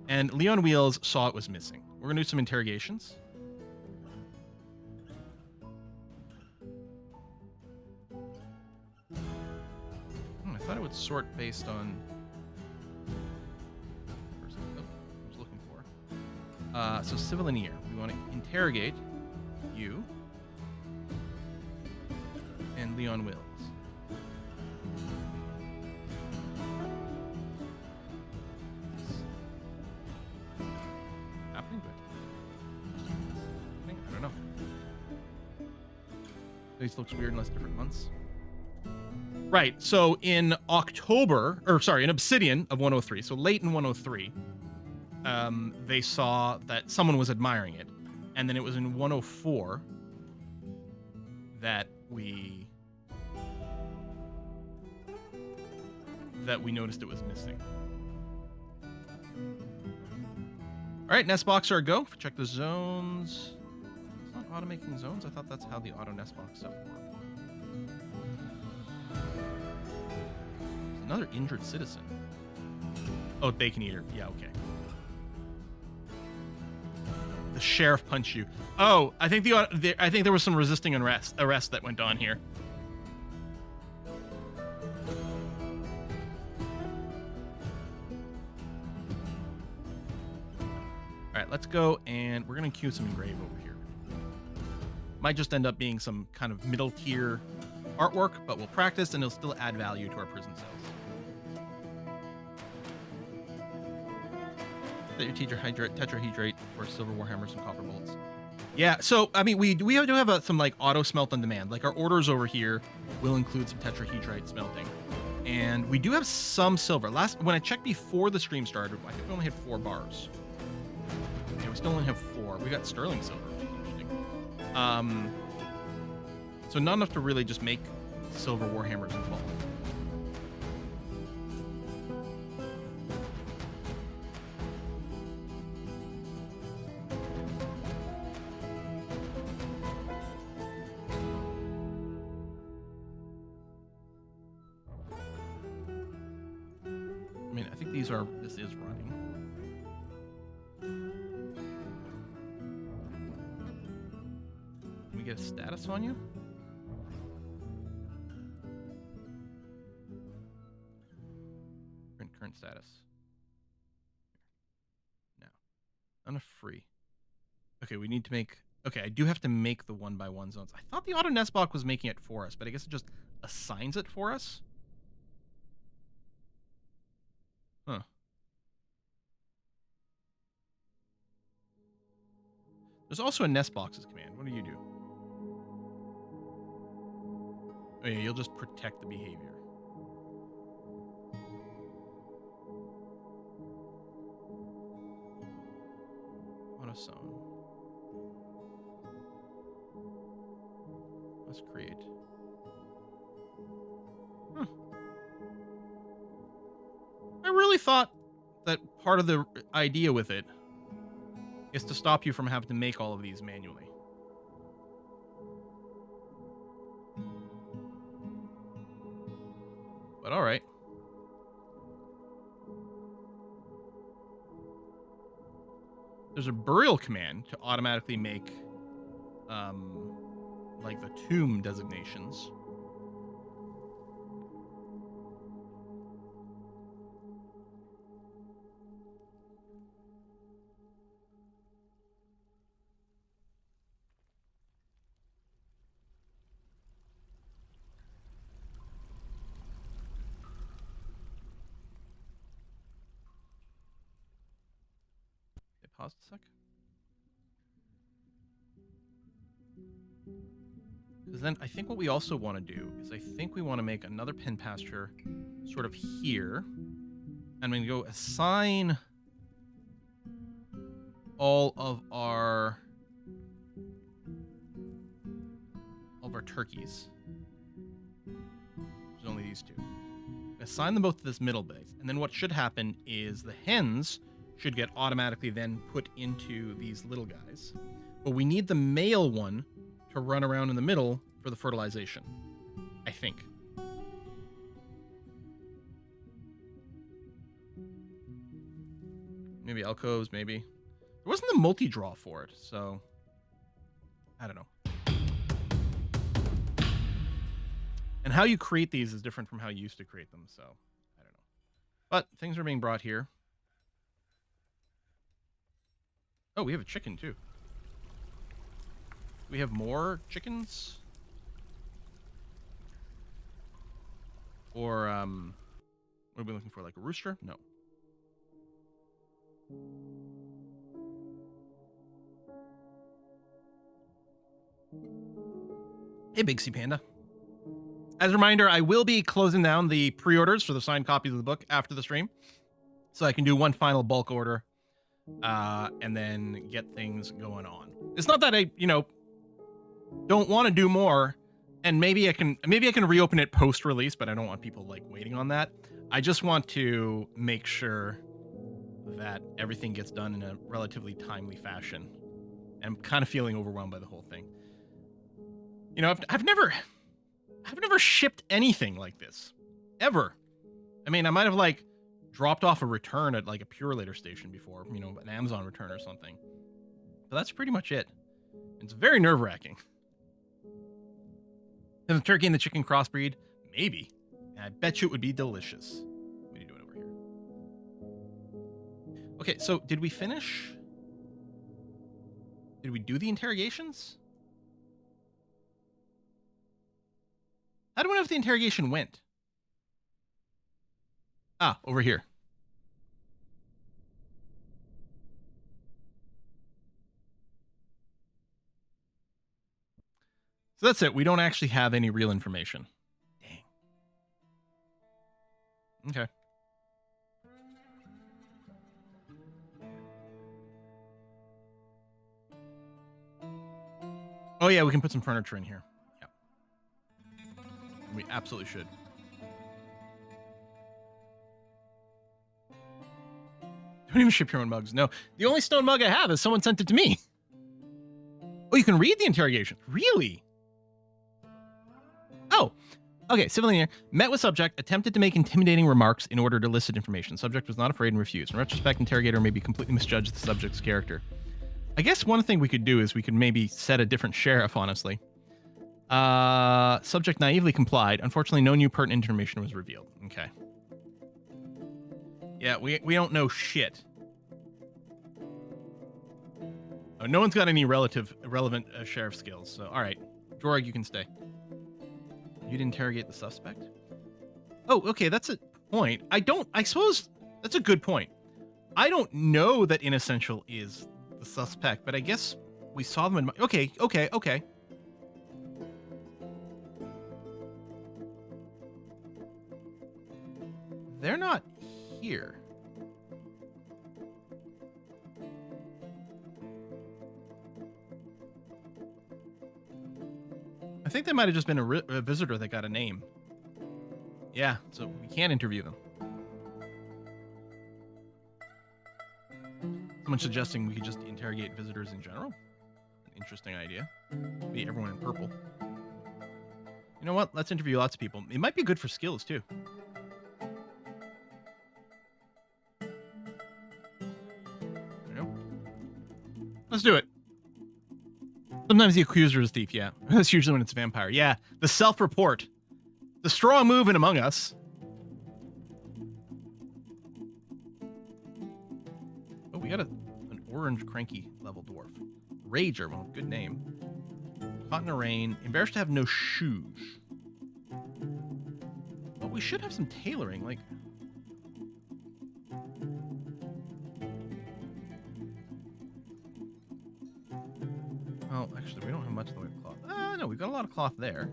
and Leon Wheels saw it was missing. We're going to do some interrogations. I thought it would sort based on... Where's it? Oh, I was looking for. So, Civilineer, we want to interrogate you and Leon Wills. Happening good. I don't know. This looks weird in less different months. Right, so in October, or sorry, in Obsidian of 103, so late in 103, they saw that someone was admiring it. And then it was in 104 that we noticed it was missing. All right, nest box are a go. Check the zones. It's not auto-making zones. I thought that's how the auto nest box stuff worked. There's another injured citizen. Oh, Bacon Eater. Yeah, okay. The sheriff punched you. Oh, I think I think there was some resisting arrest that went on here. All right, let's go, and we're gonna queue some engrave over here. Might just end up being some kind of middle tier artwork, but we'll practice, and it'll still add value to our prison cells. That your tetrahydrate for silver warhammers and copper bolts. Yeah, so I mean, we do have some like auto smelt on demand. Like our orders over here will include some tetrahedrite smelting, and we do have some silver. When I checked before the stream started, I think we only had 4 bars. Yeah, we still only have 4. We got sterling silver, which is interesting. So not enough to really just make silver warhammers in bulk. these are, this is running. Can we get a status on you? Current status. No. On a free. Okay, we need to make... Okay, I do have to make the 1x1 zones. I thought the auto nest block was making it for us, but I guess it just assigns it for us. Huh. There's also a nest boxes command. What do you do? Oh yeah, you'll just protect the behavior. Auto zone. Let's create. I really thought that part of the idea with it is to stop you from having to make all of these manually. But all right. There's a burial command to automatically make like the tomb designations. Pause a sec. Because then I think what we also want to do is I think we want to make another pen pasture sort of here. I'm going to go assign all of our turkeys. There's only these two. Assign them both to this middle base. And then what should happen is the hens should get automatically then put into these little guys. But we need the male one to run around in the middle for the fertilization, I think. Maybe alcoves, maybe. There wasn't a multi-draw for it, so I don't know. And how you create these is different from how you used to create them, so I don't know. But things are being brought here. Oh, we have a chicken, too. We have more chickens? Or, what are we looking for? Like a rooster? No. Hey, Big C Panda. As a reminder, I will be closing down the pre-orders for the signed copies of the book after the stream. So I can do one final bulk order. And then get things going on. It's not that I, don't want to do more, and maybe I can reopen it post-release, but I don't want people like waiting on that. I just want to make sure that everything gets done in a relatively timely fashion. And I'm kind of feeling overwhelmed by the whole thing. I've never shipped anything like this ever. I mean, I might have dropped off a return at a Purelator station before, an Amazon return or something. But that's pretty much it. It's very nerve-wracking. And the turkey and the chicken crossbreed? Maybe. And I bet you it would be delicious. What are you doing over here? Okay, so did we finish? Did we do the interrogations? How do I know if the interrogation went? Ah, over here. So that's it. We don't actually have any real information. Dang. Okay. Oh yeah, we can put some furniture in here. Yeah. We absolutely should. Don't even ship your own mugs. No, the only stone mug I have is someone sent it to me. Oh, you can read the interrogation. Really? Oh, Okay, civilian here. Met with subject, attempted to make intimidating remarks in order to elicit information. Subject was not afraid and refused. In retrospect, interrogator may be completely misjudged the subject's character. I guess one thing we could do is we could maybe set a different sheriff, honestly. Subject naively complied. Unfortunately, no new pertinent information was revealed. Okay. Yeah, we don't know shit. Oh, no one's got any relevant sheriff skills, so alright. Jorg, you can stay. You'd interrogate the suspect? Oh, okay, that's a point. I suppose that's a good point. I don't know that Inessential is the suspect, but I guess we saw them in okay. They're not here. I think they might have just been a visitor that got a name. Yeah, so we can't interview them. Someone suggesting we could just interrogate visitors in general. An interesting idea. Be everyone in purple. You know what? Let's interview lots of people. It might be good for skills, too. There you go. Let's do it. Sometimes the accuser is thief, yeah. That's usually when it's a vampire. Yeah, the self-report. The strong move in Among Us. Oh, we got an orange cranky level dwarf. Rager, well, good name. Caught in the rain. Embarrassed to have no shoes. But we should have some tailoring, like... Well, actually, we don't have much in the way of cloth. No, we've got a lot of cloth there.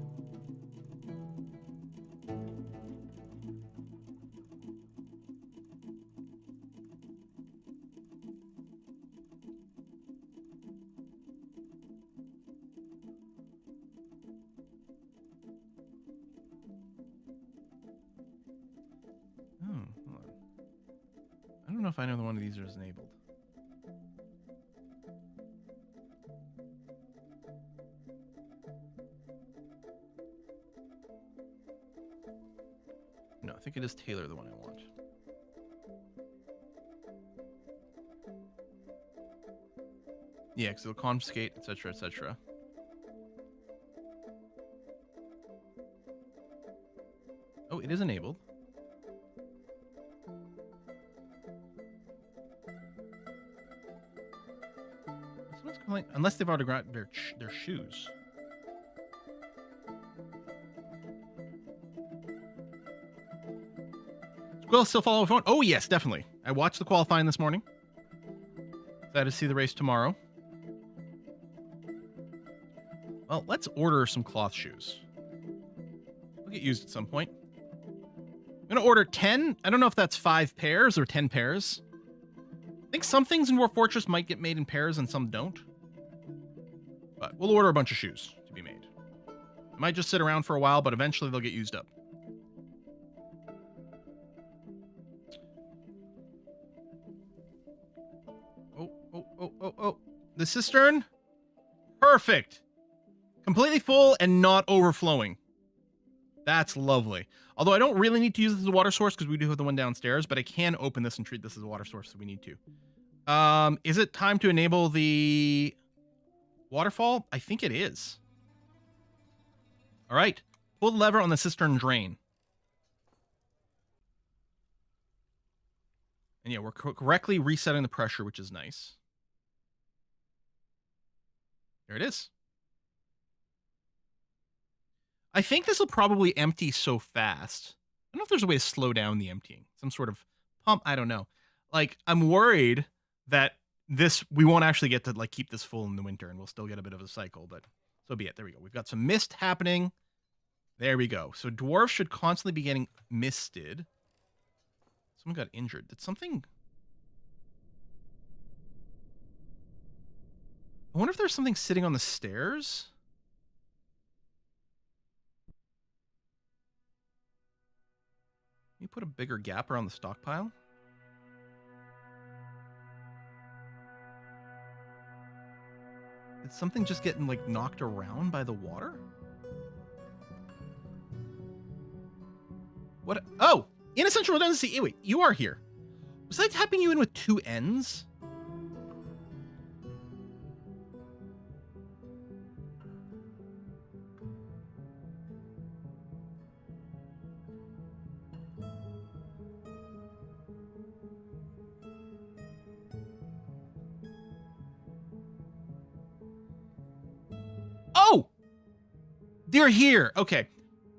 Oh, hold on. I don't know if I know the one of these is enabled. No, I think it is Taylor, the one I want. Yeah, because it'll confiscate, etc., etc. Oh, it is enabled. Someone's complaining, unless they've already got their shoes. Will still follow phone? Oh, yes, definitely. I watched the qualifying this morning. Excited to see the race tomorrow. Well, let's order some cloth shoes. They'll get used at some point. I'm going to order 10. I don't know if that's 5 pairs or 10 pairs. I think some things in Dwarf Fortress might get made in pairs and some don't. But we'll order a bunch of shoes to be made. They might just sit around for a while, but eventually they'll get used up. Oh. The cistern? Perfect. Completely full and not overflowing. That's lovely. Although I don't really need to use this as a water source because we do have the one downstairs, but I can open this and treat this as a water source if we need to. Is it time to enable the waterfall? I think it is. All right. Pull the lever on the cistern drain. And yeah, we're correctly resetting the pressure, which is nice. There it is. I think this will probably empty so fast. I don't know if there's a way to slow down the emptying. Some sort of pump. I don't know. Like, I'm worried that we won't actually get to like keep this full in the winter and we'll still get a bit of a cycle, but so be it. There we go. We've got some mist happening. There we go. So dwarves should constantly be getting misted. Someone got injured. Did something... I wonder if there's something sitting on the stairs. Can you put a bigger gap around the stockpile? Did something just get like knocked around by the water? What? Oh, inessential redundancy. Wait, you are here. Was I tapping you in with 2 N's? Oh, they're here. Okay,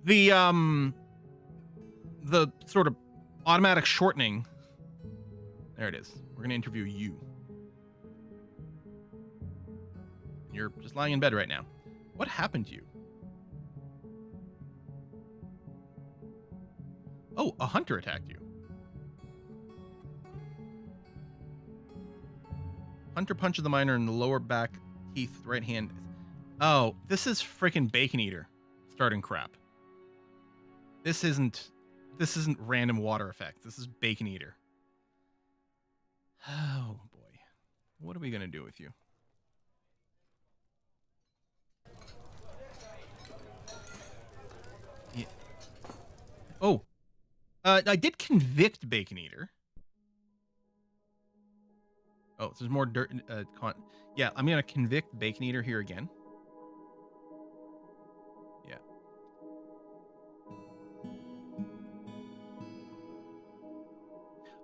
the sort of automatic shortening. There it is. We're gonna interview you. You're just lying in bed right now. What happened to you? Oh, a hunter attacked you. Hunter punches the miner in the lower back teeth, right hand. Oh, this is freaking Bacon Eater starting crap. This isn't random water effect. This is Bacon Eater. Oh boy. What are we gonna do with you? Yeah. Oh. I did convict Bacon Eater. Oh, so there's more dirt. Yeah, I'm gonna convict Bacon Eater here again. Yeah.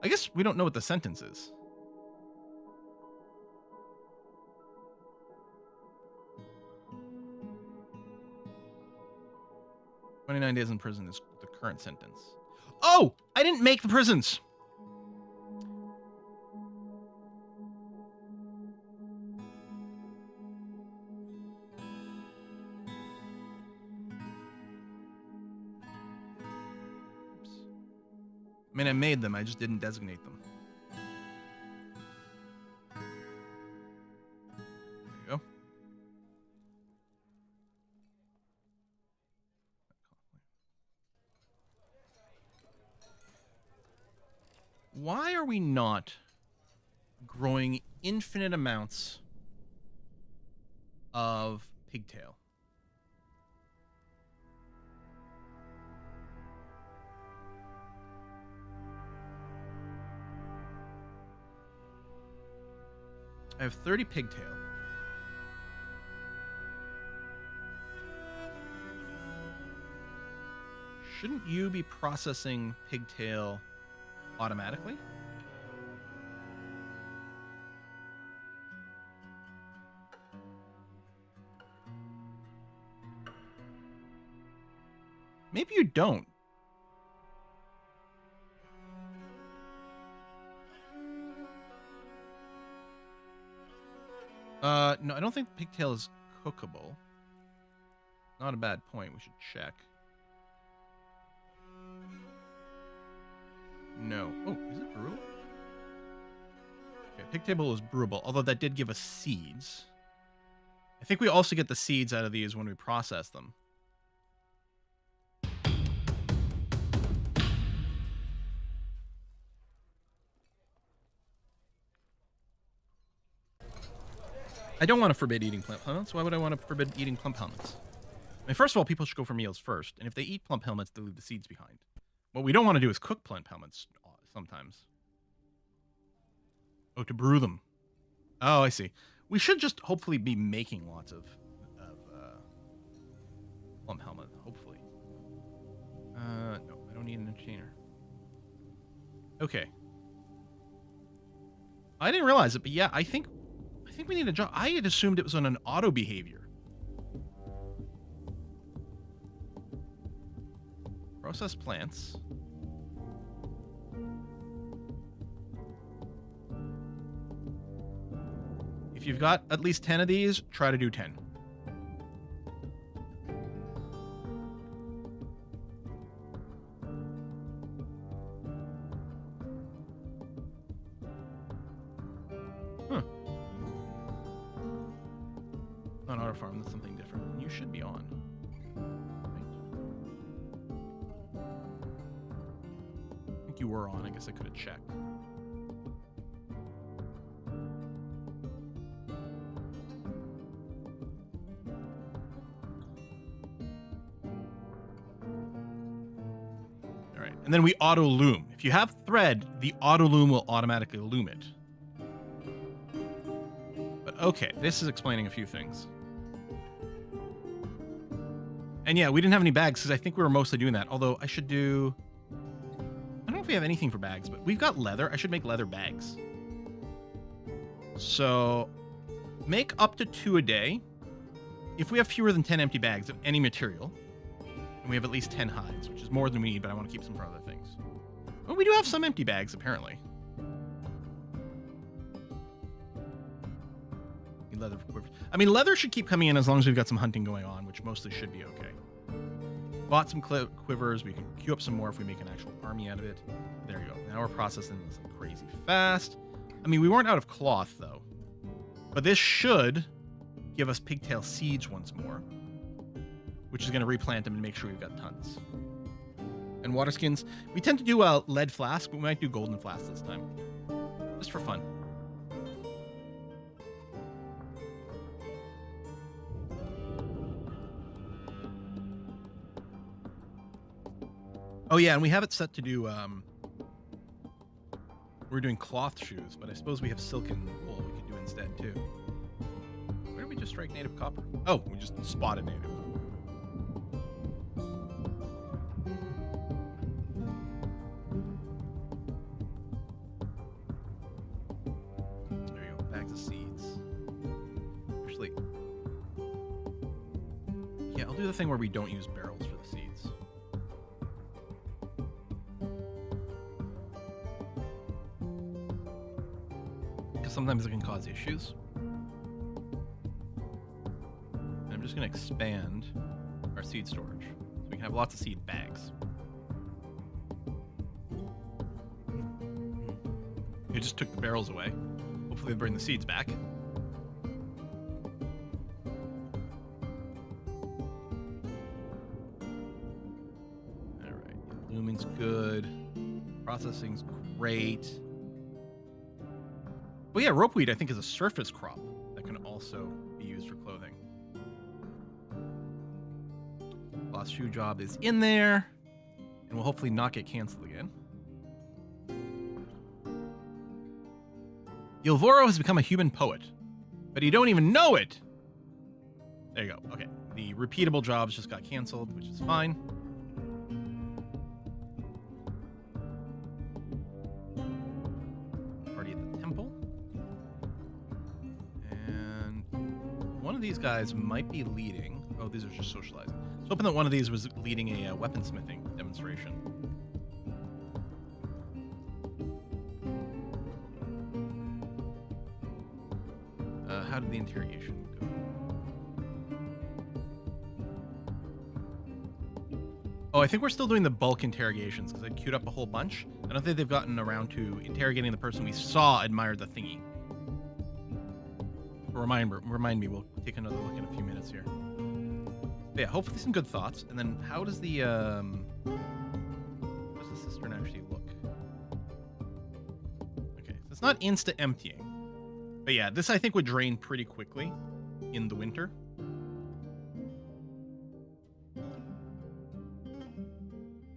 I guess we don't know what the sentence is. "29 days in prison is the current sentence." Oh, I didn't make the prisons. I mean, I made them. I just didn't designate them. There you go. Why are we not growing infinite amounts of pigtail? I have 30 pigtail. Shouldn't you be processing pigtail automatically? Maybe you don't. No, I don't think pigtail is cookable. Not a bad point. We should check. No. Oh, is it brewable? Okay, pigtail is brewable, although that did give us seeds. I think we also get the seeds out of these when we process them. I don't want to forbid eating plump helmets. Why would I want to forbid eating plump helmets? I mean, first of all, people should go for meals first, and if they eat plump helmets, they leave the seeds behind. What we don't want to do is cook plump helmets sometimes. Oh, to brew them. Oh, I see. We should just hopefully be making lots of plump helmet, hopefully. No, I don't need an entertainer. Okay. I didn't realize it, but yeah, I think we need a job. I had assumed it was on an auto behavior. Process plants. If you've got at least 10 of these, try to do 10. Huh. On auto farm, that's something different. You should be on. Right? I think you were on. I guess I could have checked. All right. And then we auto loom. If you have thread, the auto loom will automatically loom it. But okay, this is explaining a few things. And yeah, we didn't have any bags because I think we were mostly doing that. Although I should do... I don't know if we have anything for bags, but we've got leather. I should make leather bags. So make up to 2 a day. If we have fewer than 10 empty bags of any material, and we have at least 10 hides, which is more than we need, but I want to keep some for other things. Well, we do have some empty bags, apparently. Leather quivers. I mean, leather should keep coming in as long as we've got some hunting going on, which mostly should be okay. Bought some quivers. We can queue up some more if we make an actual army out of it. There you go. Now we're processing this like crazy fast. I mean, we weren't out of cloth, though. But this should give us pigtail seeds once more, which is going to replant them and make sure we've got tons. And water skins. We tend to do a lead flask, but we might do golden flask this time. Just for fun. Oh yeah, and we have it set to do, we're doing cloth shoes, but I suppose we have silk and wool we could do instead too. Where did we just strike native copper? Oh, we just spotted native. There you go, bags of seeds. Actually, yeah, I'll do the thing where we don't use barrels for the seeds. Sometimes it can cause issues. And I'm just going to expand our seed storage so we can have lots of seed bags. We just took the barrels away. Hopefully they bring the seeds back. All right, looming's good. Processing's great. Well, yeah, ropeweed, I think, is a surface crop that can also be used for clothing. Last shoe job is in there, and will hopefully not get canceled again. Yilvoro has become a human poet, but you don't even know it! There you go. Okay, the repeatable jobs just got canceled, which is fine. These guys might be leading. Oh, these are just socializing. I was hoping that one of these was leading a weaponsmithing demonstration. How did the interrogation go? Oh, I think we're still doing the bulk interrogations because I queued up a whole bunch. I don't think they've gotten around to interrogating the person we saw admire the thingy. Remind me, we'll take another look in a few minutes here. But yeah, hopefully some good thoughts. And then how does the cistern actually look? Okay, so it's not insta emptying. But yeah, this I think would drain pretty quickly in the winter.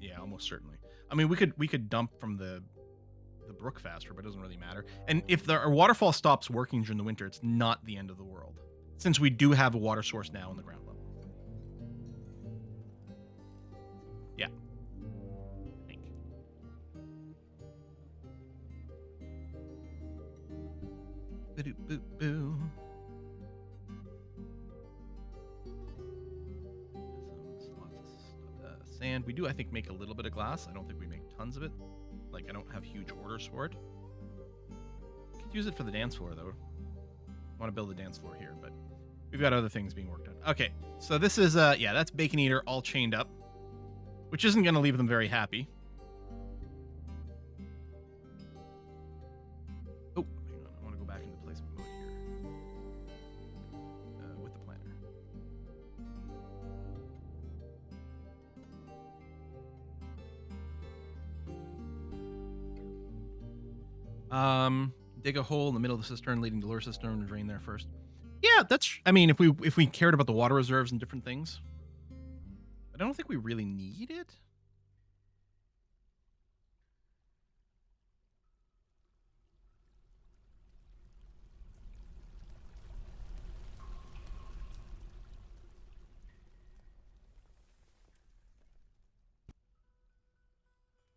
Yeah, almost certainly. I mean, we could dump from the brook faster, but it doesn't really matter. And if our waterfall stops working during the winter, it's not the end of the world, since we do have a water source now in the ground level. Yeah. I think. Boo-doo-boo-boo. Lots of sand. We do, I think, make a little bit of glass. I don't think we make tons of it. Like, I don't have huge orders for it. Could use it for the dance floor, though. I want to build a dance floor here, but we've got other things being worked on. Okay, so this is, yeah, that's Bacon Eater all chained up, which isn't going to leave them very happy. Oh, hang on. I want to go back into placement mode here with the planner. Dig a hole in the middle of the cistern leading to lure cistern and drain there first. Yeah, that's, I mean, if we cared about the water reserves and different things. But I don't think we really need it.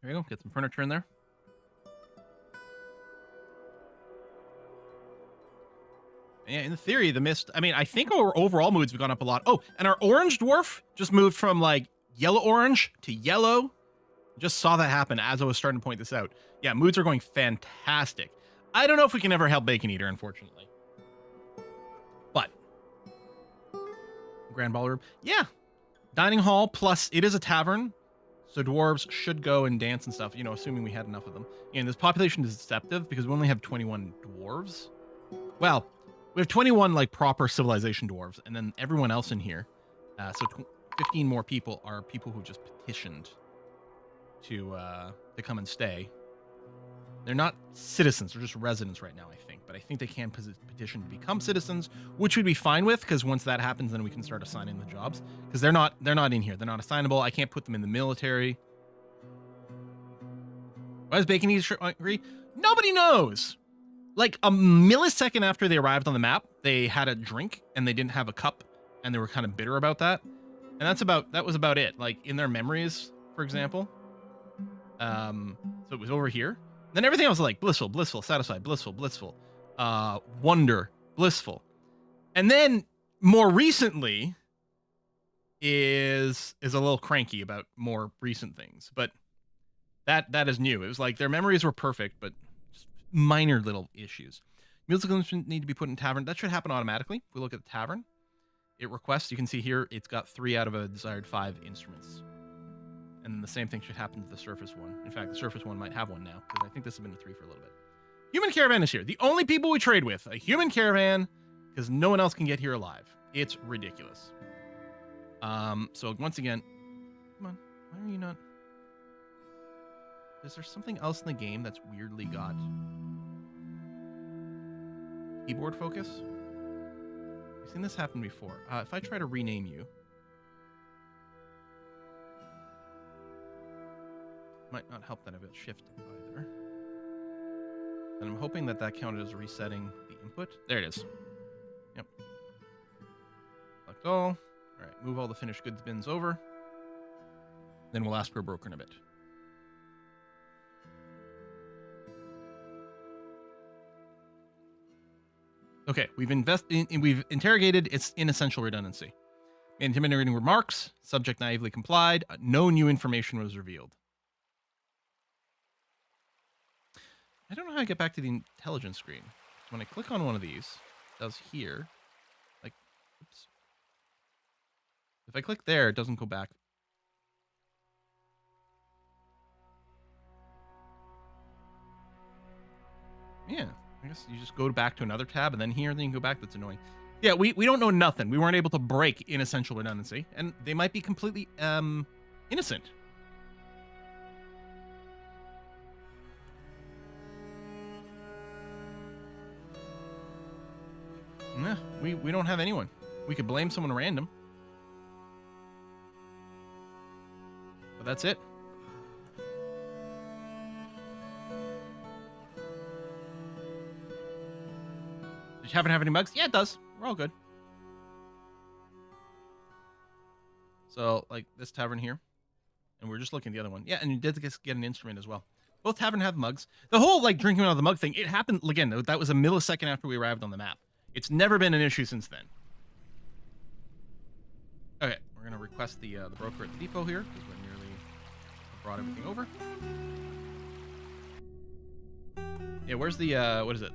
There you go. Get some furniture in there. Yeah, in theory, the mist. I mean, I think our overall moods have gone up a lot. Oh, and our orange dwarf just moved from like yellow-orange to yellow. Just saw that happen as I was starting to point this out. Yeah, moods are going fantastic. I don't know if we can ever help Bacon Eater, unfortunately. But Grand Ballroom, yeah, dining hall plus it is a tavern, so dwarves should go and dance and stuff. You know, assuming we had enough of them. And this population is deceptive because we only have 21 dwarves. Well, we have 21 like proper civilization dwarves, and then everyone else in here. So 15 more people are people who just petitioned to come and stay. They're not citizens; they're just residents right now, I think. But I think they can petition to become citizens, which we'd be fine with, because once that happens, then we can start assigning the jobs. Because they're not in here; they're not assignable. I can't put them in the military. Why is Bacon Eater angry? Nobody knows. Like a millisecond after they arrived on the map, they had a drink and they didn't have a cup, and they were kind of bitter about that. And that was about it. Like in their memories, for example. So it was over here. Then everything else was like blissful, blissful, satisfied, blissful, blissful, wonder, blissful. And then more recently is a little cranky about more recent things. But that is new. It was like their memories were perfect, but just minor little issues. Meals need to be put in tavern. That should happen automatically. If we look at the tavern, it requests, you can see here, it's got 3 out of a desired 5 instruments. And then the same thing should happen to the surface one. In fact, the surface one might have one now, because I think this has been a 3 for a little bit. Human caravan is here. The only people we trade with, a human caravan, because no one else can get here alive. It's ridiculous. So once again, come on, why are you not? Is there something else in the game that's weirdly got keyboard focus? I've seen this happen before. If I try to rename you, might not help that I have a shift either. And I'm hoping that counted as resetting the input. There it is. Yep. Select all. All right, move all the finished goods bins over. Then we'll ask for a broker in a bit. Okay, we've interrogated its inessential redundancy. Intimidating remarks. Subject naively complied. No new information was revealed. I don't know how I get back to the intelligence screen. When I click on one of these, it does here. Like, oops. If I click there, it doesn't go back. Yeah, I guess you just go back to another tab and then here, and then you can go back. That's annoying. Yeah, we don't know nothing. We weren't able to break inessential redundancy, and they might be completely innocent. Yeah, we don't have anyone. We could blame someone random. But that's it. Did you happen to have any mugs? Yeah, it does. We're all good. So, like this tavern here. And we're just looking at the other one. Yeah, and you did get an instrument as well. Both tavern have mugs. The whole, like, drinking out of the mug thing, it happened, again, that was a millisecond after we arrived on the map. It's never been an issue since then. Okay, we're going to request the broker at the depot here, because we're nearly brought everything over. Yeah, where's the, what is it?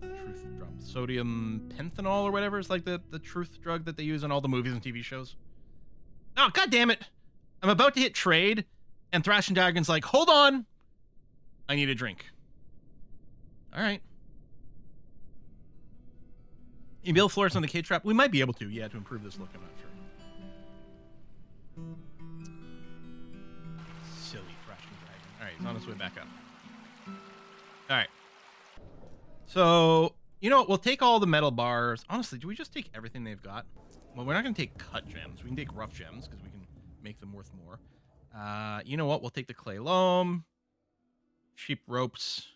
The truth drug. Sodium pentanol or whatever is like the truth drug that they use in all the movies and TV shows. Oh, god damn it! I'm about to hit trade, and Thrash and Daggon's like, hold on! I need a drink. Alright. You build floors on the cage trap? We might be able to, yeah, to improve this look, I'm not sure. Silly Thrash and Dragon. Alright, he's on his way back up. Alright. So, you know what? We'll take all the metal bars. Honestly, do we just take everything they've got? Well, we're not going to take cut gems. We can take rough gems, because we can make them worth more. You know what? We'll take the clay loam, sheep ropes,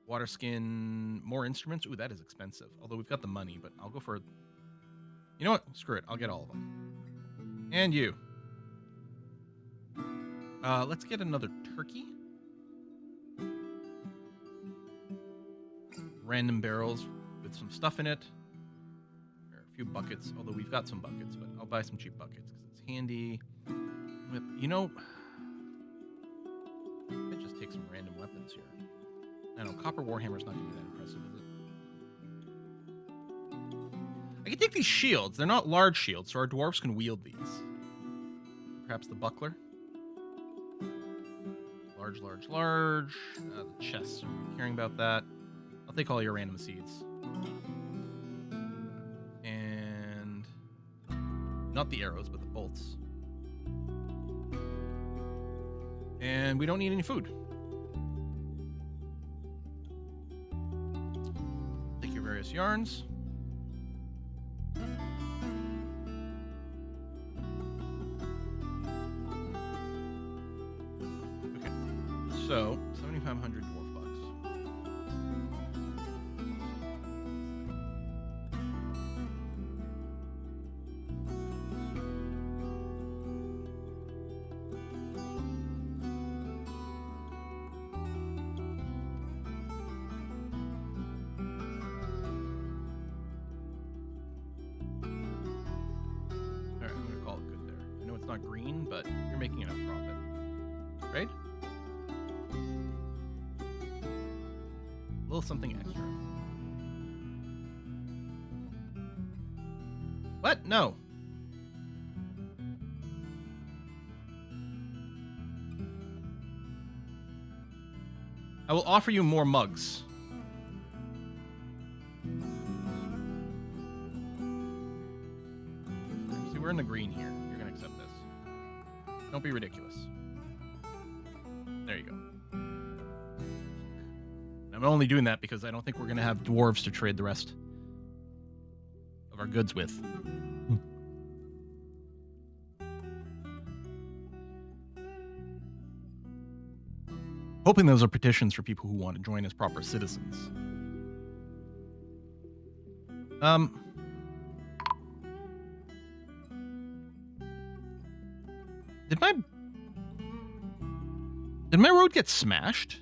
water skin, more instruments. Ooh, that is expensive. Although we've got the money, but I'll go for... You know what? Screw it. I'll get all of them. And you. Let's get another turkey. Random barrels with some stuff in it. There are a few buckets, although we've got some buckets, but I'll buy some cheap buckets because it's handy. You know, I just take some random weapons here. I know, Copper Warhammer's not going to be that impressive, is it? I can take these shields. They're not large shields, so our dwarves can wield these. Perhaps the buckler. Large, large, large. The chests, I'm not caring about that. I'll take all your random seeds. And not the arrows, but the bolts. And we don't need any food. Take your various yarns. Okay, so 7,500 dwarf bucks. Not green, but you're making enough profit, right? A little something extra. What? No. I will offer you more mugs. See, we're in the green here. Don't be ridiculous. There you go. I'm only doing that because I don't think we're going to have dwarves to trade the rest of our goods with. Hoping those are petitions for people who want to join as proper citizens. Did my road get smashed?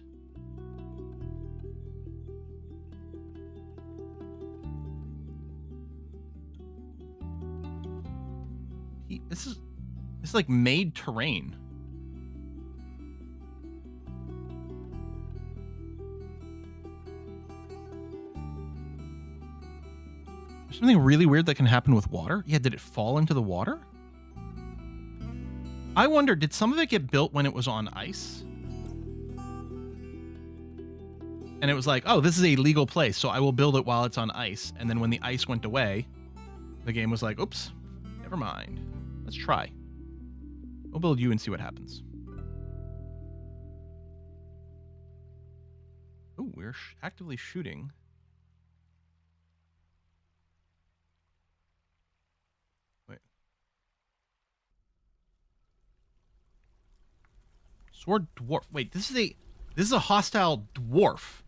This is like made terrain. There's something really weird that can happen with water. Yeah, did it fall into the water? I wonder, did some of it get built when it was on ice? And it was like, oh, this is a legal place, so I will build it while it's on ice. And then when the ice went away, the game was like, oops, never mind. Let's try. We'll build you and see what happens. Oh, we're actively shooting. Wait. Sword dwarf. Wait, this is a hostile dwarf.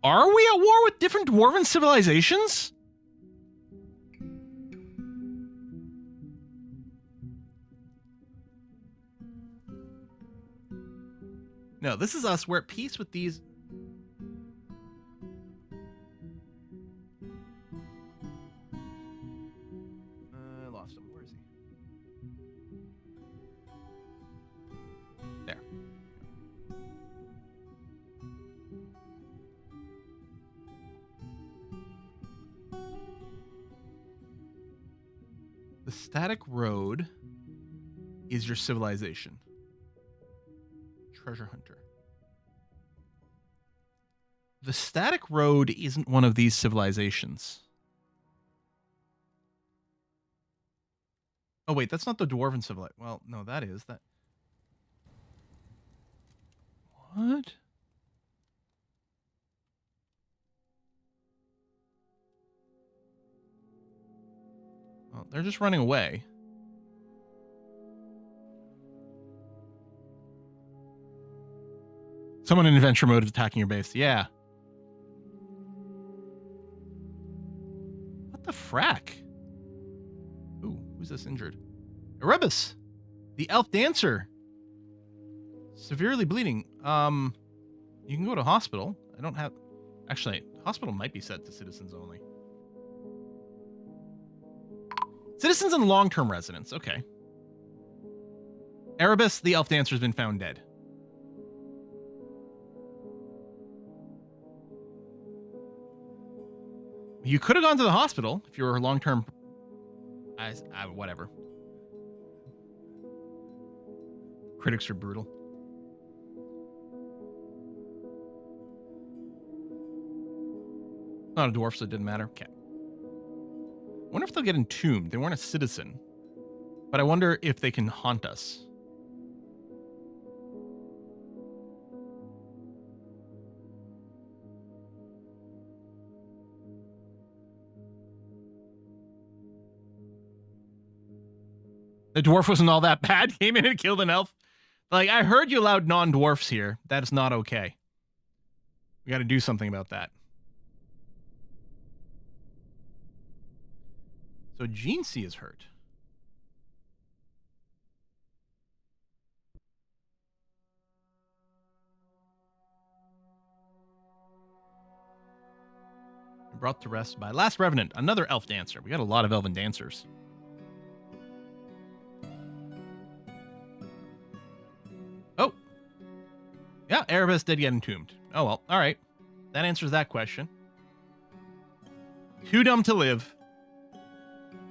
Are we at war with different dwarven civilizations? No, this is us. We're at peace with these. I lost him. Where is he? There. The static road is your civilization. Treasure hunter. The static road isn't one of these civilizations. Oh wait, that's not the dwarven civilization. Well, no, that is that. What? Well, they're just running away. Someone in adventure mode is attacking your base. Yeah. track. Ooh, who's this injured? Erebus, the elf dancer. Severely bleeding. You can go to hospital. I don't have... Actually, hospital might be set to citizens only. Citizens and long-term residents. Okay. Erebus, the elf dancer, has been found dead. You could have gone to the hospital if you were long-term... whatever. Critics are brutal. Not a dwarf, so it didn't matter. Okay. Wonder if they'll get entombed. They weren't a citizen. But I wonder if they can haunt us. The dwarf wasn't all that bad. Came in and killed an elf. Like, I heard you allowed non-dwarfs here. That is not okay. We got to do something about that. So Gene C is hurt. Brought to rest by Last Revenant, another elf dancer. We got a lot of elven dancers. Oh. Yeah, Erebus did get entombed. Oh well, alright. That answers that question. Too dumb to live.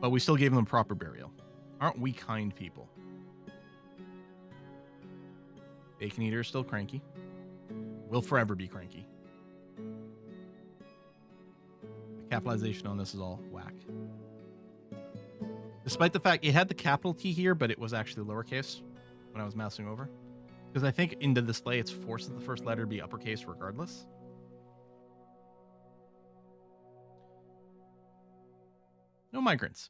But we still gave them proper burial. Aren't we kind people? Bacon Eater is still cranky. Will forever be cranky. The capitalization on this is all whack. Despite the fact it had the capital T here, but it was actually lowercase when I was mousing over. Because I think in the display it's forces the first letter to be uppercase regardless. No migrants.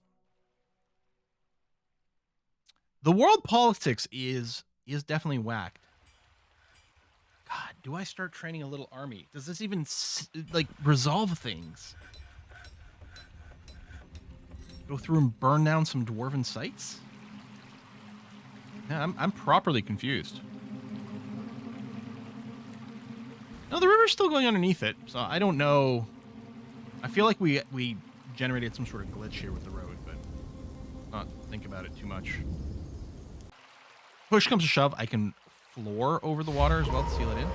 The world politics is definitely whacked. God, do I start training a little army? Does this even like resolve things? Go through and burn down some dwarven sites? Yeah, I'm properly confused. No, the river's still going underneath it, so I don't know. I feel like we generated some sort of glitch here with the road, but not think about it too much. Push comes to shove, I can floor over the water as well to seal it in.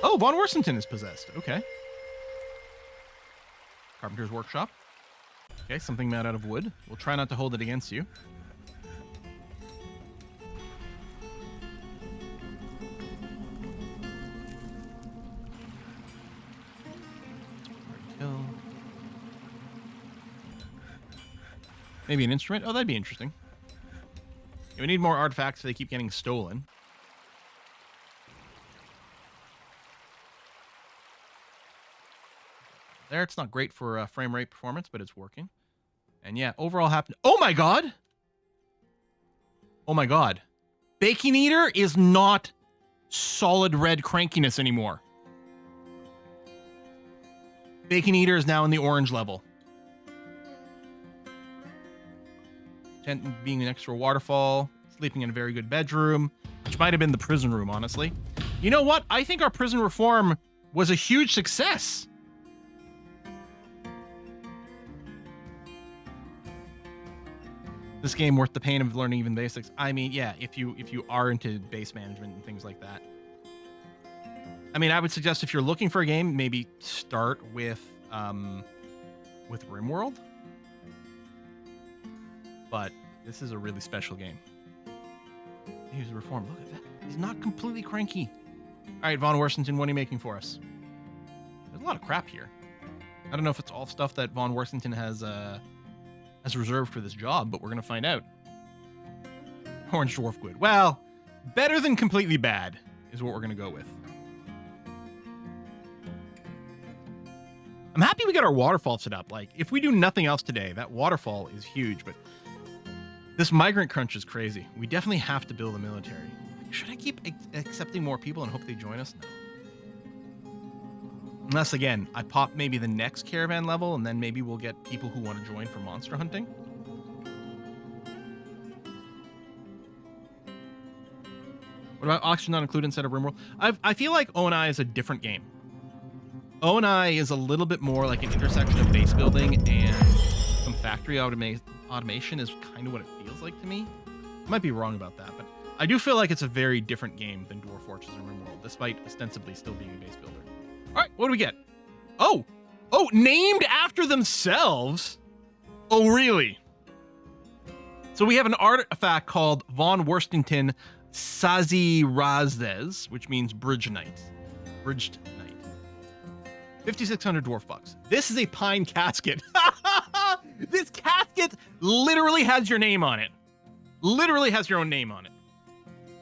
Oh, Von Worsington is possessed. Okay. Carpenter's Workshop. Okay, something made out of wood. We'll try not to hold it against you. Kill. Maybe an instrument? Oh, that'd be interesting. We need more artifacts so they keep getting stolen. There, it's not great for frame rate performance, but it's working. And yeah, overall happen. Oh my god! Oh my god. Bacon Eater is not solid red crankiness anymore. Bacon Eater is now in the orange level. Tent being next to a waterfall, sleeping in a very good bedroom, which might have been the prison room, honestly. You know what? I think our prison reform was a huge success. This game worth the pain of learning even basics. I mean, yeah, if you are into base management and things like that. I mean, I would suggest if you're looking for a game, maybe start with RimWorld. But this is a really special game. Here's the reform. Look at that. He's not completely cranky. All right, Von Worsington, what are you making for us? There's a lot of crap here. I don't know if it's all stuff that Von Worsington has reserved for this job, but we're going to find out. Orange Dwarf Good. Well, better than completely bad is what we're going to go with. I'm happy we got our waterfall set up. Like, if we do nothing else today, that waterfall is huge, but this migrant crunch is crazy. We definitely have to build a military. Should I keep accepting more people and hope they join us? No. Unless, again, I pop maybe the next caravan level, and then maybe we'll get people who want to join for monster hunting. What about auction not included instead of RimWorld? I feel like O&I is a different game. O&I is a little bit more like an intersection of base building and some factory automation is kind of what it feels like to me. I might be wrong about that, but I do feel like it's a very different game than Dwarf Fortress and RimWorld, despite ostensibly still being a base builder. All right, what do we get? Oh, named after themselves? Oh, really? So we have an artifact called Von Worstington Sazirazes, which means Bridge Knight. Bridged Knight. 5,600 dwarf bucks. This is a pine casket. This casket literally has your name on it. Literally has your own name on it.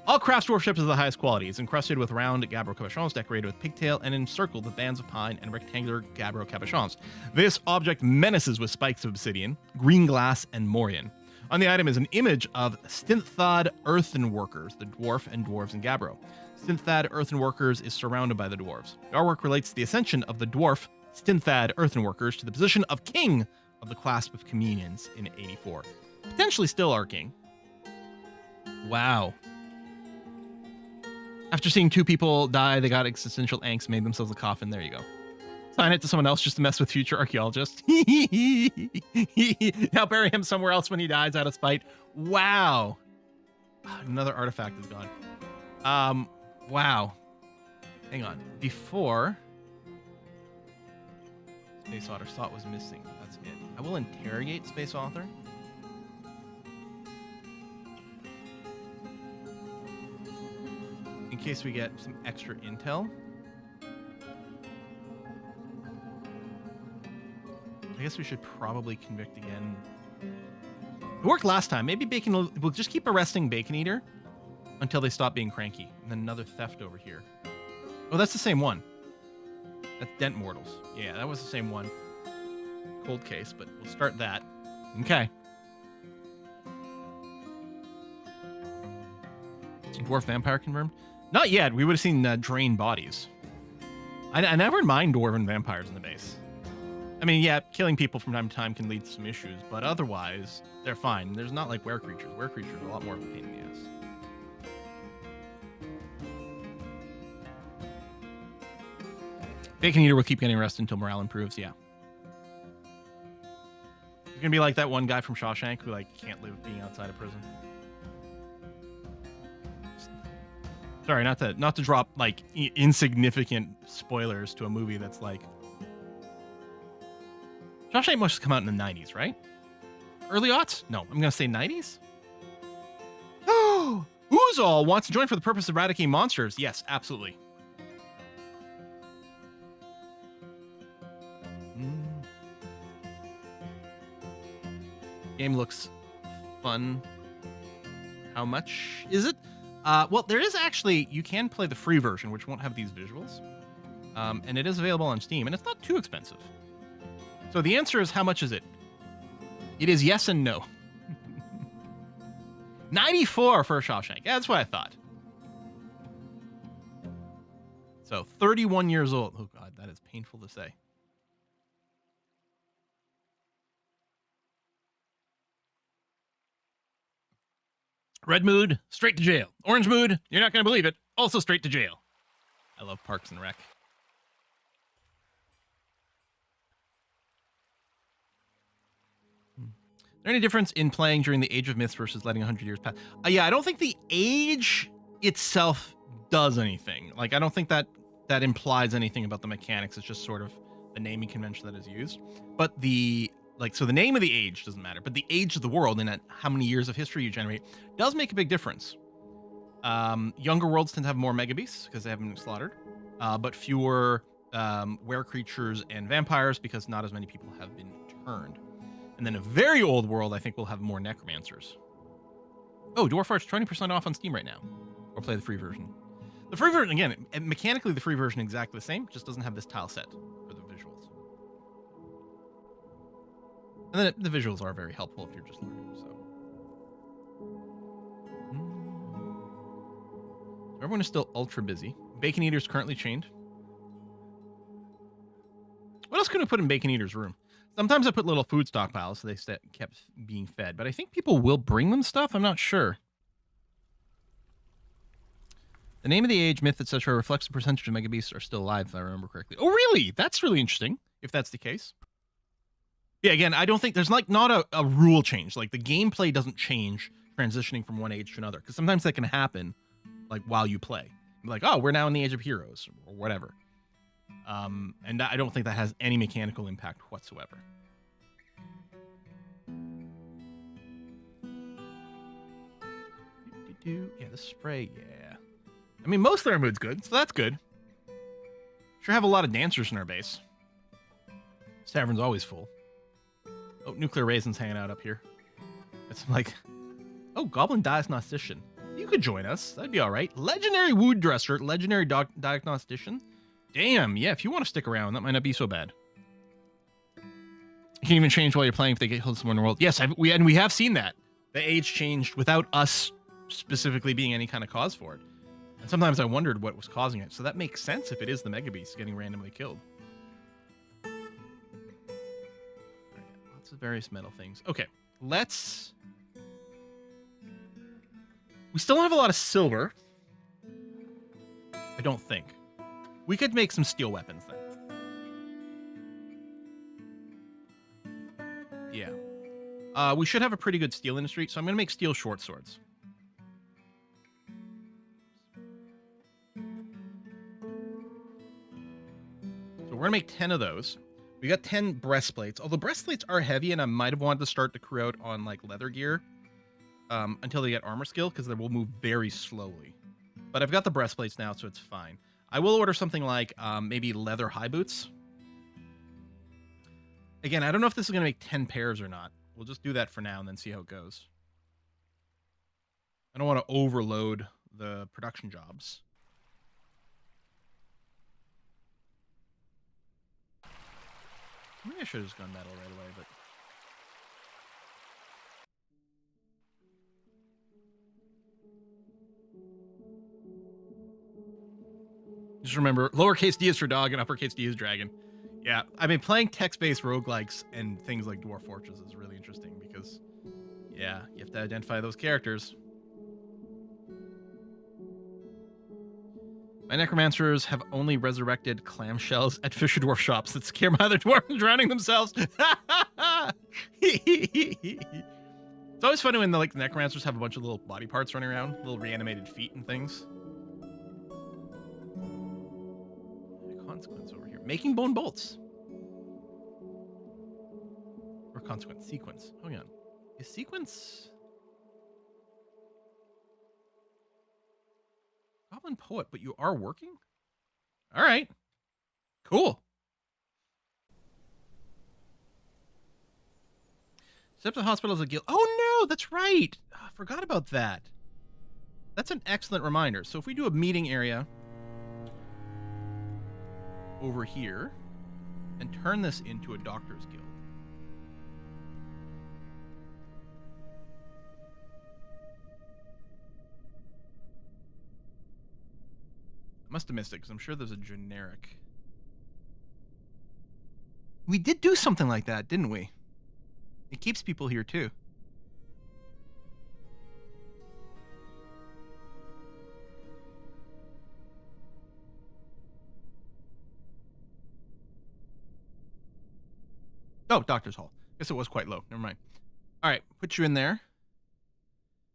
All craft dwarf ships of the highest quality. It's encrusted with round gabbro cabochons decorated with pigtail and encircled with bands of pine and rectangular gabbro cabochons. This object menaces with spikes of obsidian, green glass, and morion. On the item is an image of Stinthad Earthenworkers, the dwarf and dwarves in Gabbro. Stinthad Earthenworkers is surrounded by the dwarves. The artwork relates to the ascension of the dwarf Stinthad Earthenworkers to the position of king of the Clasp of Communions in 84. Potentially still our king. Wow. After seeing 2 people die, they got existential angst, made themselves a coffin. There you go. Sign it to someone else just to mess with future archaeologists. Now bury him somewhere else when he dies out of spite. Wow. Another artifact is gone. Wow. Hang on. Before... Space Otter thought was missing. That's it. I will interrogate Space Author. In case we get some extra intel. I guess we should probably convict again. It worked last time. Maybe Bacon will just keep arresting Bacon Eater until they stop being cranky. And then another theft over here. Oh, that's the same one. That's Dent Mortals. Yeah, that was the same one. Cold case, but we'll start that. Okay. Dwarf Vampire confirmed? Not yet. We would have seen drained bodies. I never mind Dwarven vampires in the base. I mean, yeah, killing people from time to time can lead to some issues, but otherwise, they're fine. There's not like were creatures. Were creatures are a lot more of a pain in the ass. Bacon Eater will keep getting arrested until morale improves, yeah. You're gonna be like that one guy from Shawshank who, like, can't live being outside of prison. Sorry, not to drop, like, insignificant spoilers to a movie that's, like... Shawshank must have come out in the 90s, right? Early aughts? No, I'm going to say 90s? Oh! Oozal wants to join for the purpose of eradicating monsters. Yes, absolutely. Game looks fun. How much is it? Well, there is actually... You can play the free version, which won't have these visuals. And it is available on Steam, and it's not too expensive. So the answer is, how much is it? It is yes and no. 94 for a Shawshank. Yeah, that's what I thought. So 31 years old. Oh, God, that is painful to say. Red mood, straight to jail. Orange mood, you're not going to believe it, also straight to jail. I love Parks and Rec. Is there any difference in playing during the Age of Myths versus letting 100 years pass? Yeah, I don't think the age itself does anything. Like, I don't think that implies anything about the mechanics. It's just sort of the naming convention that is used. But the name of the age doesn't matter, but the age of the world and how many years of history you generate does make a big difference. Younger worlds tend to have more megabeasts because they haven't been slaughtered, but fewer were creatures and vampires because not as many people have been turned. And then a very old world, I think, will have more necromancers. Oh, Dwarf Art's 20% off on Steam right now. Or play the free version. The free version, again, mechanically the free version is exactly the same, just doesn't have this tile set for the visuals. And then the visuals are very helpful if you're just learning, so. Everyone is still ultra busy. Bacon Eater's currently chained. What else can we put in Bacon Eater's room? Sometimes I put little food stockpiles so they kept being fed, but I think people will bring them stuff. I'm not sure. The name of the age, myth, etc. reflects the percentage of megabeasts are still alive, if I remember correctly. Oh, really? That's really interesting, if that's the case. Yeah, again, I don't think there's like not a rule change. Like the gameplay doesn't change transitioning from one age to another, because sometimes that can happen like while you play. Like, oh, we're now in the age of heroes or whatever. And I don't think that has any mechanical impact whatsoever. Yeah, the spray, yeah. I mean, most of our mood's good, so that's good. Sure have a lot of dancers in our base. This tavern's always full. Oh, Nuclear Raisin's hanging out up here. It's like, oh, Goblin Diagnostician. You could join us. That'd be all right. Legendary Wood Dresser, Legendary Diagnostician. Damn, yeah, if you want to stick around, that might not be so bad. You can even change while you're playing if they get killed somewhere in the world. Yes, we have seen that. The age changed without us specifically being any kind of cause for it. And sometimes I wondered what was causing it. So that makes sense if it is the Mega Beast getting randomly killed. Lots of various metal things. Okay, let's... We still don't have a lot of silver. I don't think. We could make some steel weapons then. Yeah. We should have a pretty good steel industry, so I'm going to make steel short swords. So we're going to make 10 of those. We got 10 breastplates. Although breastplates are heavy, and I might have wanted to start to crew out on like leather gear until they get armor skill, because they will move very slowly. But I've got the breastplates now, so it's fine. I will order something like maybe leather high boots. Again, I don't know if this is going to make 10 pairs or not. We'll just do that for now and then see how it goes. I don't want to overload the production jobs. Maybe I should have just gone metal right away, but... Just remember, lowercase d is for dog and uppercase D is dragon. Yeah, I mean, playing text-based roguelikes and things like Dwarf Fortress is really interesting because, yeah, you have to identify those characters. My necromancers have only resurrected clamshells at Fisher Dwarf shops that scare my other dwarves drowning themselves. It's always funny when the necromancers have a bunch of little body parts running around, little reanimated feet and things. Consequence over here. Making bone bolts. Or consequence. Sequence. Hang on. Is sequence... Goblin poet, but you are working? Alright. Cool. Septa Hospital is a guild. Oh no, that's right. I forgot about that. That's an excellent reminder. So if we do a meeting area over here and turn this into a doctor's guild. I must have missed it because I'm sure there's a generic. We did do something like that, didn't we? It keeps people here too. Oh, Doctor's Hall. Guess it was quite low. Never mind. All right, put you in there.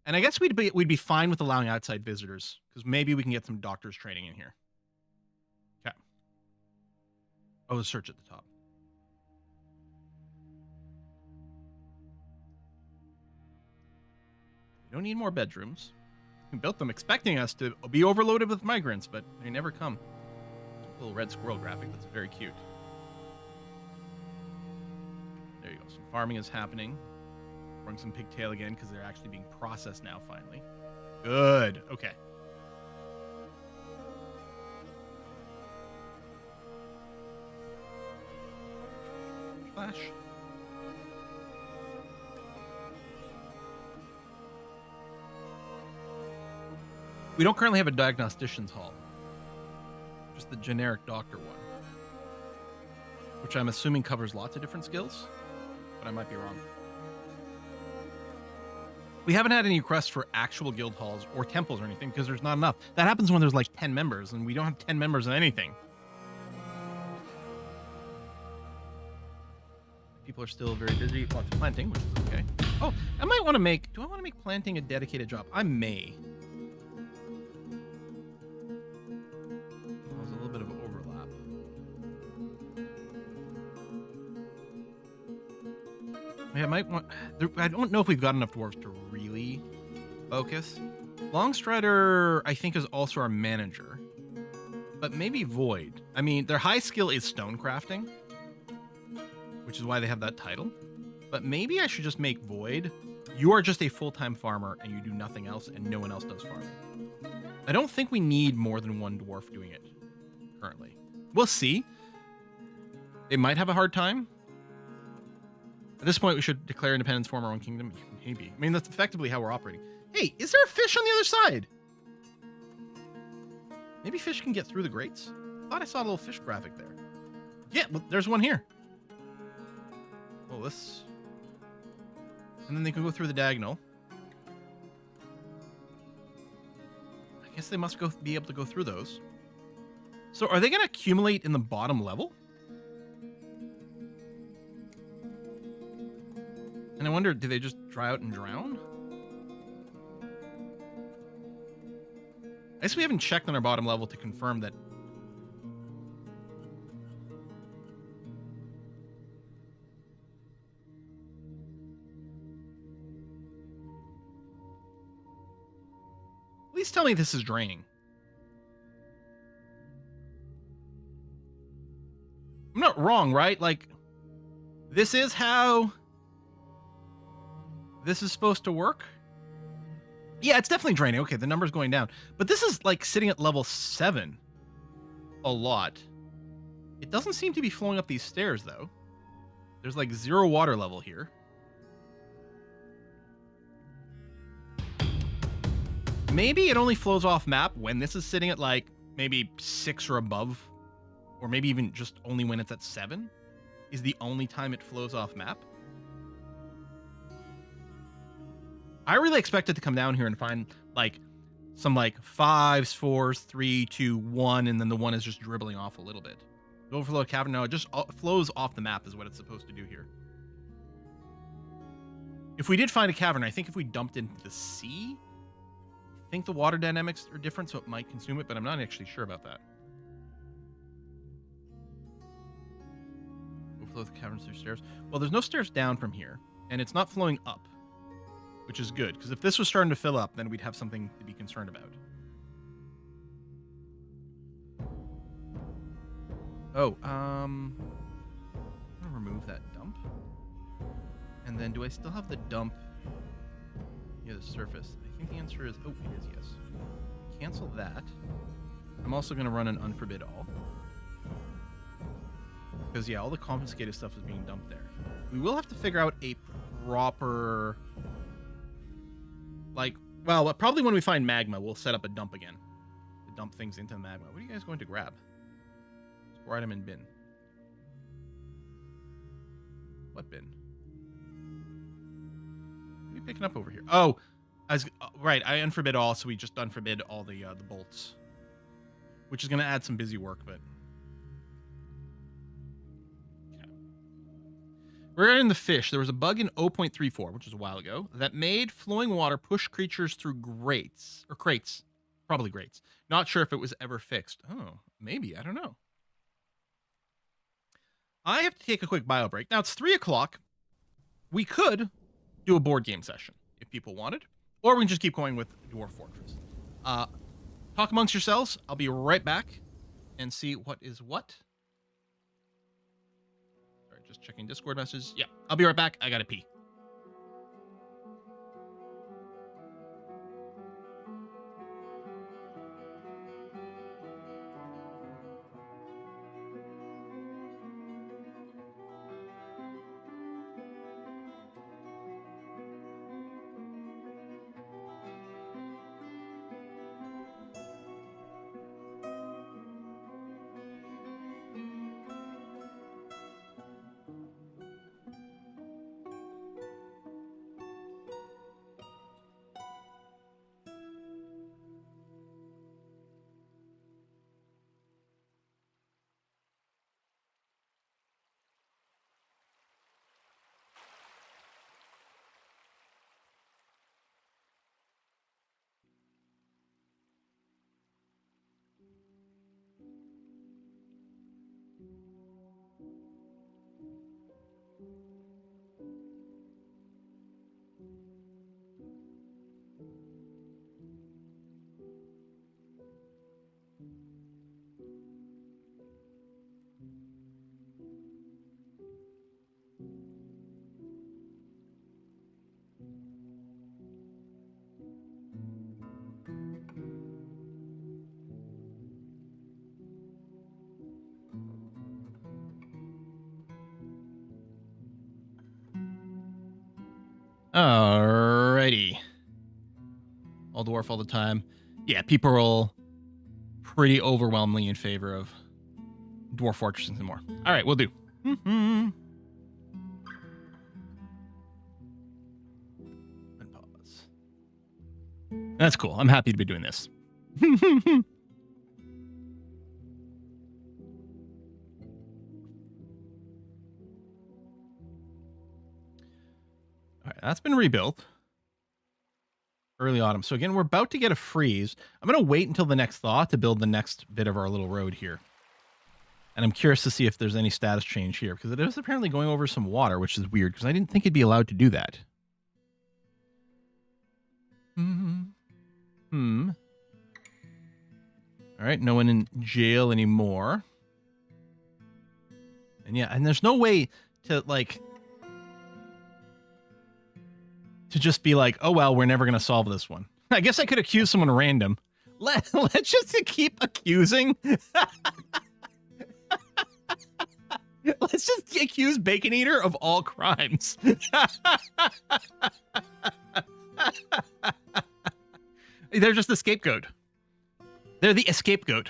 And I guess we'd be fine with allowing outside visitors, because maybe we can get some doctors training in here. Okay. Oh, the search at the top. We don't need more bedrooms. We built them expecting us to be overloaded with migrants, but they never come. Little red squirrel graphic that's very cute. There you go. Some farming is happening. Growing some pigtail again because they're actually being processed now, finally. Good. Okay. Flash. We don't currently have a diagnostician's hall. Just the generic doctor one. which I'm assuming covers lots of different skills, but I might be wrong. We haven't had any requests for actual guild halls or temples or anything because there's not enough. That happens when there's like 10 members, and we don't have 10 members of anything. People are still very busy, lots of planting, which is okay. Oh, I might want to make... Do I want to make planting a dedicated job? I may. There's a little bit of overlap. Yeah, I might want... I don't know if we've got enough dwarves to really focus. Longstrider, I think, is also our manager. But maybe Void. I mean, their high skill is stone crafting, which is why they have that title. But maybe I should just make Void. You are just a full-time farmer, and you do nothing else, and no one else does farming. I don't think we need more than one dwarf doing it currently. We'll see. They might have a hard time. At this point, we should declare independence, form our own kingdom. Maybe. I mean, that's effectively how we're operating. Hey, is there a fish on the other side? Maybe fish can get through the grates? I thought I saw a little fish graphic there. Yeah, well, there's one here. Well, this... And then they can go through the diagonal. I guess they must be able to go through those. So are they going to accumulate in the bottom level? And I wonder, do they just dry out and drown? I guess we haven't checked on our bottom level to confirm that. Please tell me this is draining. I'm not wrong, right? Like, this is how this is supposed to work? Yeah, it's definitely draining. Okay, the number's going down. But this is, like, sitting at level 7 a lot. It doesn't seem to be flowing up these stairs, though. There's, like, 0 water level here. Maybe it only flows off map when this is sitting at, like, maybe 6 or above. Or maybe even just only when it's at 7 is the only time it flows off map. I really expect it to come down here and find, like, some, like, 5s, 4s, 3, 2, 1, and then the 1 is just dribbling off a little bit. The overflow cavern, no, it just flows off the map is what it's supposed to do here. If we did find a cavern, I think if we dumped into the sea, I think the water dynamics are different, so it might consume it, but I'm not actually sure about that. Overflow the caverns through stairs. Well, there's no stairs down from here, and it's not flowing up, which is good, because if this was starting to fill up, then we'd have something to be concerned about. Oh, I'm gonna remove that dump. And then do I still have the dump near the surface? I think the answer is, oh, it is yes. Cancel that. I'm also gonna run an unforbid all. Because, yeah, all the confiscated stuff is being dumped there. We will have to figure out a proper... Like, well, probably when we find magma, we'll set up a dump again. To dump things into the magma. What are you guys going to grab? Store item in bin. What bin? What are you picking up over here? Oh, right, I unforbid all, so we just unforbid all the bolts. Which is going to add some busy work, but... Regarding the fish, there was a bug in 0.34, which was a while ago, that made flowing water push creatures through grates. Or crates. Probably grates. Not sure if it was ever fixed. Oh, maybe. I don't know. I have to take a quick bio break. Now, it's 3 o'clock. We could do a board game session if people wanted. Or we can just keep going with Dwarf Fortress. Talk amongst yourselves. I'll be right back and see what is what. Just checking Discord messages. Yeah, I'll be right back. I gotta pee. Alrighty. All dwarf all the time. Yeah, people are all pretty overwhelmingly in favor of dwarf fortresses and more. All right, we'll do. And pause. That's cool. I'm happy to be doing this. All right, that's been rebuilt. Early autumn. So again, we're about to get a freeze. I'm going to wait until the next thaw to build the next bit of our little road here. And I'm curious to see if there's any status change here, because it is apparently going over some water, which is weird, because I didn't think it'd be allowed to do that. All right, no one in jail anymore. And yeah, and there's no way to, like, to just be like, oh, well, we're never going to solve this one. I guess I could accuse someone random. Let's just keep accusing. Let's just accuse Bacon Eater of all crimes. They're just the scapegoat. They're the scapegoat.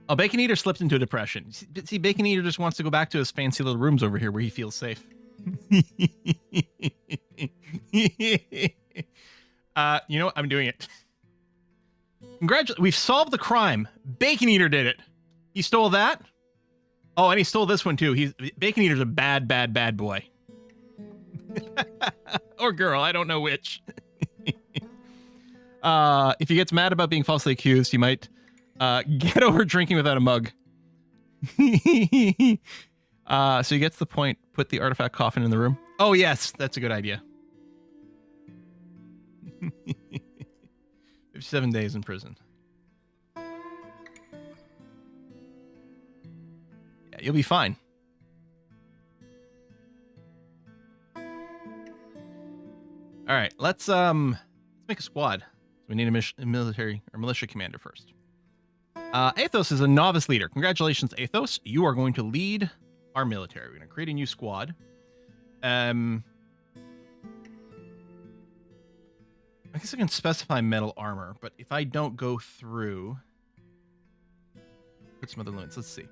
Oh, Bacon Eater slipped into a depression. See, Bacon Eater just wants to go back to his fancy little rooms over here where he feels safe. You know what? I'm doing it. Congratulations. We've solved the crime. Bacon Eater did it. He stole that. Oh, and he stole this one too. Bacon Eater's a bad, bad, bad boy. Or girl. I don't know which. If he gets mad about being falsely accused, he might get over drinking without a mug. So he gets the point. Put the artifact coffin in the room. Oh, yes. That's a good idea. 57 days in prison. Yeah, you'll be fine. All right, let's make a squad. So we need a military or militia commander first. Athos is a novice leader. Congratulations, Athos. You are going to lead our military. We're going to create a new squad. I guess I can specify metal armor, but if I don't go through, put some other limits. Let's see.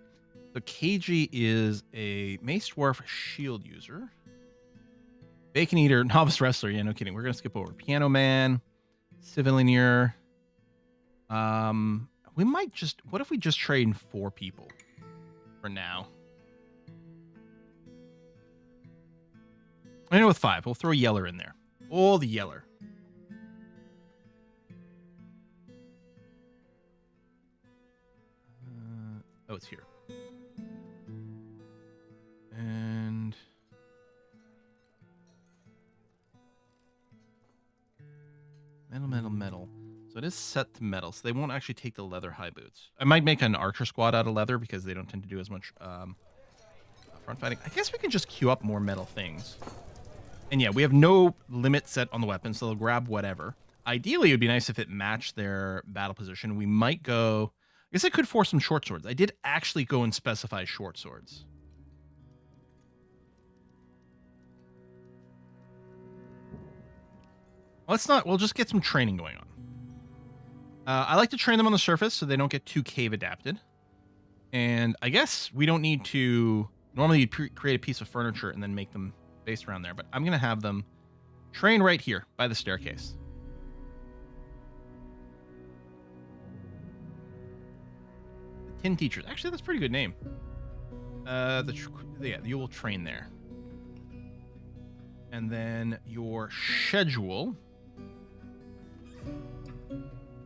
So KG is a Mace Dwarf shield user. Bacon Eater, novice wrestler. Yeah, no kidding. We're going to skip over. Piano Man, Civilianeer. We might just, what if we just trade in 4 people for now? I know with 5. We'll throw Yeller in there. Oh, the Yeller. Oh, it's here. And metal. So it is set to metal, so they won't actually take the leather high boots. I might make an archer squad out of leather because they don't tend to do as much front fighting. I guess we can just queue up more metal things. And yeah, we have no limit set on the weapons, so they'll grab whatever. Ideally, it would be nice if it matched their battle position. We might go... I guess I could force some short swords. I did actually go and specify short swords. Let's not... We'll just get some training going on. I like to train them on the surface so they don't get too cave adapted. And I guess we don't need to... Normally, you'd create a piece of furniture and then make them based around there. But I'm going to have them train right here by the staircase. The Tin Teachers. Actually, that's a pretty good name. You will train there. And then your schedule...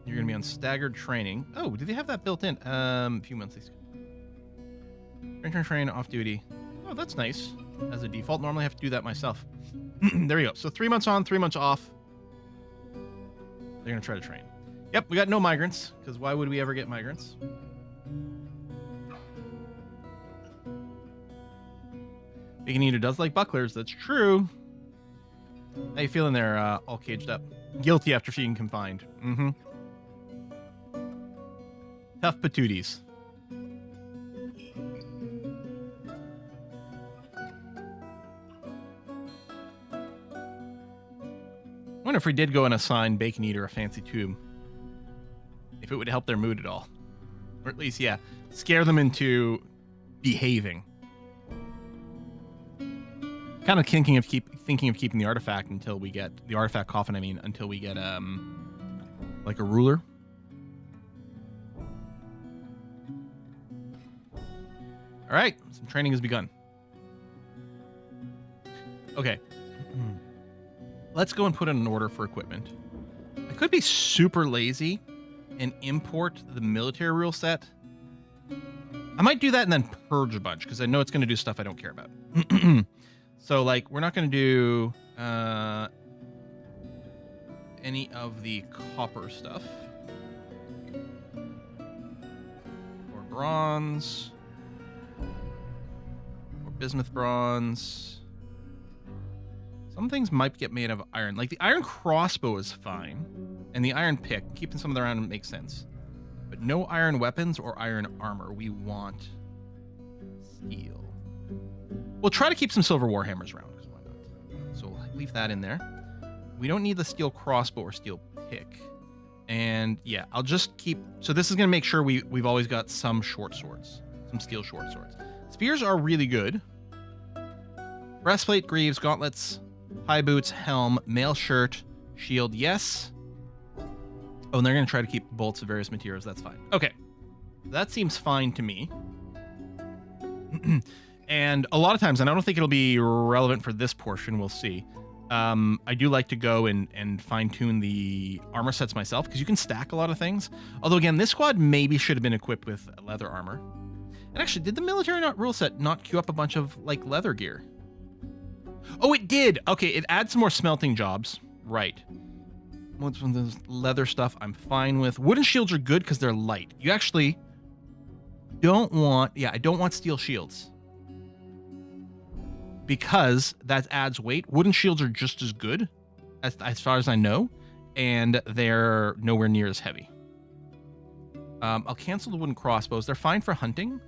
You're going to be on staggered training. Oh, do they have that built in? A few months. Train, off duty. Oh, that's nice. As a default, normally I have to do that myself. There we go. So 3 months on, 3 months off. They're going to try to train. Yep, we got no migrants, because why would we ever get migrants? Bacon Eater does like bucklers. That's true. How you feeling there, all caged up? Guilty after being confined. Mm-hmm. Tough patooties. wonder if we did go and assign Bacon Eater a fancy tomb, if it would help their mood at all. Or at least, yeah, scare them into behaving. Kind of thinking of keeping the artifact until we get the artifact coffin. I mean, until we get like a ruler. All right, some training has begun. Okay, let's go and put in an order for equipment. I could be super lazy and import the military rule set. I might do that and then purge a bunch because I know it's going to do stuff I don't care about. So, like, we're not going to do any of the copper stuff. Or bronze. Or bismuth bronze. Some things might get made of iron. Like, the iron crossbow is fine. And the iron pick, keeping some of them around makes sense. But no iron weapons or iron armor. We want steel. We'll try to keep some silver warhammers around, because why not? So we'll leave that in there. We don't need the steel crossbow or steel pick. And yeah, I'll just keep... So this is going to make sure we've always got some short swords. Some steel short swords. Spears are really good. Breastplate, greaves, gauntlets, high boots, helm, mail shirt, shield, yes. Oh, and they're going to try to keep bolts of various materials. That's fine. Okay. That seems fine to me. And a lot of times, and I don't think it'll be relevant for this portion, we'll see. I do like to go and fine-tune the armor sets myself, because you can stack a lot of things. Although, again, this squad maybe should have been equipped with leather armor. And actually, did the military rule set not queue up a bunch of, like, leather gear? Oh, it did! Okay, it adds some more smelting jobs. Right. What's one of those leather stuff I'm fine with. Wooden shields are good because they're light. You actually don't want... Yeah, I don't want steel shields, because that adds weight. Wooden shields are just as good, as far as I know, and they're nowhere near as heavy. I'll cancel the wooden crossbows. They're fine for hunting,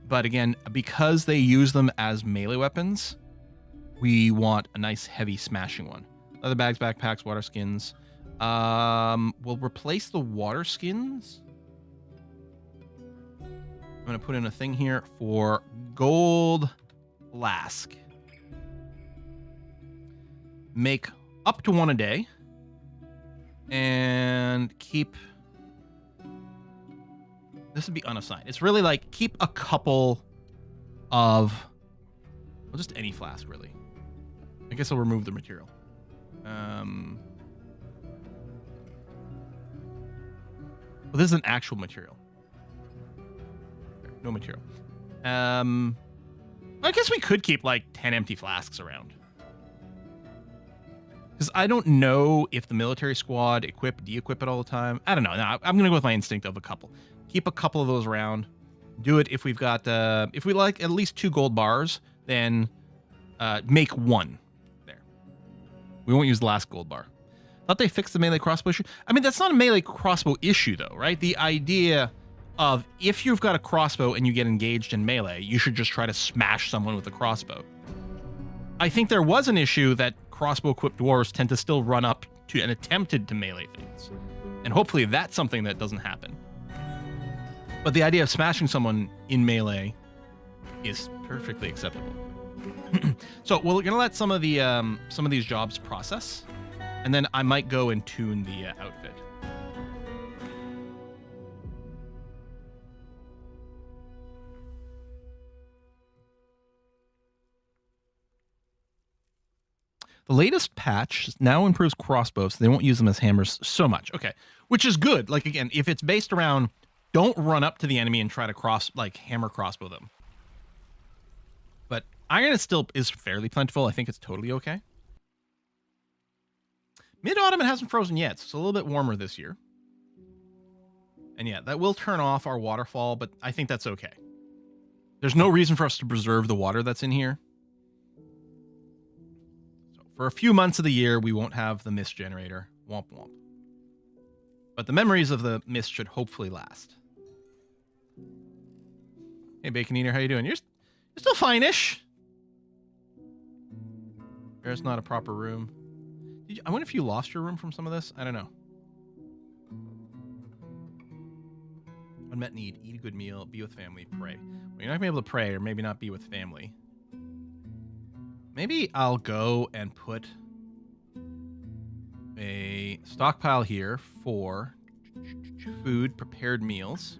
but again, because they use them as melee weapons, we want a nice heavy smashing one. Leather bags, backpacks, water skins. We'll replace the water skins. I'm going to put in a thing here for gold flask. Make up to one a day. And keep... This would be unassigned. It's really like keep a couple of... Well, just any flask, really. I guess I'll remove the material. Well, this is an actual material. No material. I guess we could keep like 10 empty flasks around. Because I don't know if the military squad equip, de-equip it all the time. I don't know. No, I'm going to go with my instinct of a couple. Keep a couple of those around. Do it if we've got, if we like at least 2 gold bars, then make 1 there. We won't use the last gold bar. Thought they fixed the melee crossbow issue. I mean, that's not a melee crossbow issue, though, right? The idea of if you've got a crossbow and you get engaged in melee, you should just try to smash someone with a crossbow. I think there was an issue that crossbow-equipped dwarves tend to still run up to and attempted to melee things. And hopefully that's something that doesn't happen. But the idea of smashing someone in melee is perfectly acceptable. So we're going to let some of these jobs process. And then I might go and tune the outfit. The latest patch now improves crossbows, so they won't use them as hammers so much. Okay, which is good. Like, again, if it's based around, don't run up to the enemy and try to hammer crossbow them. But iron is fairly plentiful. I think it's totally okay. Mid-autumn, it hasn't frozen yet, so it's a little bit warmer this year. And yeah, that will turn off our waterfall, but I think that's okay. There's no reason for us to preserve the water that's in here. So for a few months of the year, we won't have the mist generator. Womp womp. But the memories of the mist should hopefully last. Hey, Bacon Eater, how you doing? You're still fine-ish. There's not a proper room. I wonder if you lost your room from some of this. I don't know. Unmet need. Eat a good meal. Be with family. Pray. Well, you're not going to be able to pray or maybe not be with family. Maybe I'll go and put a stockpile here for food, prepared meals.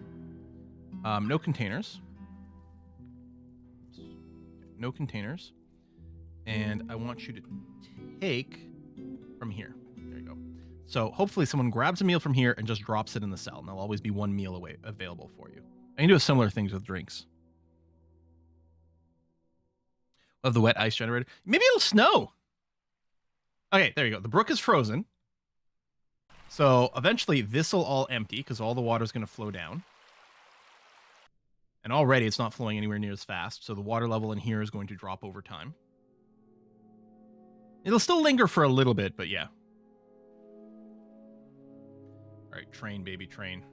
No containers. No containers. And I want you to take from here. There you go. So hopefully someone grabs a meal from here and just drops it in the cell. And there'll always be one meal away available for you. I can do similar things with drinks. Of the wet ice generator. Maybe it'll snow. Okay, there you go. The brook is frozen. So eventually this will all empty because all the water is going to flow down. And already it's not flowing anywhere near as fast. So the water level in here is going to drop over time. It'll still linger for a little bit, but yeah. All right, train, baby, train.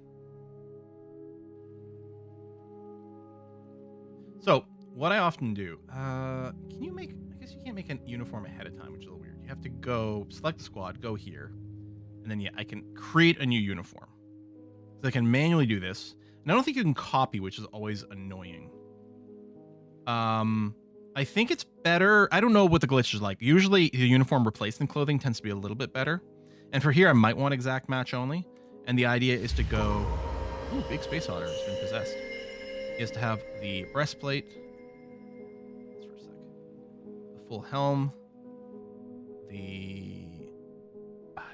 So what I often do, can you make, I guess you can't make a uniform ahead of time, which is a little weird. You have to go, select the squad, go here. And then, yeah, I can create a new uniform. So I can manually do this. And I don't think you can copy, which is always annoying. I think it's better. I don't know what the glitch is like. Usually the uniform replacement clothing tends to be a little bit better. And for here, I might want exact match only. And the idea is to go, ooh, big space otter has been possessed. Is to have the breastplate. Let's for a sec. The full helm. I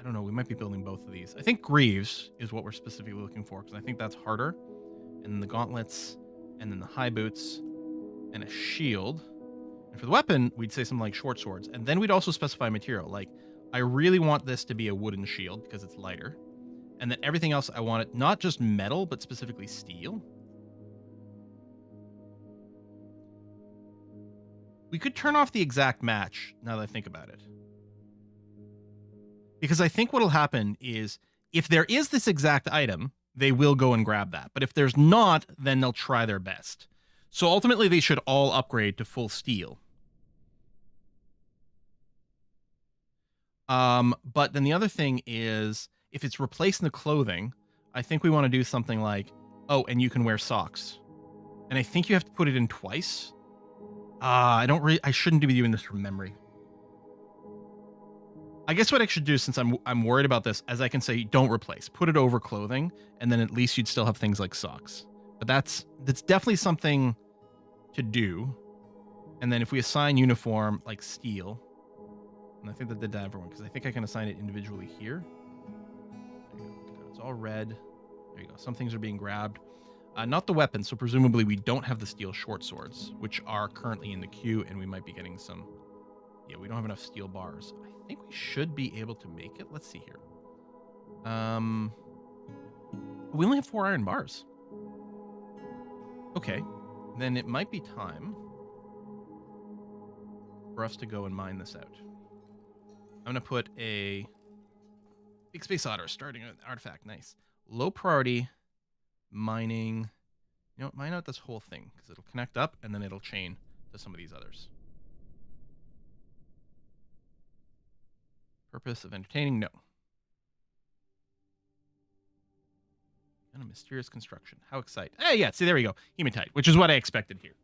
don't know. We might be building both of these. I think greaves is what we're specifically looking for because I think that's harder. And then the gauntlets, and then the high boots, and a shield. And for the weapon, we'd say something like short swords. And then we'd also specify material. Like, I really want this to be a wooden shield because it's lighter. And then everything else, I want it not just metal, but specifically steel. We could turn off the exact match now that I think about it. Because I think what'll happen is if there is this exact item, they will go and grab that. But if there's not, then they'll try their best. So ultimately, they should all upgrade to full steel. But then the other thing is, if it's replacing the clothing, I think we want to do something like, oh, and you can wear socks. And I think you have to put it in twice. I shouldn't be doing this from memory. I guess what I should do, since I'm worried about this, as I can say, don't replace. Put it over clothing, and then at least you'd still have things like socks. But that's definitely something to do. And then if we assign uniform, like steel, and I think that did that everyone, because I think I can assign it individually here. There you go. It's all red. There you go. Some things are being grabbed. Not the weapons, so presumably we don't have the steel short swords, which are currently in the queue, and we might be getting some... Yeah, we don't have enough steel bars. I think we should be able to make it. Let's see here. We only have 4 iron bars. Okay, then it might be time for us to go and mine this out. I'm going to put a big space otter starting an artifact. Nice. Low priority mining. You know, mine out this whole thing because it'll connect up and then it'll chain to some of these others. Purpose of entertaining? No. And a mysterious construction. How exciting. Hey, yeah, see, there we go. Hematite, which is what I expected here.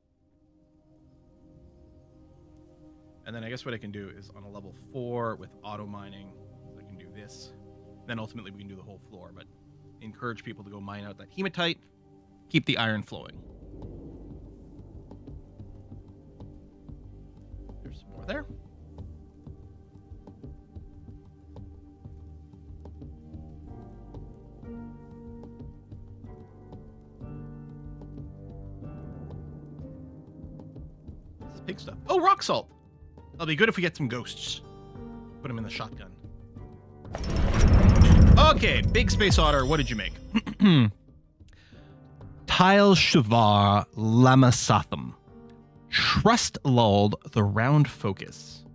And then I guess what I can do is on a level 4 with auto mining, I can do this. Then ultimately we can do the whole floor, but encourage people to go mine out that hematite, keep the iron flowing. There's some more there. Pig stuff. Oh, rock salt. That'll be good if we get some ghosts. Put them in the shotgun. Okay, big space otter. What did you make? Tile Shavar Lamasatham. Trust lulled the round focus.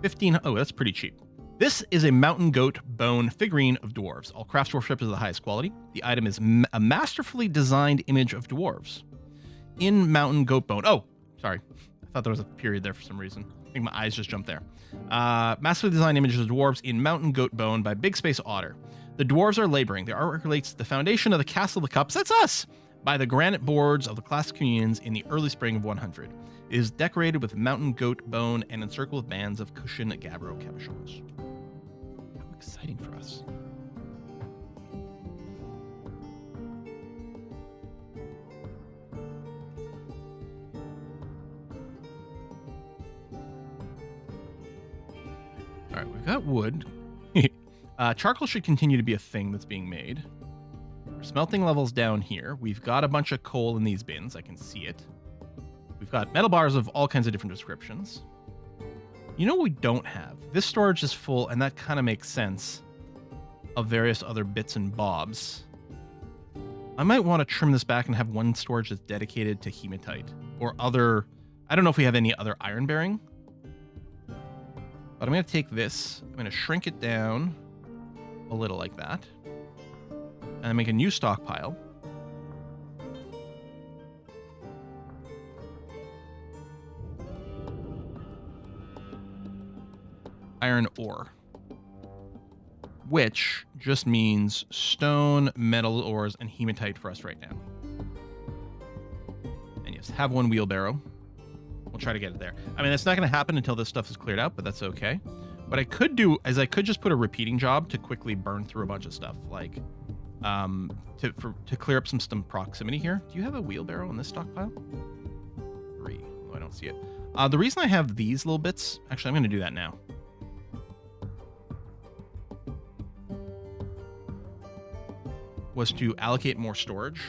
15. Oh, that's pretty cheap. This is a mountain goat bone figurine of dwarves. All craftsmanship is of the highest quality. The item is a masterfully designed image of dwarves. In mountain goat bone. Oh, sorry. I thought there was a period there for some reason. I think my eyes just jumped there. Massively designed images of dwarves in Mountain Goat Bone by Big Space Otter. The dwarves are laboring. The artwork relates to the foundation of the Castle of the Cups. That's us! By the granite boards of the classic communions in the early spring of 100. It is decorated with mountain goat bone and encircled with bands of cushion gabbro cabochons. How exciting for us. All right, we've got wood. Charcoal should continue to be a thing that's being made. Our smelting level's down here. We've got a bunch of coal in these bins. I can see it. We've got metal bars of all kinds of different descriptions. You know what we don't have? This storage is full, and that kind of makes sense, of various other bits and bobs. I might want to trim this back and have one storage that's dedicated to hematite or other... I don't know if we have any other iron bearing. But I'm going to take this. I'm going to shrink it down a little like that. And make a new stockpile. Iron ore. Which just means stone, metal ores, and hematite for us right now. And yes, have one wheelbarrow. We'll try to get it there. I mean, that's not going to happen until this stuff is cleared out, but that's okay. What I could do is I could just put a repeating job to quickly burn through a bunch of stuff, like to clear up some proximity here. Do you have a wheelbarrow in this stockpile? 3. Oh, I don't see it. The reason I have these little bits, actually, I'm going to do that now. Was to allocate more storage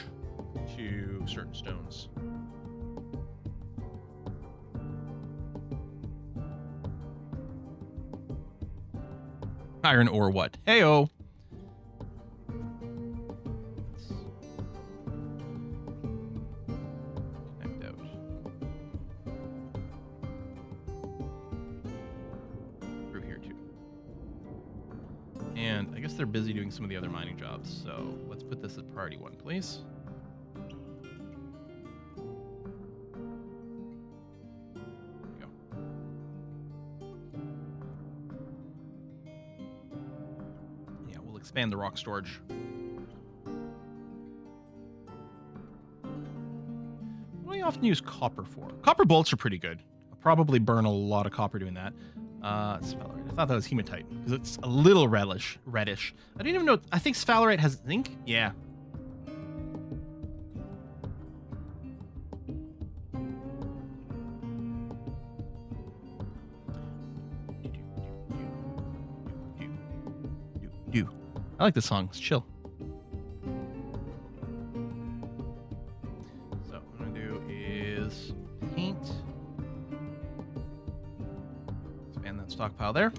to certain stones. Iron ore what? Heyo. Connect out. Through here too. And I guess they're busy doing some of the other mining jobs, so let's put this as priority 1, please. Expand the rock storage. What do I often use copper for? Copper bolts are pretty good. I'll probably burn a lot of copper doing that. Sphalerite. I thought that was hematite because it's a little reddish. I didn't even know. I think sphalerite has zinc. Yeah. I like this song. It's chill. So what I'm going to do is paint. Expand that stockpile there.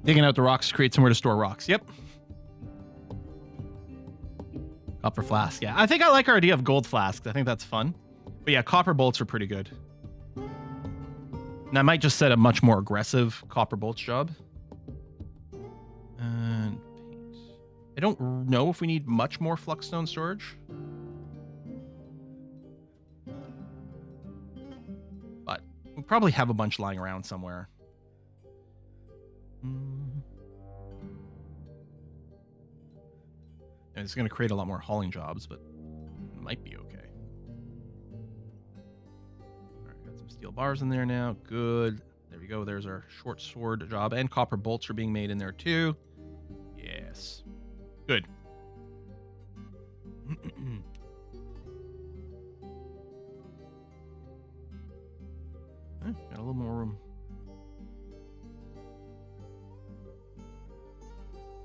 Digging out the rocks to create somewhere to store rocks. Yep. Copper flask. Yeah, I think I like our idea of gold flasks. I think that's fun. But yeah, copper bolts are pretty good. And I might just set a much more aggressive copper bolts job. And paint. I don't know if we need much more fluxstone storage. But we probably have a bunch lying around somewhere. And it's going to create a lot more hauling jobs, but it might be okay. Steel bars in there now. Good. There we go. There's our short sword job. And copper bolts are being made in there too. Yes. Good. Got a little more room.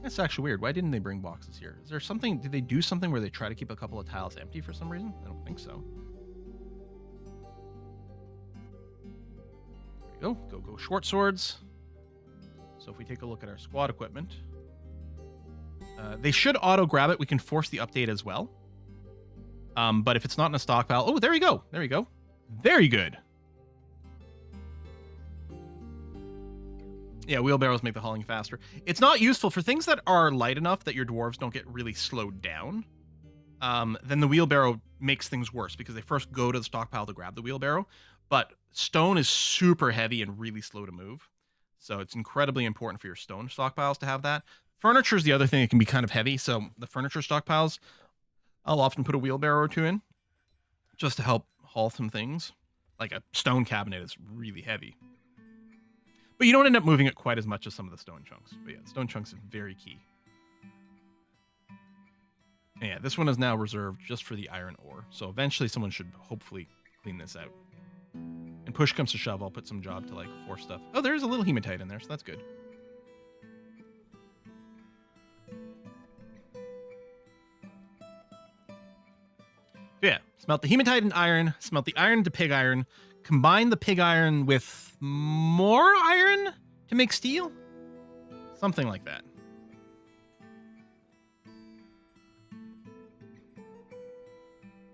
That's actually weird. Why didn't they bring boxes here? Is there something? Did they do something where they try to keep a couple of tiles empty for some reason? I don't think so. Go short swords. So if we take a look at our squad equipment, they should auto grab it. We can force the update as well. But if it's not in a stockpile, oh, there you go. There you go. Very good. Yeah, wheelbarrows make the hauling faster. It's not useful for things that are light enough that your dwarves don't get really slowed down. Then the wheelbarrow makes things worse because they first go to the stockpile to grab the wheelbarrow, but stone is super heavy and really slow to move. So it's incredibly important for your stone stockpiles to have that. Furniture is the other thing that can be kind of heavy. So the furniture stockpiles, I'll often put a wheelbarrow or two in just to help haul some things. Like a stone cabinet is really heavy. But you don't end up moving it quite as much as some of the stone chunks. But yeah, stone chunks are very key. And yeah, this one is now reserved just for the iron ore. So eventually someone should hopefully clean this out. And push comes to shove, I'll put some job to like force stuff. Oh, there's a little hematite in there, so that's good. Yeah, smelt the hematite and iron, smelt the iron to pig iron, combine the pig iron with more iron to make steel? Something like that.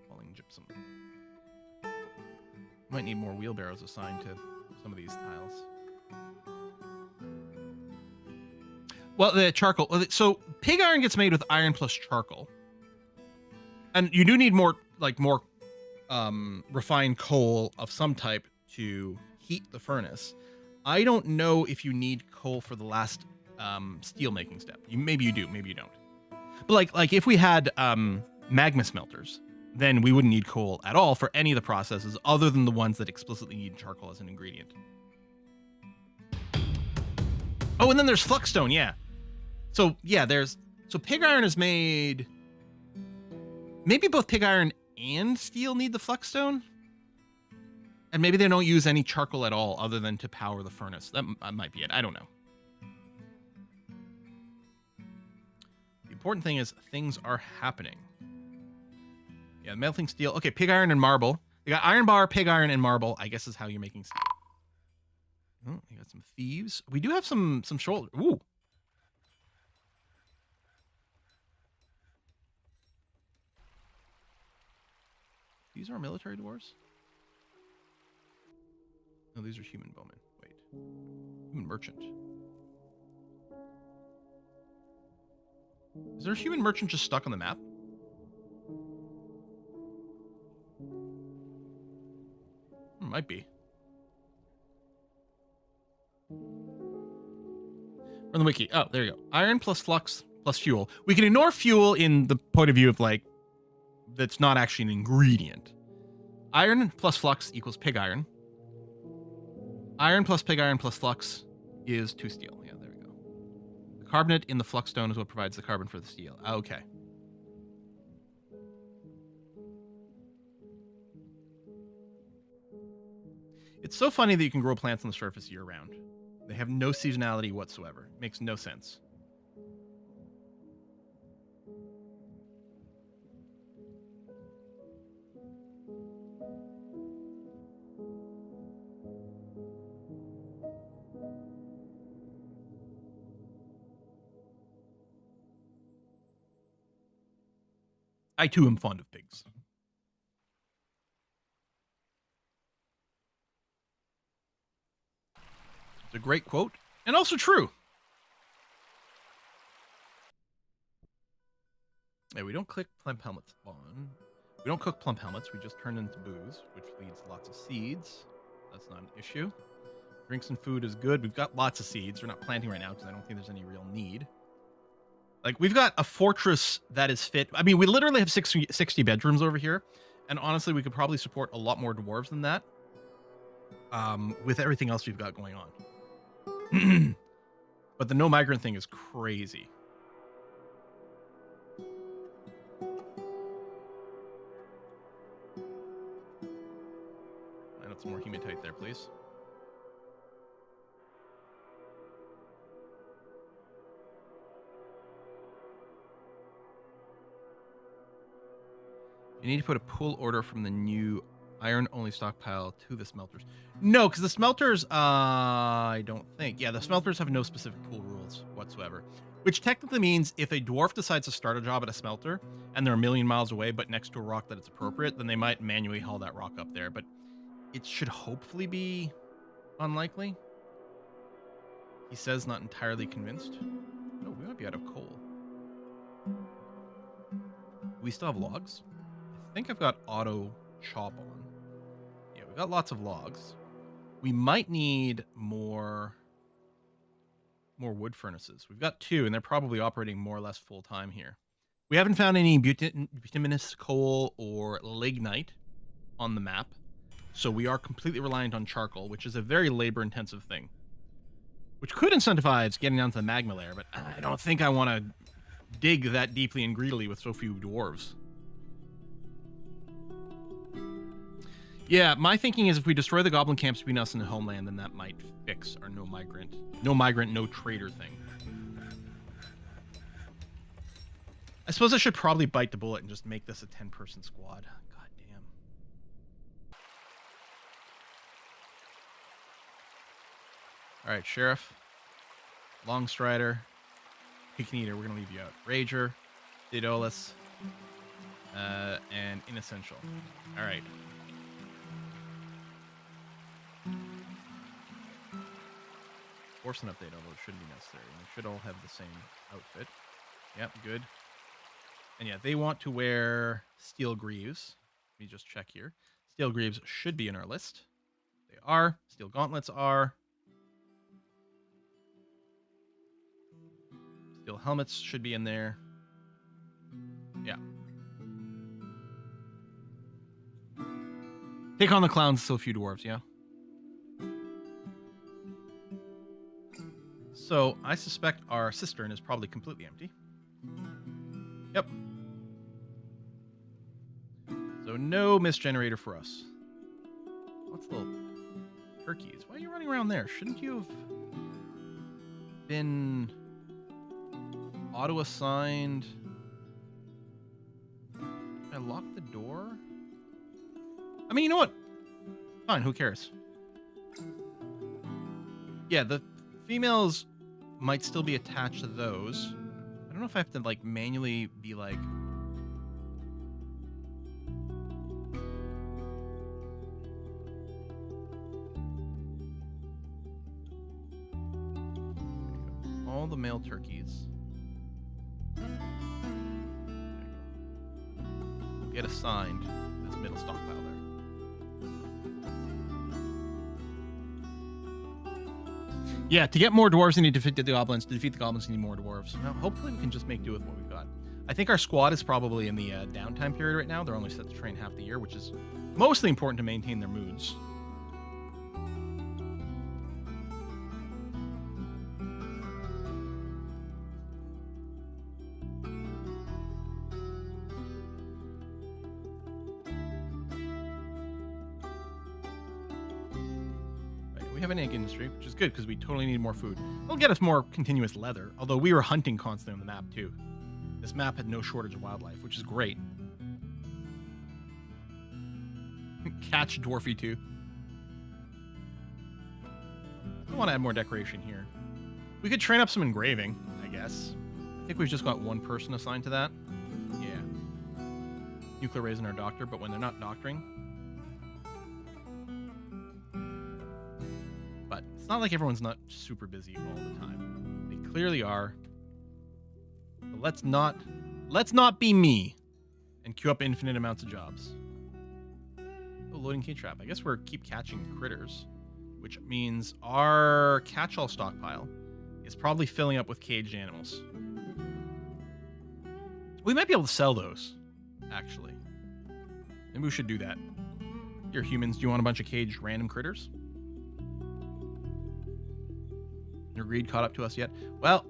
Falling gypsum. Might need more wheelbarrows assigned to some of these tiles. Well, the charcoal. So pig iron gets made with iron plus charcoal. And you do need more refined coal of some type to heat the furnace. I don't know if you need coal for the last steel making step. Maybe you do, maybe you don't. But like if we had magma smelters, then we wouldn't need coal at all for any of the processes other than the ones that explicitly need charcoal as an ingredient. Oh, and then there's fluxstone, yeah. So yeah, so pig iron is made. Maybe both pig iron and steel need the fluxstone? And maybe they don't use any charcoal at all other than to power the furnace. That might be it. I don't know. The important thing is things are happening. Yeah, melting steel. Okay, pig iron and marble. You got iron bar, pig iron, and marble, I guess is how you're making steel. Oh, you got some thieves. We do have some shoulder. Ooh. These are military dwarves? No, these are human bowmen. Wait. Human merchant. Is there a human merchant just stuck on the map? Might be. From the wiki. Oh, there you go. Iron plus flux plus fuel. We can ignore fuel in the point of view of like, that's not actually an ingredient. Iron plus flux equals pig iron. Iron plus pig iron plus flux is 2 steel. Yeah, there we go. The carbonate in the flux stone is what provides the carbon for the steel. Okay. It's so funny that you can grow plants on the surface year-round. They have no seasonality whatsoever. It makes no sense. I too am fond of pigs. It's a great quote, and also true. Yeah, we don't click plump helmets on. We don't cook plump helmets. We just turn into booze, which leads lots of seeds. That's not an issue. Drinks and food is good. We've got lots of seeds. We're not planting right now because I don't think there's any real need. Like, we've got a fortress that is fit. I mean, we literally have 60 bedrooms over here. And honestly, we could probably support a lot more dwarves than that. With everything else we've got going on. But the no migrant thing is crazy. I want some more hematite there, please. You need to put a pull order from the new iron-only stockpile to the smelters. No, because the smelters, I don't think. Yeah, the smelters have no specific pull rules whatsoever. Which technically means if a dwarf decides to start a job at a smelter, and they're a million miles away, but next to a rock that it's appropriate, then they might manually haul that rock up there. But it should hopefully be unlikely. He says not entirely convinced. No, we might be out of coal. Do we still have logs? I think I've got auto chop on. Yeah, we've got lots of logs. We might need more wood furnaces. We've got 2, and they're probably operating more or less full time here. We haven't found any bituminous coal or lignite on the map, so we are completely reliant on charcoal, which is a very labor-intensive thing, which could incentivize getting down to the magma layer, but I don't think I want to dig that deeply and greedily with so few dwarves. Yeah, my thinking is if we destroy the goblin camps between us and the homeland, then that might fix our no migrant, no trader thing. I suppose I should probably bite the bullet and just make this a 10-person squad. God damn. All right, Sheriff, Longstrider, Picking Eater, we're going to leave you out. Rager, Daedalus, and Inessential. All right. Force an update, although it shouldn't be necessary. They should all have the same outfit. Yep, good. And yeah, they want to wear steel greaves. Let me just check here. Steel greaves should be in our list. They are. Steel gauntlets are. Steel helmets should be in there. Yeah. Take on the clowns, so few dwarves, yeah. So I suspect our cistern is probably completely empty. Yep. So no mist generator for us. What's little turkeys? Why are you running around there? Shouldn't you have been auto-assigned? I locked the door? I mean, you know what? Fine, who cares? Yeah, the females might still be attached to those. I don't know if I have to, like, manually be, like... all the male turkeys. Will get assigned to this middle stockpile there. Yeah, to get more dwarves, we need to defeat the goblins. To defeat the goblins, we need more dwarves. Well, hopefully we can just make do with what we've got. I think our squad is probably in the downtime period right now. They're only set to train half the year, which is mostly important to maintain their moods. We have an egg industry, which is good because we totally need more food. It'll get us more continuous leather, although we were hunting constantly on the map too. This map had no shortage of wildlife, which is great. Catch Dwarfy too. I want to add more decoration here. We could train up some engraving, I guess. I think we've just got one person assigned to that. Yeah. Nuclear raising our doctor, but when they're not doctoring, it's not like everyone's not super busy all the time. They clearly are. But let's not be me and queue up infinite amounts of jobs. Oh, loading cage trap. I guess we're keep catching critters, which means our catch-all stockpile is probably filling up with caged animals. We might be able to sell those, actually. Maybe we should do that. Here, humans, do you want a bunch of caged random critters? Your greed caught up to us yet? Well,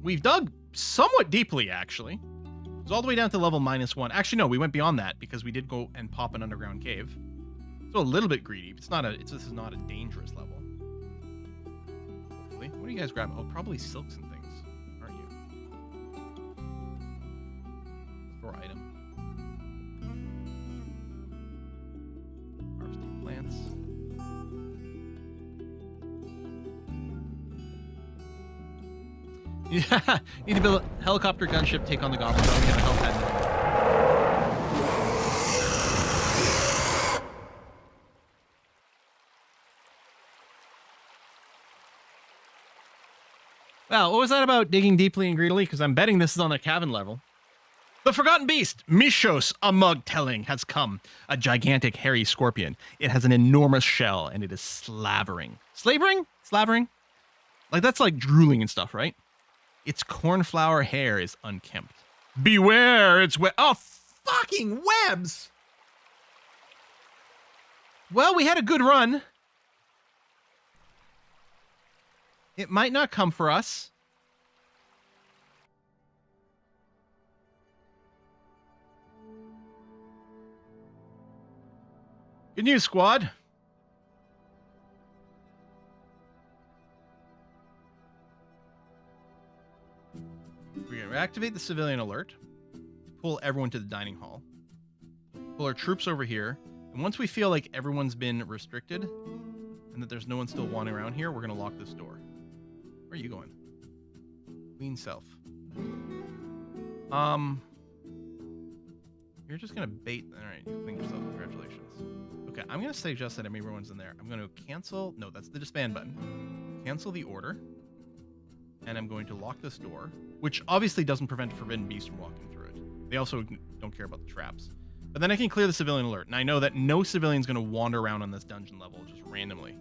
we've dug somewhat deeply, actually. It's all the way down to level -1. Actually, no, we went beyond that because we did go and pop an underground cave. So a little bit greedy. This is not a dangerous level. Hopefully. What do you guys grab? Oh, probably silks and things, aren't you? Store item. Harvesting plants. Yeah, need to build a helicopter gunship, take on the goblins. Oh, we gotta help that. Well, what was that about digging deeply and greedily? Because I'm betting this is on the cabin level. The forgotten beast, Mishos, a mug telling, has come. A gigantic hairy scorpion. It has an enormous shell, and it is slavering. Slavering? Slavering? Like, that's like drooling and stuff, right? Its cornflower hair is unkempt. Beware, it's oh, fucking webs! Well, we had a good run. It might not come for us. Good news, squad. We're going to activate the civilian alert. Pull everyone to the dining hall. Pull our troops over here. And once we feel like everyone's been restricted and that there's no one still wandering around here, we're going to lock this door. Where are you going? Queen Self. You're just going to bait. All right, you clean yourself. Congratulations. Okay, I'm going to say just that everyone's in there. I'm going to cancel. No, that's the disband button. Cancel the order. And I'm going to lock this door, which obviously doesn't prevent a forbidden beast from walking through it. They also don't care about the traps. But then I can clear the civilian alert. And I know that no civilian's going to wander around on this dungeon level just randomly.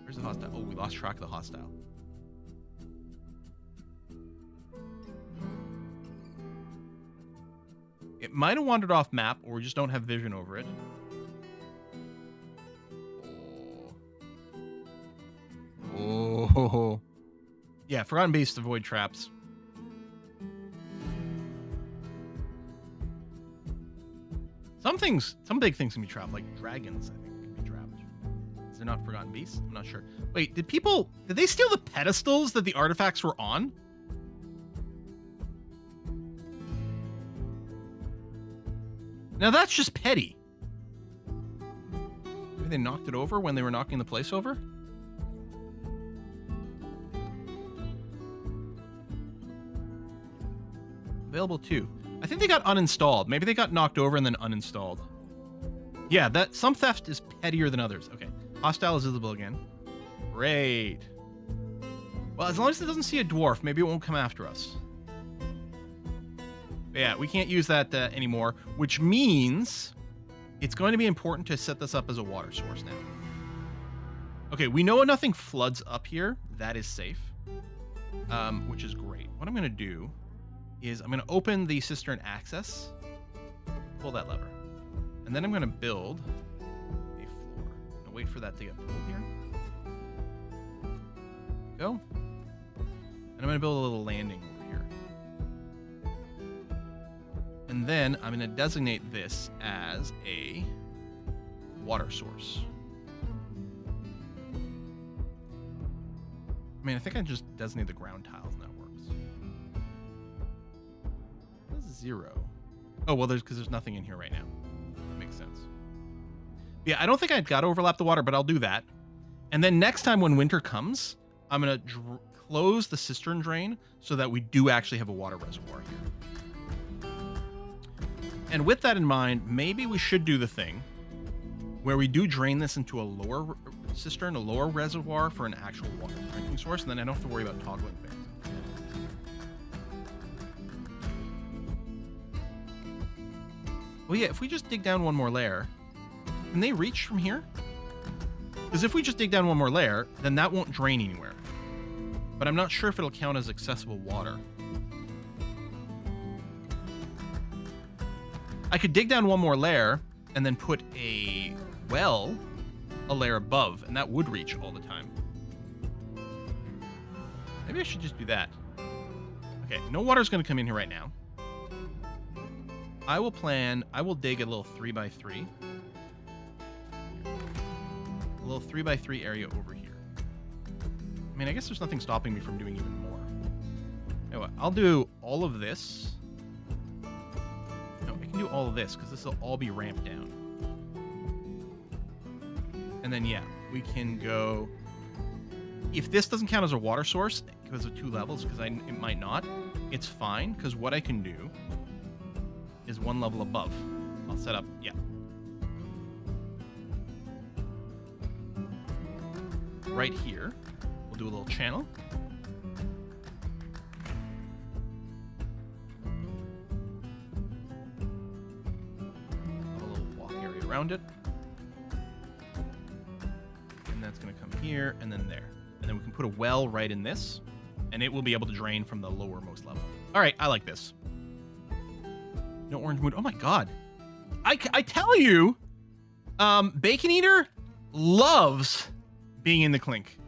Where's the hostile? Oh, we lost track of the hostile. It might have wandered off map, or we just don't have vision over it. Oh. Yeah, Forgotten Beast, avoid traps. Some big things can be trapped, like dragons, I think, can be trapped. Is there not Forgotten Beasts? I'm not sure. Wait, did they steal the pedestals that the artifacts were on? Now that's just petty. Maybe they knocked it over when they were knocking the place over? Available too. I think they got uninstalled. Maybe they got knocked over and then uninstalled. Yeah, some theft is pettier than others. Okay. Hostile is visible again. Great. Well, as long as it doesn't see a dwarf, maybe it won't come after us. But yeah, we can't use that anymore, which means it's going to be important to set this up as a water source now. Okay, we know nothing floods up here. That is safe, which is great. What I'm going to do is I'm going to open the cistern access, pull that lever, and then I'm going to build a floor. I'm going to wait for that to get pulled here. Go. And I'm going to build a little landing over here. And then I'm going to designate this as a water source. I mean, I think I just designate the ground tiles and that works. That's 0. Oh, well, because there's nothing in here right now. That makes sense. Yeah, I don't think I've got to overlap the water, but I'll do that. And then next time when winter comes, I'm going to close the cistern drain so that we do actually have a water reservoir here. And with that in mind, maybe we should do the thing where we do drain this into a lower cistern, a lower reservoir for an actual water drinking source, and then I don't have to worry about toggling things. Well, yeah, if we just dig down one more layer, can they reach from here? Because if we just dig down one more layer, then that won't drain anywhere. But I'm not sure if it'll count as accessible water. I could dig down one more layer and then put a well a layer above, and that would reach all the time. Maybe I should just do that. Okay, no water's going to come in here right now. I will dig a little 3x3. A little 3x3 area over here. I mean, I guess there's nothing stopping me from doing even more. Anyway, I'll do all of this. No, I can do all of this because this will all be ramped down. And then, yeah, we can go... If this doesn't count as a water source because of 2 levels, because it might not, it's fine, because what I can do is 1 level above. I'll set up, yeah. Right here, we'll do a little channel. around it. And that's going to come here and then there. And then we can put a well right in this, and it will be able to drain from the lowermost level. All right, I like this. No orange mood. Oh my god. I tell you, Bacon Eater loves being in the clink.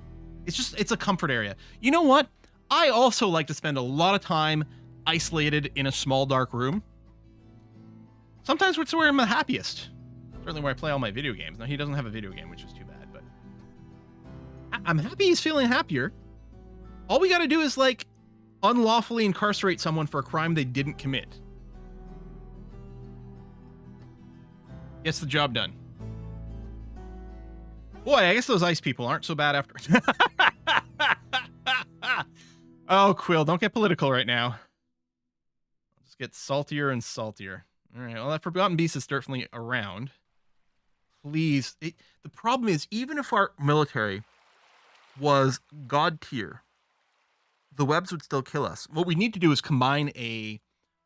It's a comfort area. You know what? I also like to spend a lot of time isolated in a small dark room. Sometimes it's where I'm the happiest. Certainly where I play all my video games. Now he doesn't have a video game, which is too bad, but I'm happy he's feeling happier. All we got to do is like unlawfully incarcerate someone for a crime they didn't commit. Gets the job done. Boy, I guess those ice people aren't so bad after. Oh, Quill, don't get political right now. I'll just get saltier and saltier. All right, well, that Forgotten Beast is certainly around. Please. The problem is, even if our military was god tier, the webs would still kill us. What we need to do is combine a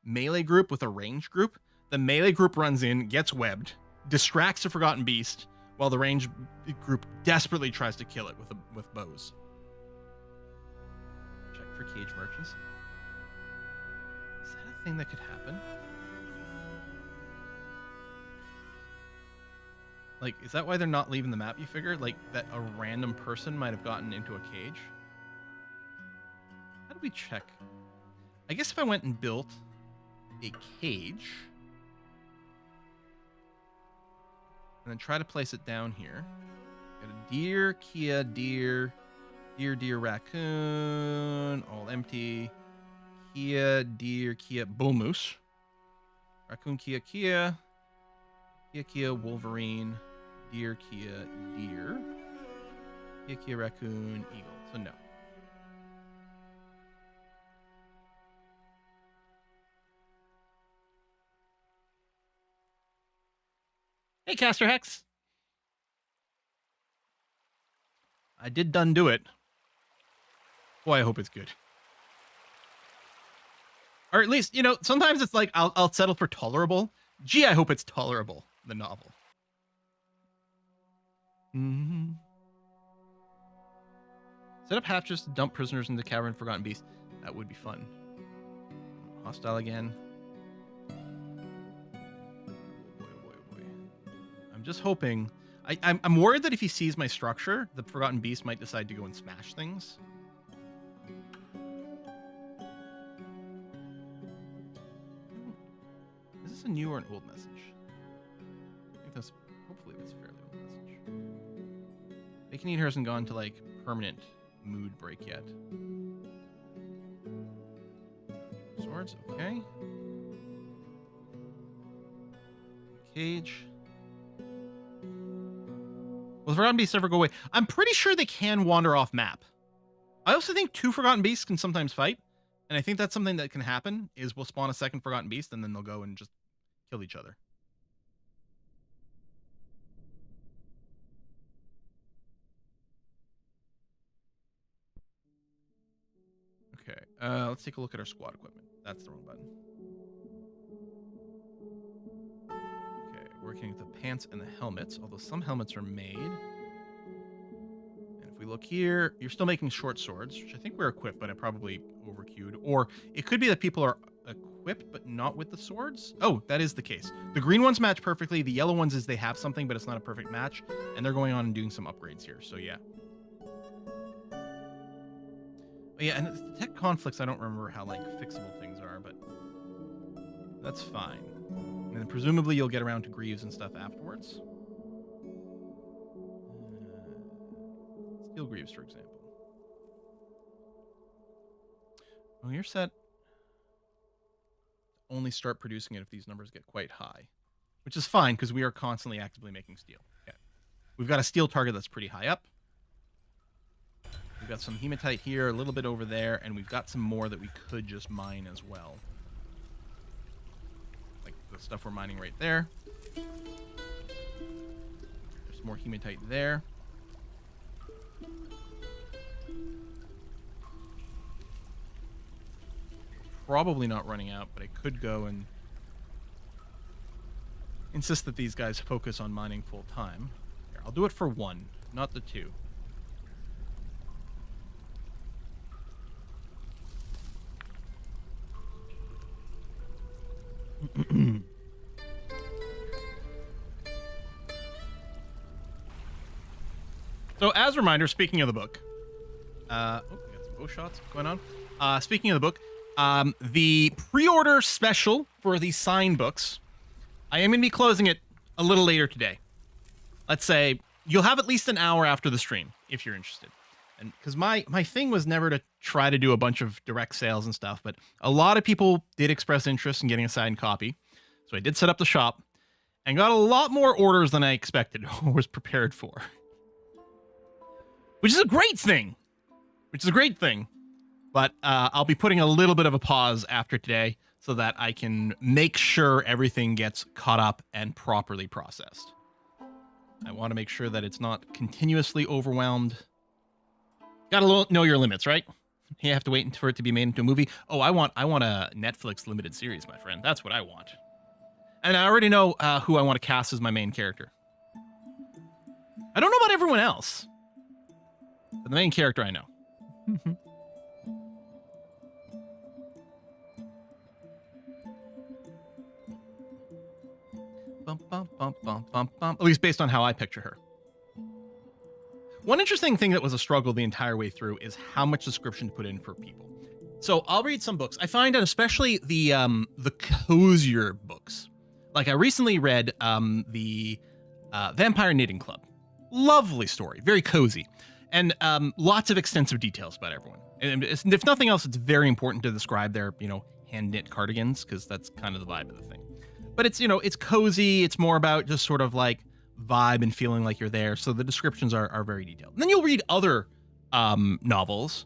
melee group with a range group. The melee group runs in, gets webbed, distracts the Forgotten Beast, while the range group desperately tries to kill it with bows. Check for cage merchants. Is that a thing that could happen? Like, is that why they're not leaving the map, you figure? Like, that a random person might have gotten into a cage? How do we check? I guess if I went and built a cage and then try to place it down here. Got a deer, Kia, deer, raccoon, all empty. Kia, deer, Kia, bull moose. Raccoon, Kia, Wolverine, deer, deer. Kia, raccoon, eagle. So no. Hey, Caster Hex. I did done do it. Boy, I hope it's good. Or at least, you know, sometimes it's like I'll settle for tolerable. Gee, I hope it's tolerable, the novel. Mm-hmm. Set up hatches to dump prisoners into the cavern Forgotten Beast. That would be fun. Hostile again. I'm just hoping. I'm worried that if he sees my structure, the Forgotten Beast might decide to go and smash things. Is this a new or an old message? I think that's hopefully that's a fairly old message. Bacon Eater hasn't gone to like permanent mood break yet. Swords, okay. Cage. Will the Forgotten Beasts ever go away? I'm pretty sure they can wander off map. I also think 2 Forgotten Beasts can sometimes fight. And I think that's something that can happen, is we'll spawn a second Forgotten Beast and then they'll go and just kill each other. Okay, let's take a look at our squad equipment. That's the wrong button. Working with the pants and the helmets, although some helmets are made. And if we look here, you're still making short swords, which I think we're equipped, but I probably overqueued. Or it could be that people are equipped, but not with the swords. Oh, that is the case. The green ones match perfectly. The yellow ones is they have something, but it's not a perfect match. And they're going on and doing some upgrades here, so yeah. Oh, yeah, and the tech conflicts, I don't remember how, like, fixable things are, but that's fine. And then presumably you'll get around to Greaves and stuff afterwards. Steel Greaves, for example. Oh, you're set. Only start producing it if these numbers get quite high. Which is fine, because we are constantly actively making steel. Okay. We've got a steel target that's pretty high up. We've got some hematite here, a little bit over there, and we've got some more that we could just mine as well. The stuff we're mining right there. There's more hematite there. Probably not running out, but I could go and insist that these guys focus on mining full time. Here, I'll do it for 1, not the 2. So, as a reminder, speaking of the book, we got some bow shots going on. Speaking of the book, the pre-order special for the signed books, I am going to be closing it a little later today. Let's say you'll have at least an hour after the stream if you're interested. And because my thing was never to try to do a bunch of direct sales and stuff, but a lot of people did express interest in getting a signed copy. So I did set up the shop and got a lot more orders than I expected or was prepared for. Which is a great thing. But I'll be putting a little bit of a pause after today so that I can make sure everything gets caught up and properly processed. I want to make sure that it's not continuously overwhelmed. Gotta know your limits, right? You have to wait for it to be made into a movie. Oh, I want a Netflix limited series, my friend. That's what I want. And I already know who I want to cast as my main character. I don't know about everyone else. But the main character I know. Bum, bum, bum, bum, bum, bum. At least based on how I picture her. One interesting thing that was a struggle the entire way through is how much description to put in for people. So I'll read some books. I find that especially the cozier books. Like I recently read the Vampire Knitting Club. Lovely story, very cozy. And lots of extensive details about everyone. And if nothing else, it's very important to describe their, hand-knit cardigans, because that's kind of the vibe of the thing. But it's, it's cozy. It's more about just sort of like vibe and feeling like you're there. So the descriptions are very detailed. And then you'll read other novels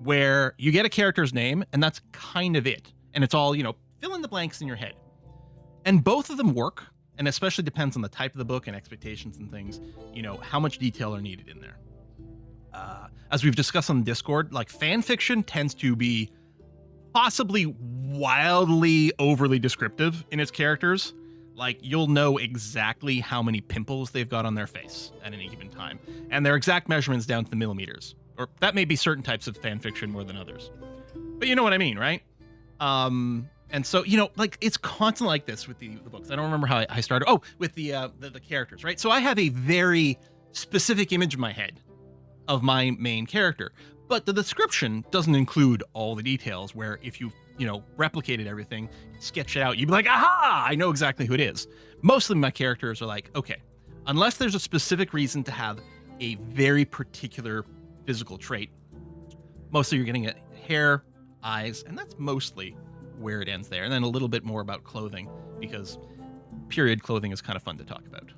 where you get a character's name, and that's kind of it. And it's all, fill in the blanks in your head. And both of them work, and especially depends on the type of the book and expectations and things, how much detail are needed in there. As we've discussed on the Discord, like fan fiction tends to be possibly wildly overly descriptive in its characters. Like you'll know exactly how many pimples they've got on their face at any given time, and their exact measurements down to the millimeters. Or that may be certain types of fan fiction more than others, but you know what I mean, right? And so like it's constant like this with the books. I don't remember how I started. Oh, with the characters, right? So I have a very specific image in my head of my main character, but the description doesn't include all the details where if you replicated everything, sketch it out, you'd be like, aha, I know exactly who it is. Mostly my characters are like, okay, unless there's a specific reason to have a very particular physical trait, mostly you're getting hair, eyes, and that's mostly where it ends there. And then a little bit more about clothing, because period clothing is kind of fun to talk about.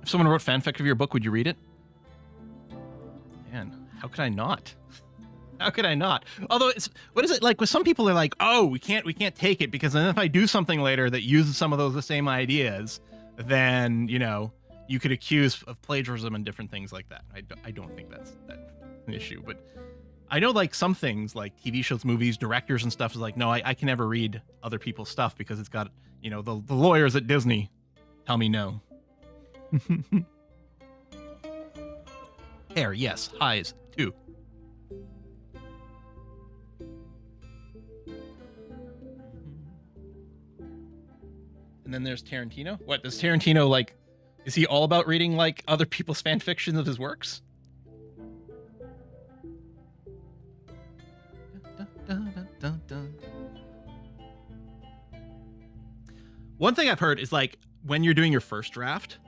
If someone wrote fanfic of your book, would you read it? Man, how could I not? How could I not? Although what is it like with some people? They're like, oh, we can't take it because then if I do something later that uses some of the same ideas, then you could accuse of plagiarism and different things like that. I don't think that's an issue, but I know like some things like TV shows, movies, directors and stuff is like, no, I can never read other people's stuff because it's got the lawyers at Disney tell me no. Hair, yes. Highs, too. And then there's Tarantino. What, does Tarantino, is he all about reading, other people's fan fiction of his works? One thing I've heard is, when you're doing your first draft,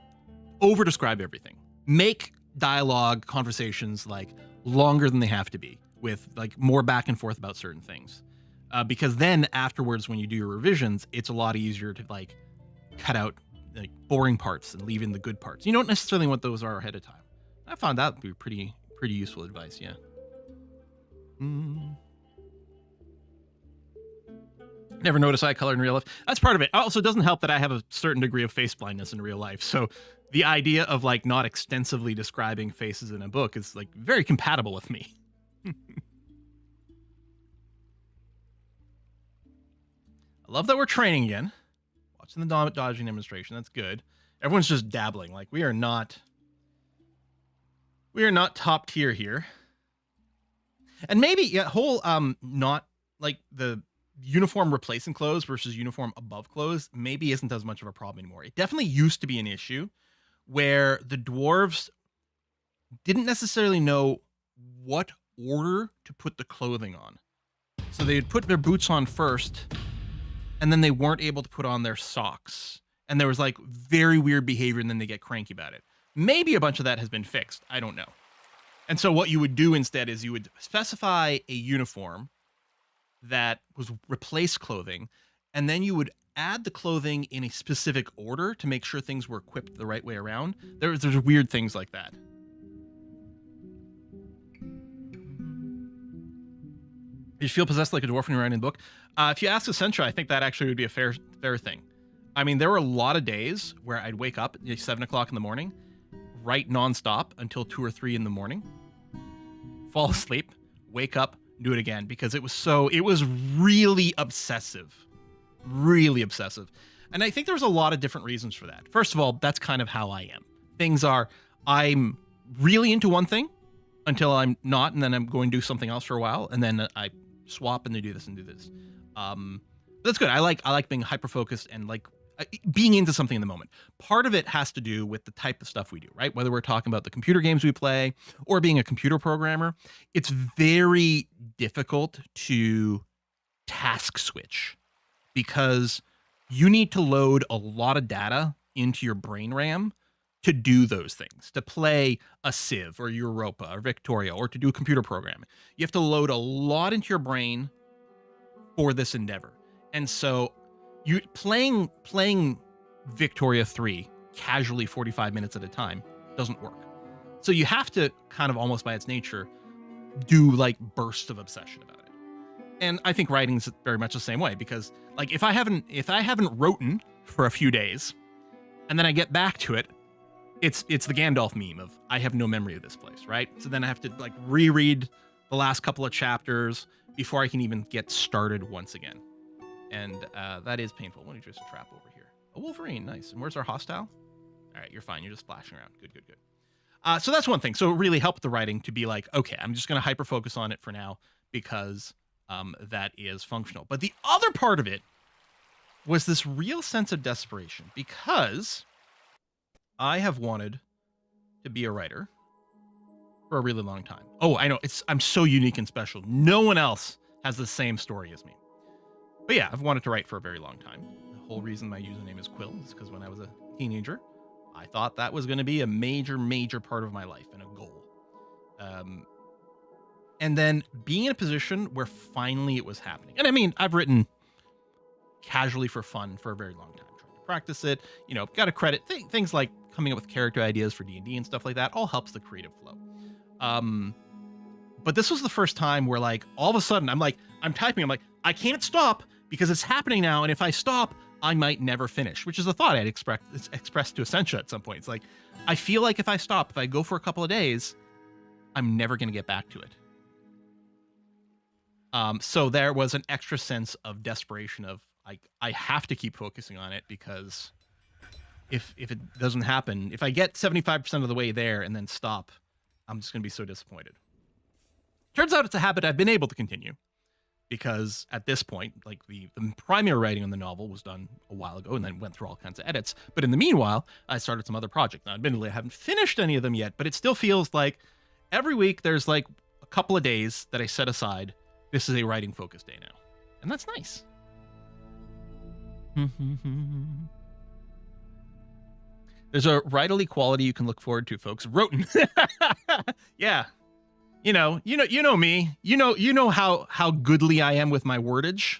over-describe everything. Make dialogue, conversations, longer than they have to be, with, more back and forth about certain things. Because then, afterwards, when you do your revisions, it's a lot easier to, cut out, boring parts and leave in the good parts. You don't necessarily want those are ahead of time. I found that to be pretty useful advice, yeah. Never notice eye color in real life. That's part of it. Also, it doesn't help that I have a certain degree of face blindness in real life. So the idea of like not extensively describing faces in a book is like very compatible with me. I love that we're training again. Watching the dodging demonstration. That's good. Everyone's just dabbling. Like we are not top tier here. And maybe whole not like the uniform replacing clothes versus uniform above clothes maybe isn't as much of a problem anymore. It definitely used to be an issue where the dwarves didn't necessarily know what order to put the clothing on. So they would put their boots on first, and then they weren't able to put on their socks. And there was like very weird behavior, and then they get cranky about it. Maybe a bunch of that has been fixed. I don't know. And so what you would do instead is you would specify a uniform that was replace clothing, and then you would add the clothing in a specific order to make sure things were equipped the right way around. There's weird things like that. You feel possessed like a dwarf when you're writing the book. If you ask Essentia, I think that actually would be a fair thing. I mean, there were a lot of days where I'd wake up at 7 o'clock in the morning, write nonstop until 2 or 3 in the morning, fall asleep, wake up, do it again, because it was really obsessive. Really obsessive. And I think there's a lot of different reasons for that. First of all, that's kind of how I am. Things are, I'm really into one thing until I'm not, and then I'm going to do something else for a while, and then I swap and they do this and do this. That's good. I like being hyper-focused and like being into something in the moment. Part of it has to do with the type of stuff we do, right? Whether we're talking about the computer games we play or being a computer programmer, it's very difficult to task switch because you need to load a lot of data into your brain RAM to do those things, to play a Civ or Europa or Victoria or to do computer programming. You have to load a lot into your brain for this endeavor. And so you playing Victoria 3 casually 45 minutes at a time doesn't work. So you have to kind of almost by its nature do like bursts of obsession about it. And I think writing's very much the same way because like if I haven't written for a few days and then I get back to it, it's the Gandalf meme of I have no memory of this place, right? So then I have to like reread the last couple of chapters before I can even get started once again. And that is painful. What did you just trap over here? A Wolverine, nice. And where's our hostile? All right, you're fine. You're just splashing around. Good. So that's one thing. So it really helped the writing to be like, okay, I'm just going to hyper focus on it for now because that is functional. But the other part of it was this real sense of desperation because I have wanted to be a writer for a really long time. Oh, I know. I'm so unique and special. No one else has the same story as me. But yeah, I've wanted to write for a very long time. The whole reason my username is Quill is because when I was a teenager, I thought that was going to be a major, major part of my life and a goal. And then being in a position where finally it was happening. And I mean, I've written casually for fun for a very long time, trying to practice it. You know, got to credit things like coming up with character ideas for D&D and stuff like that. All helps the creative flow. But this was the first time where like all of a sudden I'm typing. I'm like, I can't stop because it's happening now. And if I stop, I might never finish, which is a thought I'd expressed to Essentia at some point. It's like, I feel like if I stop, if I go for a couple of days, I'm never going to get back to it. So there was an extra sense of desperation of I have to keep focusing on it because if it doesn't happen, if I get 75% of the way there and then stop, I'm just going to be so disappointed. Turns out it's a habit I've been able to continue because at this point, like the primary writing on the novel was done a while ago and then went through all kinds of edits. But in the meanwhile, I started some other projects. Now, admittedly, I haven't finished any of them yet, but it still feels like every week there's like a couple of days that I set aside. This is a writing focused day now. And that's nice. There's a writerly quality you can look forward to, folks. Roten. Yeah. You know me. You know how goodly I am with my wordage.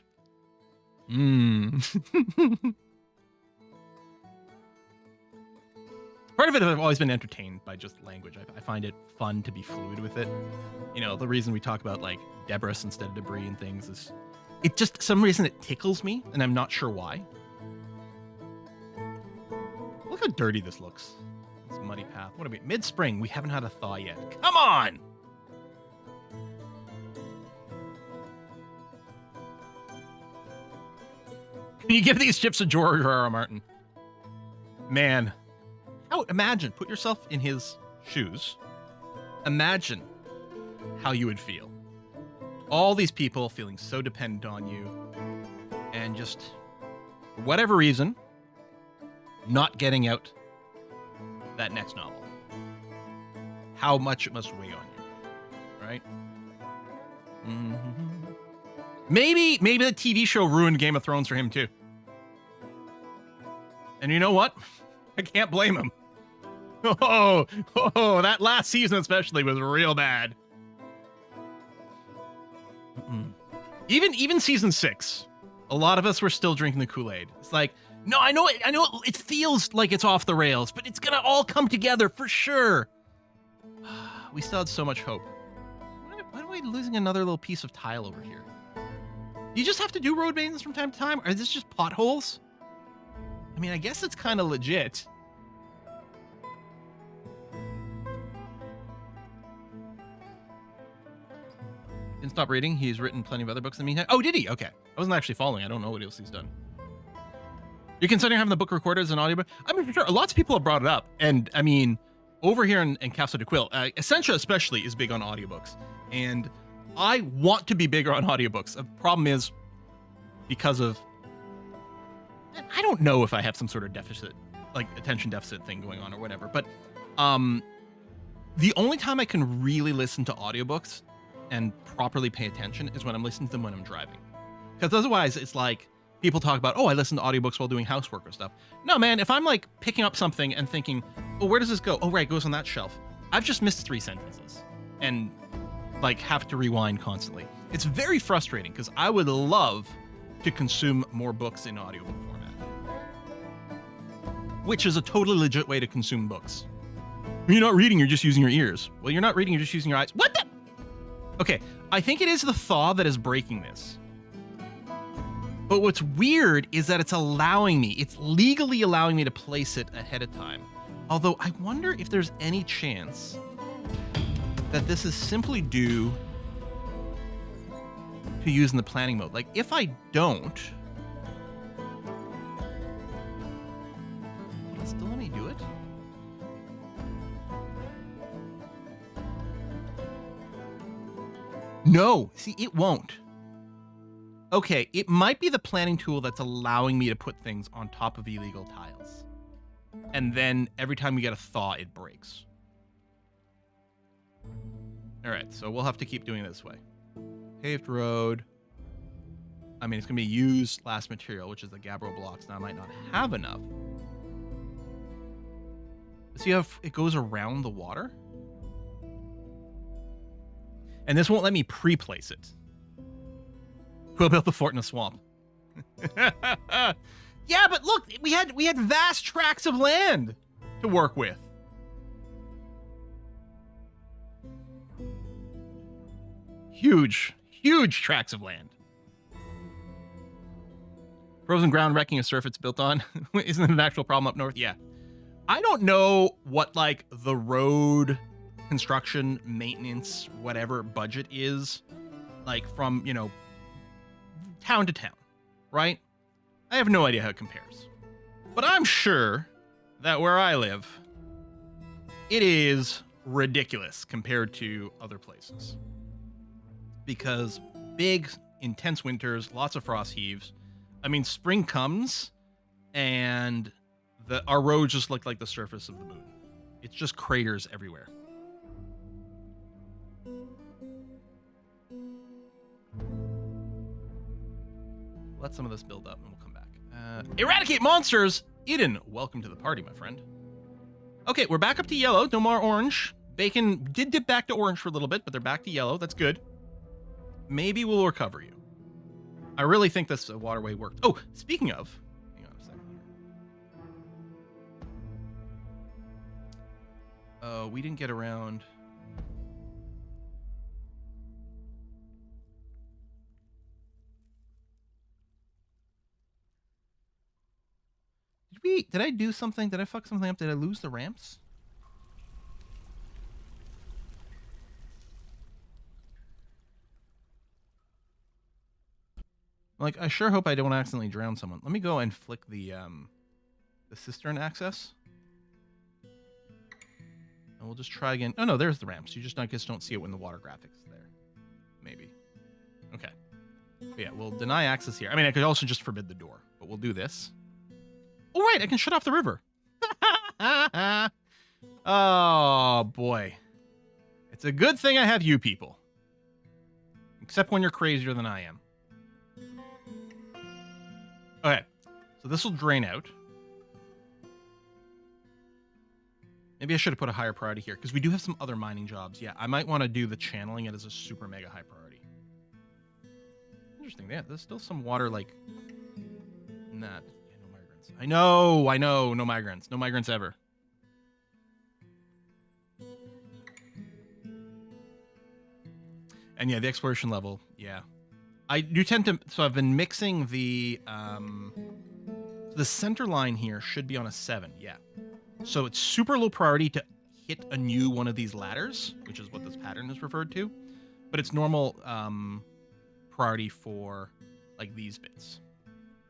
Part of it, I've always been entertained by just language. I find it fun to be fluid with it. You know, the reason we talk about like Debris instead of debris and things is It just, some reason it tickles me, and I'm not sure why. Look how dirty this looks. This muddy path. What are we? Mid-spring. We haven't had a thaw yet. Come on! Can you give these chips to George R. R. Martin? Man. Imagine, put yourself in his shoes. Imagine how you would feel. All these people feeling so dependent on you, and just, for whatever reason, not getting out that next novel. How much it must weigh on you, right? Mm-hmm. Maybe the TV show ruined Game of Thrones for him too. And you know what? I can't blame him. Oh, that last season especially was real bad. Even season 6, a lot of us were still drinking the Kool-Aid. It's like, no, I know it feels like it's off the rails, but it's gonna all come together for sure. We still had so much hope. Why am I losing another little piece of tile over here? You just have to do road maintenance from time to time? Or is this just potholes? I mean, I guess it's kind of legit. Didn't stop reading. He's written plenty of other books in the meantime. Oh, did he? Okay. I wasn't actually following. I don't know what else he's done. You're considering having the book recorded as an audiobook? I mean, for sure. Lots of people have brought it up. And, I mean, over here in Casa de Quill, Essentia especially is big on audiobooks. And I want to be bigger on audiobooks. The problem is, because of... I don't know if I have some sort of deficit, like attention deficit thing going on or whatever. But the only time I can really listen to audiobooks and properly pay attention is when I'm listening to them when I'm driving. Because otherwise, it's like... People talk about, oh, I listen to audiobooks while doing housework or stuff. No, man, if I'm like picking up something and thinking, oh, where does this go? Oh, right, it goes on that shelf. I've just missed 3 sentences and like have to rewind constantly. It's very frustrating because I would love to consume more books in audiobook format, which is a totally legit way to consume books. You're not reading, you're just using your ears. Well, you're not reading, you're just using your eyes. What the? Okay, I think it is the thaw that is breaking this. But what's weird is that it's legally allowing me to place it ahead of time. Although I wonder if there's any chance that this is simply due to using the planning mode. Like, if I don't, will it still let me do it? No, see, it won't. Okay, it might be the planning tool that's allowing me to put things on top of illegal tiles. And then every time we get a thaw, it breaks. All right, so we'll have to keep doing it this way. Paved road. I mean, it's going to be used last material, which is the gabbro blocks. Now, I might not have enough. See how it goes around the water? And this won't let me pre-place it. We'll build the fort in a swamp. Yeah, but look, we had vast tracts of land to work with. Huge tracts of land. Frozen ground wrecking a surf it's built on. Isn't it an actual problem up north? Yeah. I don't know what like the road construction, maintenance, whatever budget is like from, you know, town to town, right? I have no idea how it compares. But I'm sure that where I live, it is ridiculous compared to other places. Because big, intense winters, lots of frost heaves. I mean, spring comes and our roads just look like the surface of the moon. It's just craters everywhere. Let some of this build up and we'll come back. Eradicate monsters! Eden, welcome to the party, my friend. Okay, we're back up to yellow. No more orange. Bacon did dip back to orange for a little bit, but they're back to yellow. That's good. Maybe we'll recover you. I really think this waterway worked. Oh, speaking of... Hang on a second here. We didn't get around... did I do something? Did I fuck something up? Did I lose the ramps? Like, I sure hope I don't accidentally drown someone. Let me go and flick the cistern access. And we'll just try again. Oh, no, there's the ramps. You just, I guess, don't see it when the water graphics is there. Maybe. Okay. But yeah, we'll deny access here. I mean, I could also just forbid the door, but we'll do this. Oh, right, I can shut off the river. Oh, boy. It's a good thing I have you people. Except when you're crazier than I am. Okay, so this will drain out. Maybe I should have put a higher priority here, because we do have some other mining jobs. Yeah, I might want to do the channeling it as a super mega high priority. Interesting. Yeah, there's still some water, like, in that. Yeah, no migrants. I know, no migrants. No migrants ever. And yeah, the exploration level, yeah. I do tend to, so I've been mixing the center line here should be on a 7, yeah. So it's super low priority to hit a new one of these ladders, which is what this pattern is referred to. But it's normal priority for, like, these bits.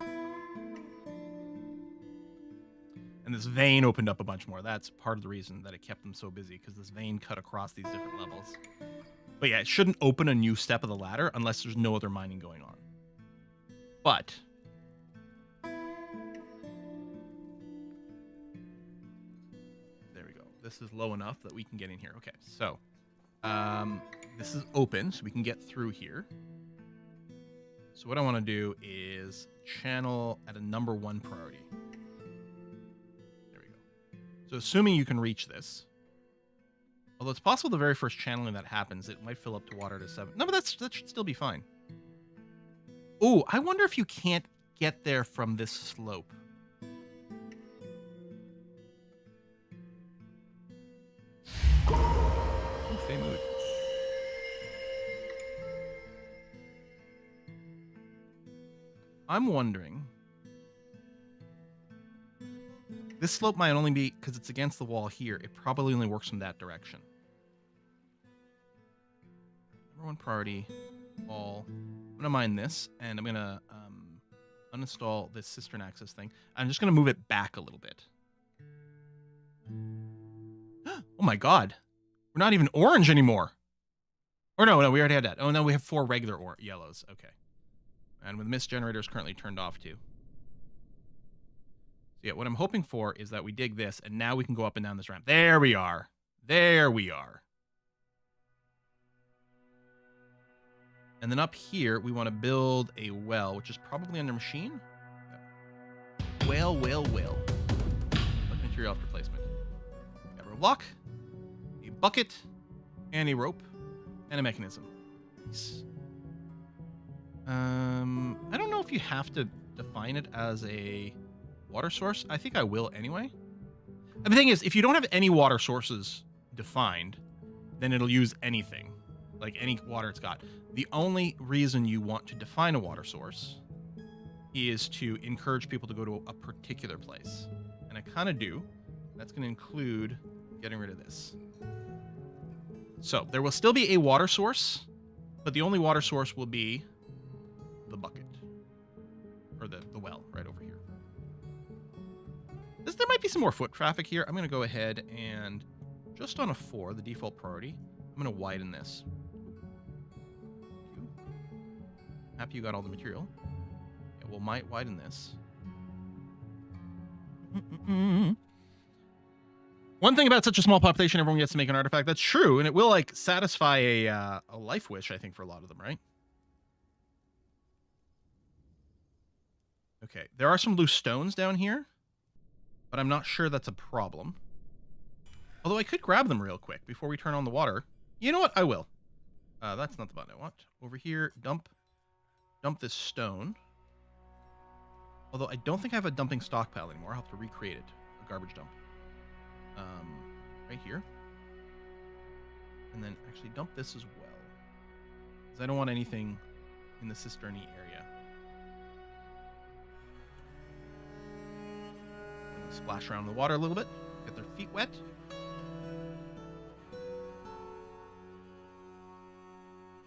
And this vein opened up a bunch more. That's part of the reason that it kept them so busy, because this vein cut across these different levels. But yeah, it shouldn't open a new step of the ladder unless there's no other mining going on. But there we go. This is low enough that we can get in here. Okay, so this is open, so we can get through here. So what I want to do is channel at a number 1 priority. There we go. So assuming you can reach this. Although it's possible the very first channeling that happens, it might fill up to water to 7. No, but that should still be fine. Oh, I wonder if you can't get there from this slope. Oh, Fey mood. I'm wondering. This slope might only be, because it's against the wall here, it probably only works from that direction. Number 1 priority, all. I'm going to mine this, and I'm going to uninstall this cistern access thing. I'm just going to move it back a little bit. Oh my god. We're not even orange anymore. Or no, we already had that. Oh, no, we have 4 regular yellows. Okay. And with mist generators currently turned off too. So yeah, what I'm hoping for is that we dig this, and now we can go up and down this ramp. There we are. There we are. And then up here, we want to build a well, which is probably under machine. Well. Like material after placement. Got a roadblock, a bucket, and a rope, and a mechanism. Nice. I don't know if you have to define it as a water source. I think I will anyway. And the thing is, if you don't have any water sources defined, then it'll use anything. Like any water it's got. The only reason you want to define a water source is to encourage people to go to a particular place. And I kind of do. That's going to include getting rid of this. So there will still be a water source, but the only water source will be the bucket. Or the well right over here. There might be some more foot traffic here. I'm going to go ahead and just on a 4, the default priority, I'm going to widen this. Happy you got all the material. Yeah, we'll might widen this. One thing about such a small population, everyone gets to make an artifact. That's true, and it will like satisfy a life wish, I think, for a lot of them, right? Okay, there are some loose stones down here, but I'm not sure that's a problem. Although I could grab them real quick before we turn on the water. You know what? I will. That's not the button I want. Over here, dump this stone. Although I don't think I have a dumping stockpile anymore. I'll have to recreate it. A garbage dump. Right here. And then actually dump this as well. Because I don't want anything in the cisterny area. splash around in the water a little bit, get their feet wet.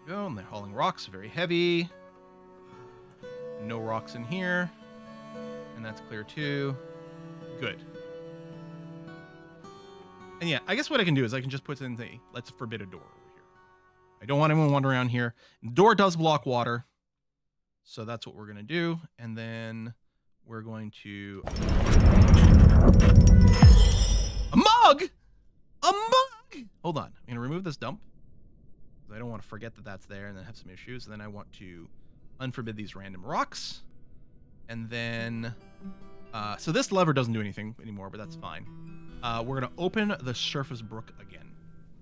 Go, and they're hauling rocks, very heavy. No rocks in here. And that's clear too. Good. And yeah, I guess what I can do is I can just put in the, let's forbid a door over here. I don't want anyone wandering around here. The door does block water. So that's what we're going to do. And then we're going to... A mug? A mug? Hold on. I'm going to remove this dump. I don't want to forget that that's there and then have some issues. And then I want to unforbid these random rocks. And then... so this lever doesn't do anything anymore, but that's fine. We're going to open the surface brook again.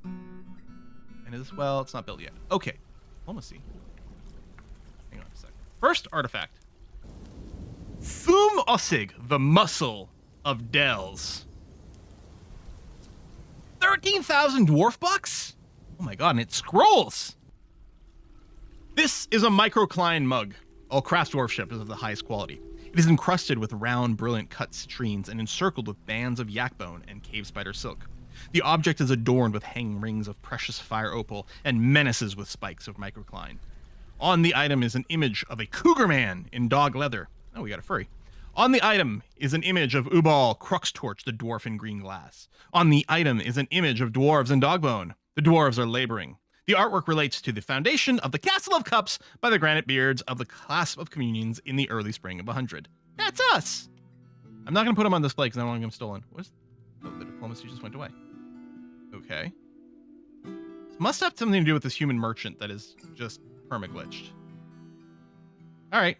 And is, well, it's not built yet. Okay. Diplomacy. Hang on a second. First artifact. Thum Ossig, the muscle of Dells. 13,000 dwarf bucks? Oh my god, and it scrolls! This is a microcline mug. All craft dwarfship is of the highest quality. It is encrusted with round, brilliant cut citrines and encircled with bands of yak bone and cave spider silk. The object is adorned with hanging rings of precious fire opal and menaces with spikes of microcline. On the item is an image of a cougar man in dog leather. Oh, we got a furry. On the item is an image of Ubal Cruxtorch, the dwarf in green glass. On the item is an image of dwarves and dogbone. The dwarves are laboring. The artwork relates to the foundation of the Castle of Cups by the granite beards of the Clasp of Communions in the early spring of 100. That's us! I'm not going to put them on display because I don't want them stolen. What is... Oh, the diplomacy just went away. Okay. This must have something to do with this human merchant that is just perma-glitched. Alright.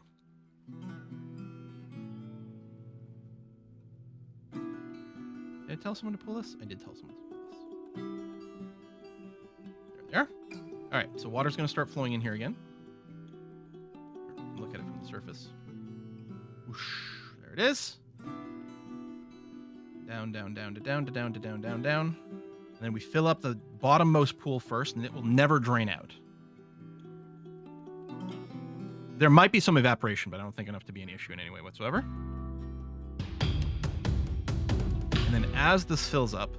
Did I tell someone to pull this? I did tell someone to pull this. There. Alright, so water's going to start flowing in here again. Look at it from the surface. Whoosh. There it is. Down, down, down, to down, to down, to down, down, down. And then we fill up the bottommost pool first, and it will never drain out. There might be some evaporation, but I don't think enough to be an issue in any way whatsoever. And then as this fills up,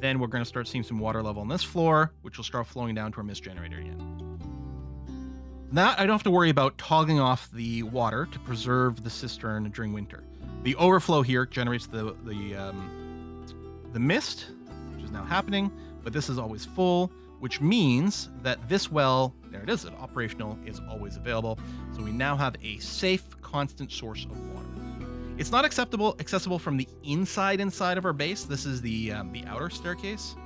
then we're going to start seeing some water level on this floor, which will start flowing down to our mist generator again. Now I don't have to worry about toggling off the water to preserve the cistern during winter. The overflow here generates the mist, which is now happening, but this is always full, which means that this well, there it is, operational, is always available. So we now have a safe, constant source of water. It's not accessible from the inside of our base. This is the outer staircase,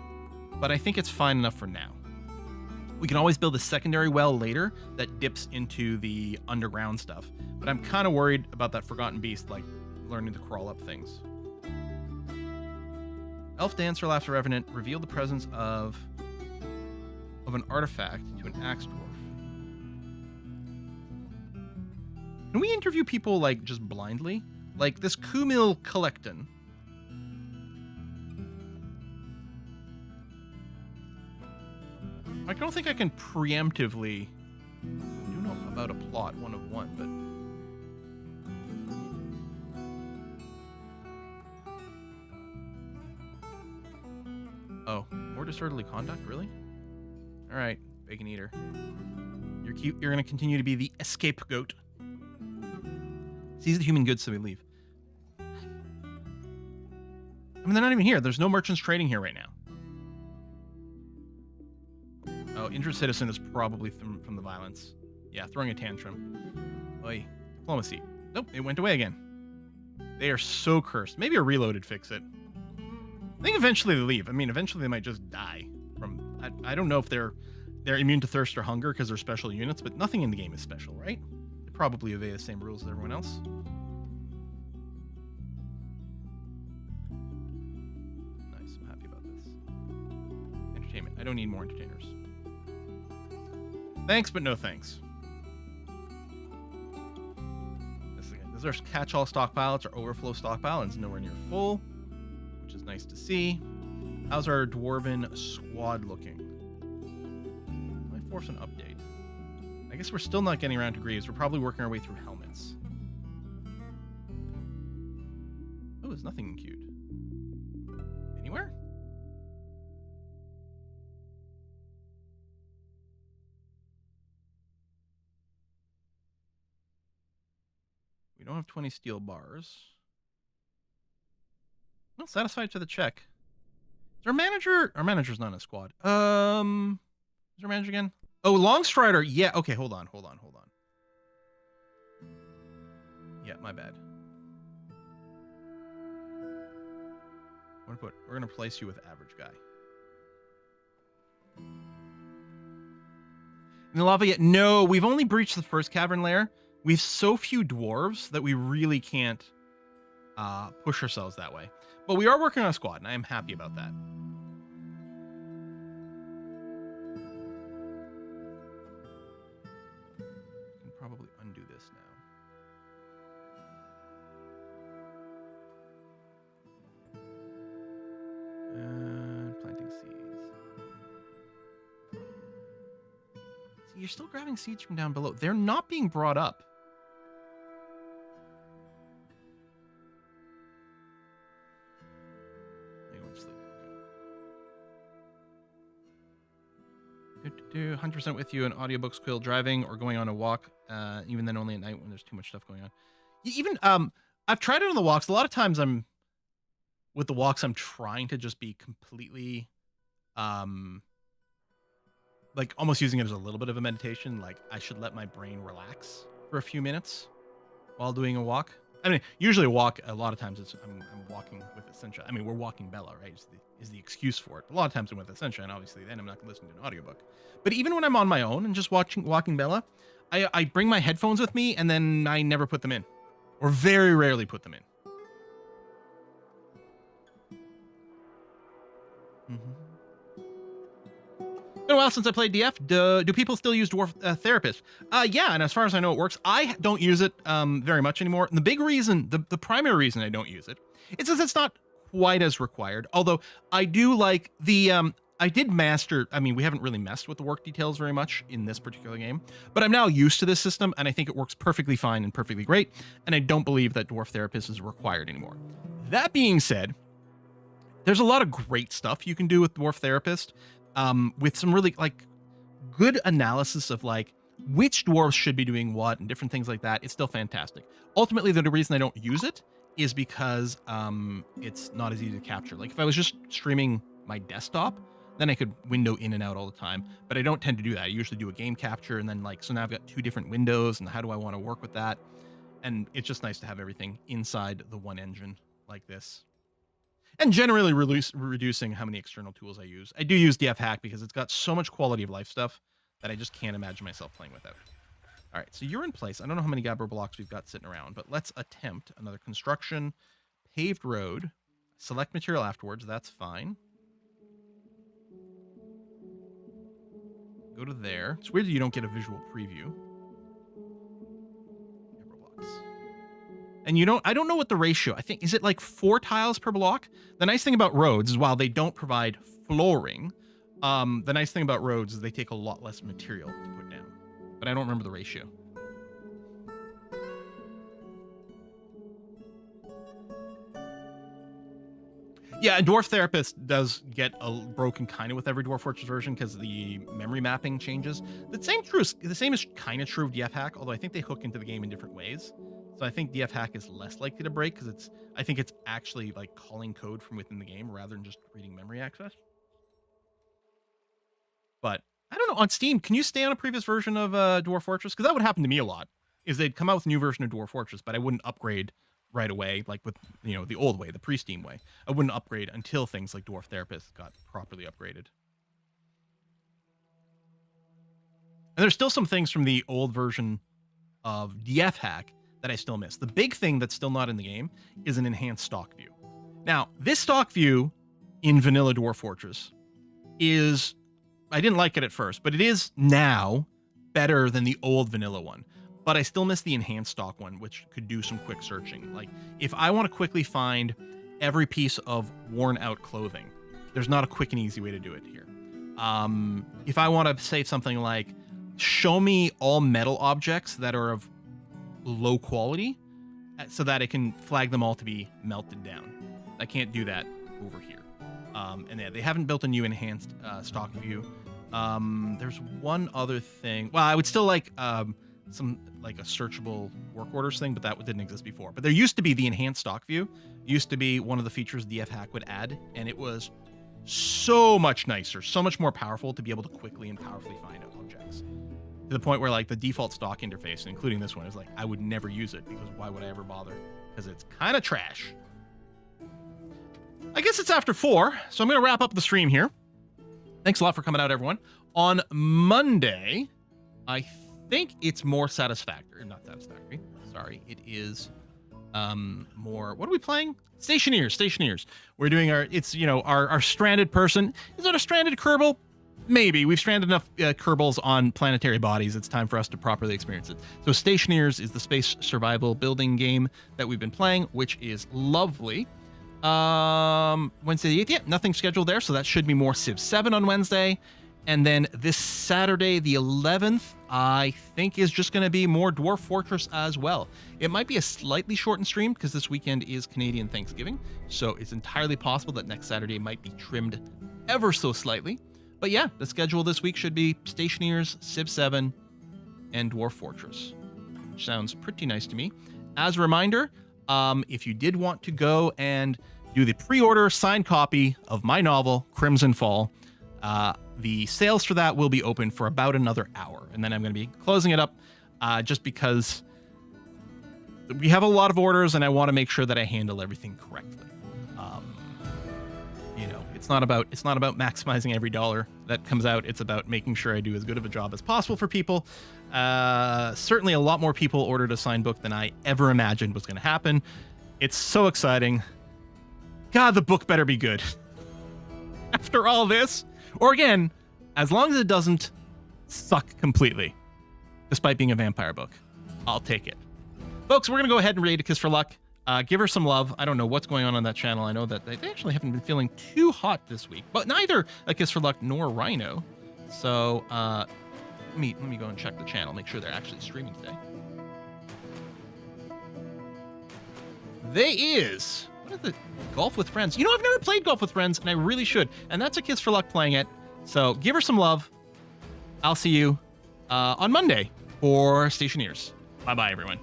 but I think it's fine enough for now. We can always build a secondary well later that dips into the underground stuff, but I'm kind of worried about that forgotten beast, like learning to crawl up things. Elf Dancer Laughter Revenant revealed the presence of an artifact to an axe dwarf. Can we interview people like just blindly? Like this Kumil Collecton. I don't think I can preemptively do know about a plot 1 of 1, but oh, more disorderly conduct, really? All right, bacon eater. You're cute. You're gonna continue to be the escape goat. Seize the human goods so we leave. I mean, they're not even here. There's no merchants trading here right now. Oh, injured citizen is probably from the violence. Yeah, throwing a tantrum. Oy. Diplomacy. Nope, it went away again. They are so cursed. Maybe a reloaded fix it. I think eventually they leave. I mean, eventually they might just die from... I don't know if they're immune to thirst or hunger because they're special units, but nothing in the game is special, right? They probably obey the same rules as everyone else. Nice, I'm happy about this. Entertainment. I don't need more entertainers. Thanks, but no thanks. This is our catch-all stockpile. It's our overflow stockpile, and it's nowhere near full, which is nice to see. How's our dwarven squad looking? Might force an update. I guess we're still not getting around to greaves. We're probably working our way through helmets. Oh, there's nothing queued. Anywhere? We don't have 20 steel bars. Well, satisfied to the check. Is our manager? Our manager's not in a squad. Is our manager again? Oh, Longstrider. Yeah. Okay. Hold on. Yeah, my bad. We're gonna place you with average guy. In the lava yet? No, we've only breached the first cavern layer. We've so few dwarves that we really can't push ourselves that way. But we are working on a squad, and I am happy about that. I can probably undo this now. And planting seeds. See, you're still grabbing seeds from down below. They're not being brought up. Do 100% with you in audiobooks, Quill, driving or going on a walk, even then only at night when there's too much stuff going on. Even I've tried it on the walks. A lot of times I'm trying to just be completely like almost using it as a little bit of a meditation. Like I should let my brain relax for a few minutes while doing a walk. I mean, usually a walk, a lot of times it's I'm walking with Essentia. I mean, we're walking Bella, right? Is the excuse for it. A lot of times I'm with Essentia, and obviously then I'm not listening to an audiobook. But even when I'm on my own and just walking Bella, I bring my headphones with me, and then I never put them in. Or very rarely put them in. Been a while since I played DF. Do people still use Dwarf Therapist? Yeah, and as far as I know, it works. I don't use it very much anymore. And the big reason, the primary reason I don't use it, is because it's not quite as required. Although I do like the, I did master, I mean, we haven't really messed with the work details very much in this particular game, but I'm now used to this system, and I think it works perfectly fine and perfectly great, and I don't believe that Dwarf Therapist is required anymore. That being said, there's a lot of great stuff you can do with Dwarf Therapist. With some really like good analysis of like which dwarves should be doing what and different things like that. It's still fantastic. Ultimately, the reason I don't use it is because it's not as easy to capture. Like if I was just streaming my desktop, then I could window in and out all the time, but I don't tend to do that. I usually do a game capture, and then like, so now I've got two different windows, and how do I want to work with that? And it's just nice to have everything inside the one engine like this. And generally reducing how many external tools I use. I do use DF Hack because it's got so much quality of life stuff that I just can't imagine myself playing without. All right, so you're in place. I don't know how many Gabbro blocks we've got sitting around, but let's attempt another construction, paved road. Select material afterwards, that's fine. Go to there. It's weird that you don't get a visual preview. Gabbro blocks. And I don't know what the ratio, I think, is it like 4 tiles per block? The nice thing about roads is while they don't provide flooring, the nice thing about roads is they take a lot less material to put down. But I don't remember the ratio. Yeah, a Dwarf Therapist does get broken kind of with every Dwarf Fortress version because the memory mapping changes. The same is kind of true of DF Hack, although I think they hook into the game in different ways. So I think DF Hack is less likely to break because I think it's actually like calling code from within the game rather than just reading memory access. But I don't know, on Steam, can you stay on a previous version of Dwarf Fortress? Because that would happen to me a lot, is they'd come out with a new version of Dwarf Fortress, but I wouldn't upgrade right away, like with, the old way, the pre-Steam way. I wouldn't upgrade until things like Dwarf Therapist got properly upgraded. And there's still some things from the old version of DF Hack that I still miss. The big thing that's still not in the game is an enhanced stock view. Now, this stock view in vanilla Dwarf Fortress is, I didn't like it at first, but it is now better than the old vanilla one. But I still miss the enhanced stock one, which could do some quick searching. Like, if I want to quickly find every piece of worn out clothing, there's not a quick and easy way to do it here. If I want to say something like, show me all metal objects that are of low quality, so that it can flag them all to be melted down. I can't do that over here. And yeah, they haven't built a new enhanced stock view. There's one other thing. Well, I would still like some like a searchable work orders thing, but that didn't exist before. But there used to be the enhanced stock view. Used to be one of the features DF Hack would add, and it was so much nicer, so much more powerful to be able to quickly and powerfully find objects. To the point where like the default stock interface, including this one, is like I would never use it because why would I ever bother? Because it's kind of trash. I guess it's after 4, so I'm going to wrap up the stream here. Thanks a lot for coming out, everyone. On Monday, I think it's more satisfactory. Not satisfactory. Sorry. It is more... What are we playing? Stationeers. We're doing our stranded person. Is it a stranded Kerbal? Maybe. We've stranded enough Kerbals on planetary bodies. It's time for us to properly experience it. So Stationeers is the space survival building game that we've been playing, which is lovely. Wednesday the 8th, yeah, nothing scheduled there, so that should be more Civ 7 on Wednesday. And then this Saturday the 11th, I think is just going to be more Dwarf Fortress as well. It might be a slightly shortened stream because this weekend is Canadian Thanksgiving, so it's entirely possible that next Saturday might be trimmed ever so slightly. But yeah, the schedule this week should be Stationeers, Civ 7, and Dwarf Fortress, which sounds pretty nice to me. As a reminder, if you did want to go and do the pre-order signed copy of my novel, Crimson Fall, the sales for that will be open for about another hour. And then I'm going to be closing it up just because we have a lot of orders and I want to make sure that I handle everything correctly. It's not about maximizing every dollar that comes out. It's about making sure I do as good of a job as possible for people. Certainly a lot more people ordered a signed book than I ever imagined was going to happen. It's so exciting. God, the book better be good. After all this, or again, as long as it doesn't suck completely, despite being a vampire book, I'll take it. Folks, we're going to go ahead and raid A Kiss for Luck. Give her some love. I don't know what's going on that channel. I know that they actually haven't been feeling too hot this week, but neither A Kiss for Luck nor Rhino. So let me go and check the channel, make sure they're actually streaming today. They is. What is it? Golf with Friends. You know, I've never played Golf with Friends, and I really should. And that's A Kiss for Luck playing it. So give her some love. I'll see you on Monday for Stationeers. Bye-bye, everyone.